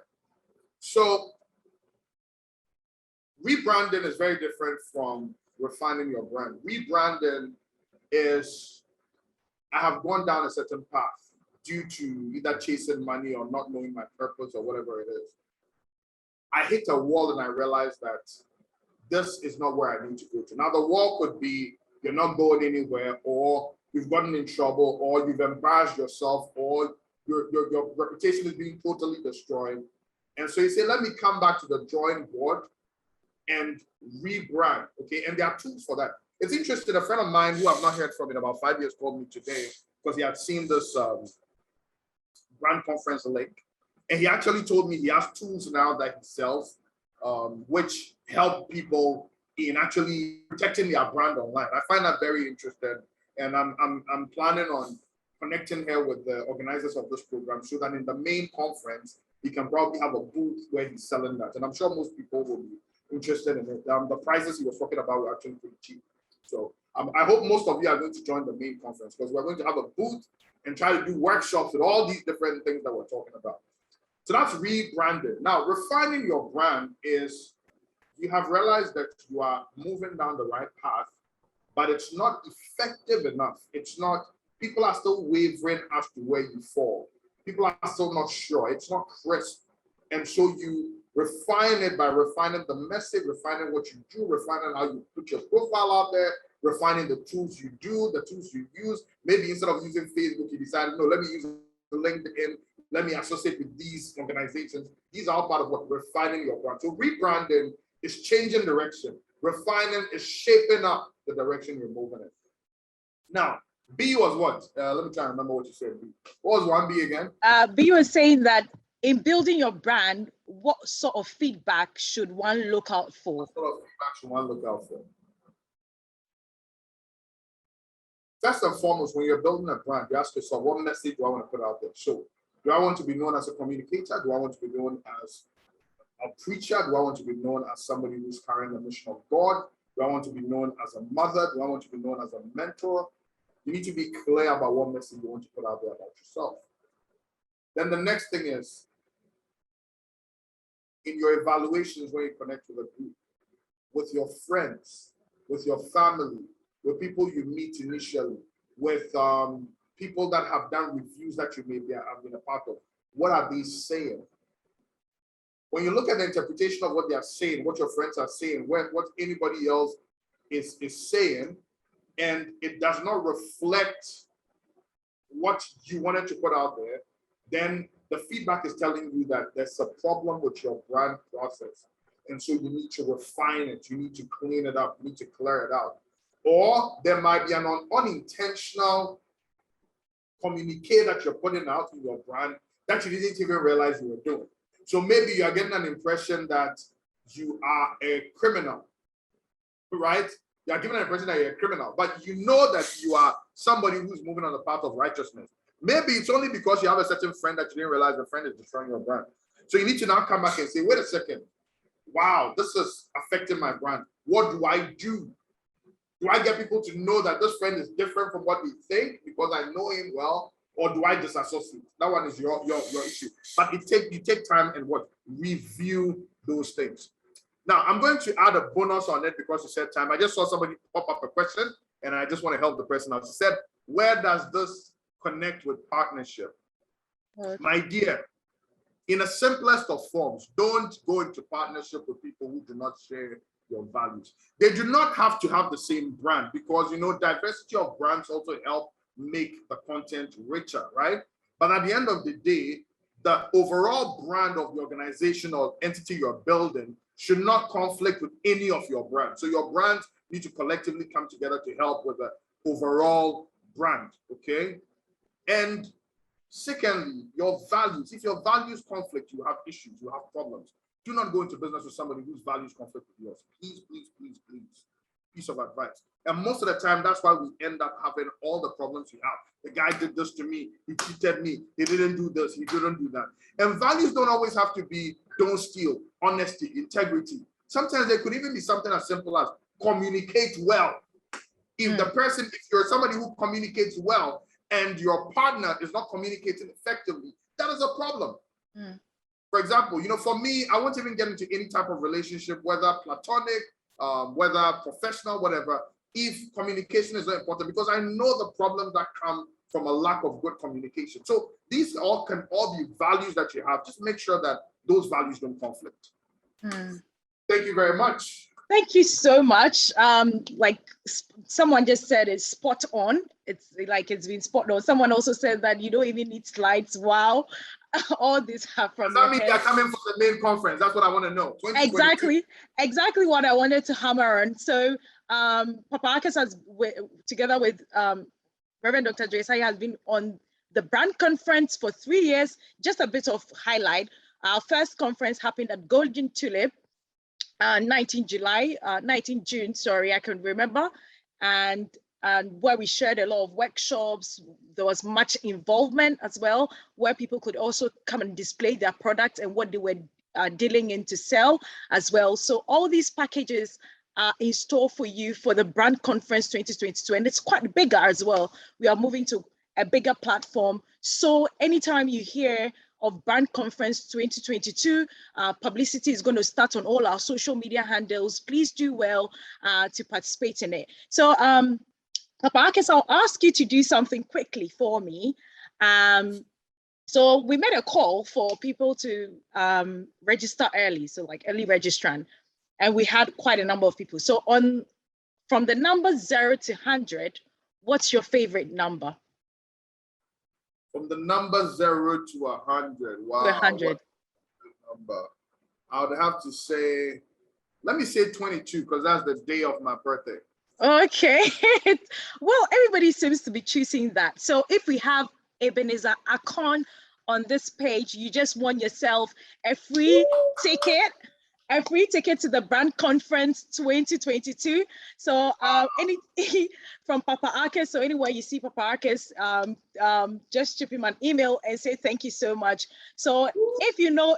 so rebranding is very different from refining your brand. Rebranding is, I have gone down a certain path due to either chasing money or not knowing my purpose or whatever it is. I hit a wall and I realized that this is not where I need to go to. Now, the wall could be you're not going anywhere, or you've gotten in trouble, or you've embarrassed yourself, or your reputation is being totally destroyed. And so you say, let me come back to the drawing board and rebrand, okay? And there are tools for that. It's interesting, a friend of mine who I've not heard from in about 5 years called me today because he had seen this brand conference link. And he actually told me he has tools now that he sells, which help people in actually protecting their brand online. I find that very interesting. And I'm planning on connecting here with the organizers of this program so that in the main conference, he can probably have a booth where he's selling that. And I'm sure most people will be interested in it. The prices he was talking about were actually pretty cheap. So I hope most of you are going to join the main conference because we're going to have a booth and try to do workshops with all these different things that we're talking about. So that's rebranding. Now, refining your brand is you have realized that you are moving down the right path, but it's not effective enough. It's not, people are still wavering as to where you fall. People are still not sure. It's not crisp. And so you refine it by refining the message, refining what you do, refining how you put your profile out there, refining the tools you do, the tools you use. Maybe instead of using Facebook, you decided, no, let me use LinkedIn, let me associate with these organizations. These are all part of what refining your brand. So rebranding is changing direction. Refining is shaping up the direction you're moving in. Now, B was what? Let me try and remember what you said. B. What was 1B again? B was saying that in building your brand, what sort of feedback should one look out for? What sort of feedback should one look out for? First and foremost, when you're building a brand, you ask yourself, what message do I want to put out there? So, do I want to be known as a communicator? Do I want to be known as a preacher? Do I want to be known as somebody who's carrying the mission of God? Do I want to be known as a mother? Do I want to be known as a mentor? You need to be clear about what message you want to put out there about yourself. Then the next thing is, in your evaluations when you connect with a group, with your friends, with your family, with people you meet initially, with people that have done reviews that you maybe have been a part of, what are they saying? When you look at the interpretation of what they are saying, what your friends are saying, what anybody else is saying, and it does not reflect what you wanted to put out there, then the feedback is telling you that there's a problem with your brand process. And so you need to refine it. You need to clean it up. You need to clear it out. Or there might be an unintentional communique that you're putting out in your brand that you didn't even realize you were doing. So maybe you are getting an impression that you are a criminal, right? You are given an impression that you're a criminal, but you know that you are somebody who's moving on the path of righteousness. Maybe it's only because you have a certain friend that you didn't realize the friend is destroying your brand. So you need to now come back and say, wait a second, wow, this is affecting my brand. What do I do? Do I get people to know that this friend is different from what they think because I know him well, or do I disassociate? That one is your issue. But you take time and what? Review those things. Now, I'm going to add a bonus on it because you said time. I just saw somebody pop up a question, and I just want to help the person out. She said, where does this connect with partnership? My dear, in the simplest of forms, don't go into partnership with people who do not share your values. They do not have to have the same brand because, diversity of brands also help make the content richer, right? But at the end of the day, the overall brand of the organization or entity you're building should not conflict with any of your brands. So your brands need to collectively come together to help with the overall brand, okay? And secondly, your values. If your values conflict, you have issues, you have problems. Do not go into business with somebody whose values conflict with yours. Please, please, please, please. Piece of advice. And most of the time, that's why we end up having all the problems we have. The guy did this to me. He cheated me. He didn't do this. He didn't do that. And values don't always have to be don't steal, honesty, integrity. Sometimes there could even be something as simple as communicate well. If you're somebody who communicates well and your partner is not communicating effectively, that is a problem. For example, for me, I won't even get into any type of relationship, whether platonic, whether professional, whatever, if communication is not important, because I know the problems that come from a lack of good communication. So these can all be values that you have. Just make sure that those values don't conflict. Thank you very much. Thank you so much. Like someone just said, it's spot on. It's been spot on. Someone also said that you don't even need slides. Wow. All these have from that means they're coming for the main conference. That's what I want to know. Exactly what I wanted to hammer on. So Papa Akes has, together with Reverend Dr. Joyce Aye, has been on the brand conference for 3 years. Just a bit of highlight. Our first conference happened at Golden Tulip, 19 June, sorry, I can remember. And where we shared a lot of workshops. There was much involvement as well, where people could also come and display their products and what they were dealing in to sell as well. So all these packages are in store for you for the Brand Conference 2022, and it's quite bigger as well. We are moving to a bigger platform. So anytime you hear of Brand Conference 2022, publicity is going to start on all our social media handles. Please do well to participate in it. So Papa Akes, I'll ask you to do something quickly for me. So we made a call for people to register early, so like early registrant, and we had quite a number of people. So from the number 0 to 100, what's your favorite number? From the number 0 to 100, wow. 100. Number? I would have to say, let me say 22, because that's the day of my birthday. Okay. Well, everybody seems to be choosing that. So if we have Ebenezer Akon on this page, you just won yourself a free ticket. A free ticket to the Brand Conference 2022. So from Papa Akes, so anywhere you see Papa Akes, just chip him an email and say thank you so much. So if you know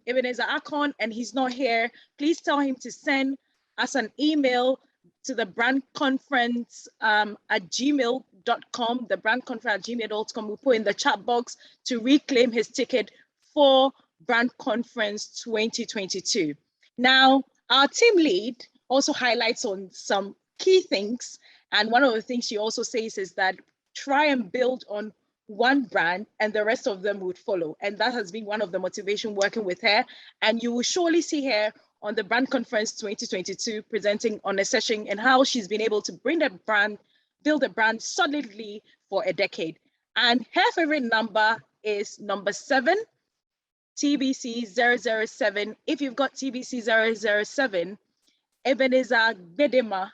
Ebenezer Akon and he's not here, please tell him to send us an email to the Brand Conference at gmail.com, the Brand Conference at gmail.com. We'll put in the chat box to reclaim his ticket for Brand Conference 2022. Now, our team lead also highlights on some key things. And one of the things she also says is that try and build on one brand and the rest of them would follow. And that has been one of the motivation working with her. And you will surely see her on the Brand Conference 2022 presenting on a session and how she's been able to bring a brand, build a brand solidly for a decade. And her favorite number is number 7. TBC 007. If you've got TBC 007, Ebenezer Gbedema,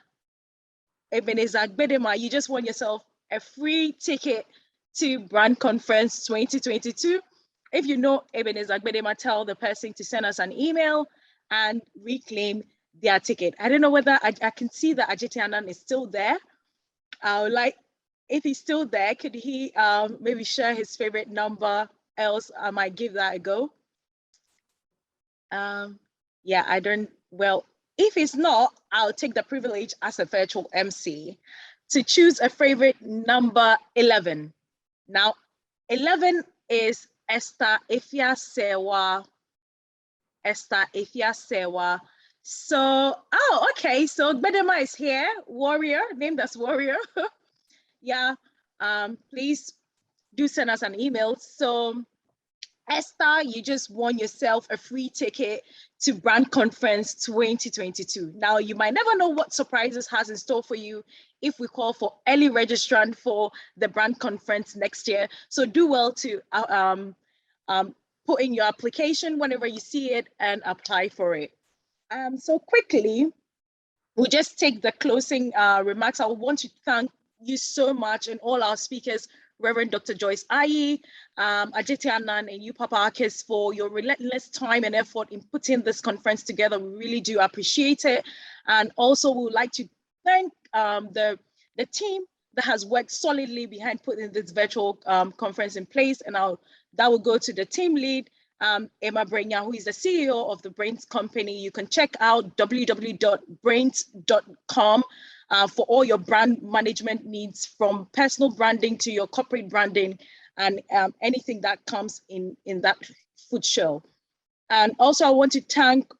you just won yourself a free ticket to Brand Conference 2022. If you know Ebenezer Gbedema, tell the person to send us an email and reclaim their ticket. I don't know whether I can see that Ajete Anand is still there. If he's still there, could he maybe share his favorite number? Else I might give that a go. Yeah, I don't, well, if it's not, I'll take the privilege as a virtual MC to choose a favorite number 11. Now, 11 is Esther Ifya Sewa. Esther Ifya Sewa. So, oh, okay. So Bedema is here, warrior, named as warrior. Yeah, please do send us an email. So Esther, you just won yourself a free ticket to Brand Conference 2022. Now, you might never know what surprises has in store for you if we call for early registrant for the Brand Conference next year. So do well to put in your application whenever you see it and apply for it. So quickly, we'll just take the closing remarks. I want to thank you so much and all our speakers, Reverend Dr. Joyce Ayi, Ajiti Annan, and you, Papa Akis, for your relentless time and effort in putting this conference together. We really do appreciate it. And also, we would like to thank the team that has worked solidly behind putting this virtual conference in place. And that will go to the team lead, Emma Brenya, who is the CEO of the Brains Company. You can check out www.brains.com for all your brand management needs, from personal branding to your corporate branding and anything that comes in that food show. And also, I want to thank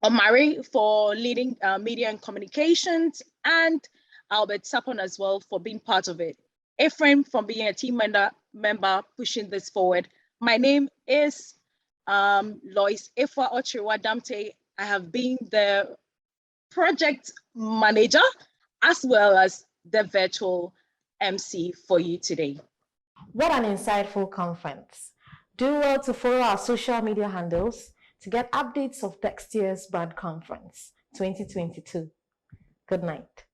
Omari for leading media and communications, and Albert Sapon as well for being part of it. Ephraim from being a team member pushing this forward. My name is Lois Efwa Ochiwa Damte. I have been the project manager as well as the virtual MC for you today. What an insightful conference. Do well to follow our social media handles to get updates of next year's Brand Conference 2022. Good night.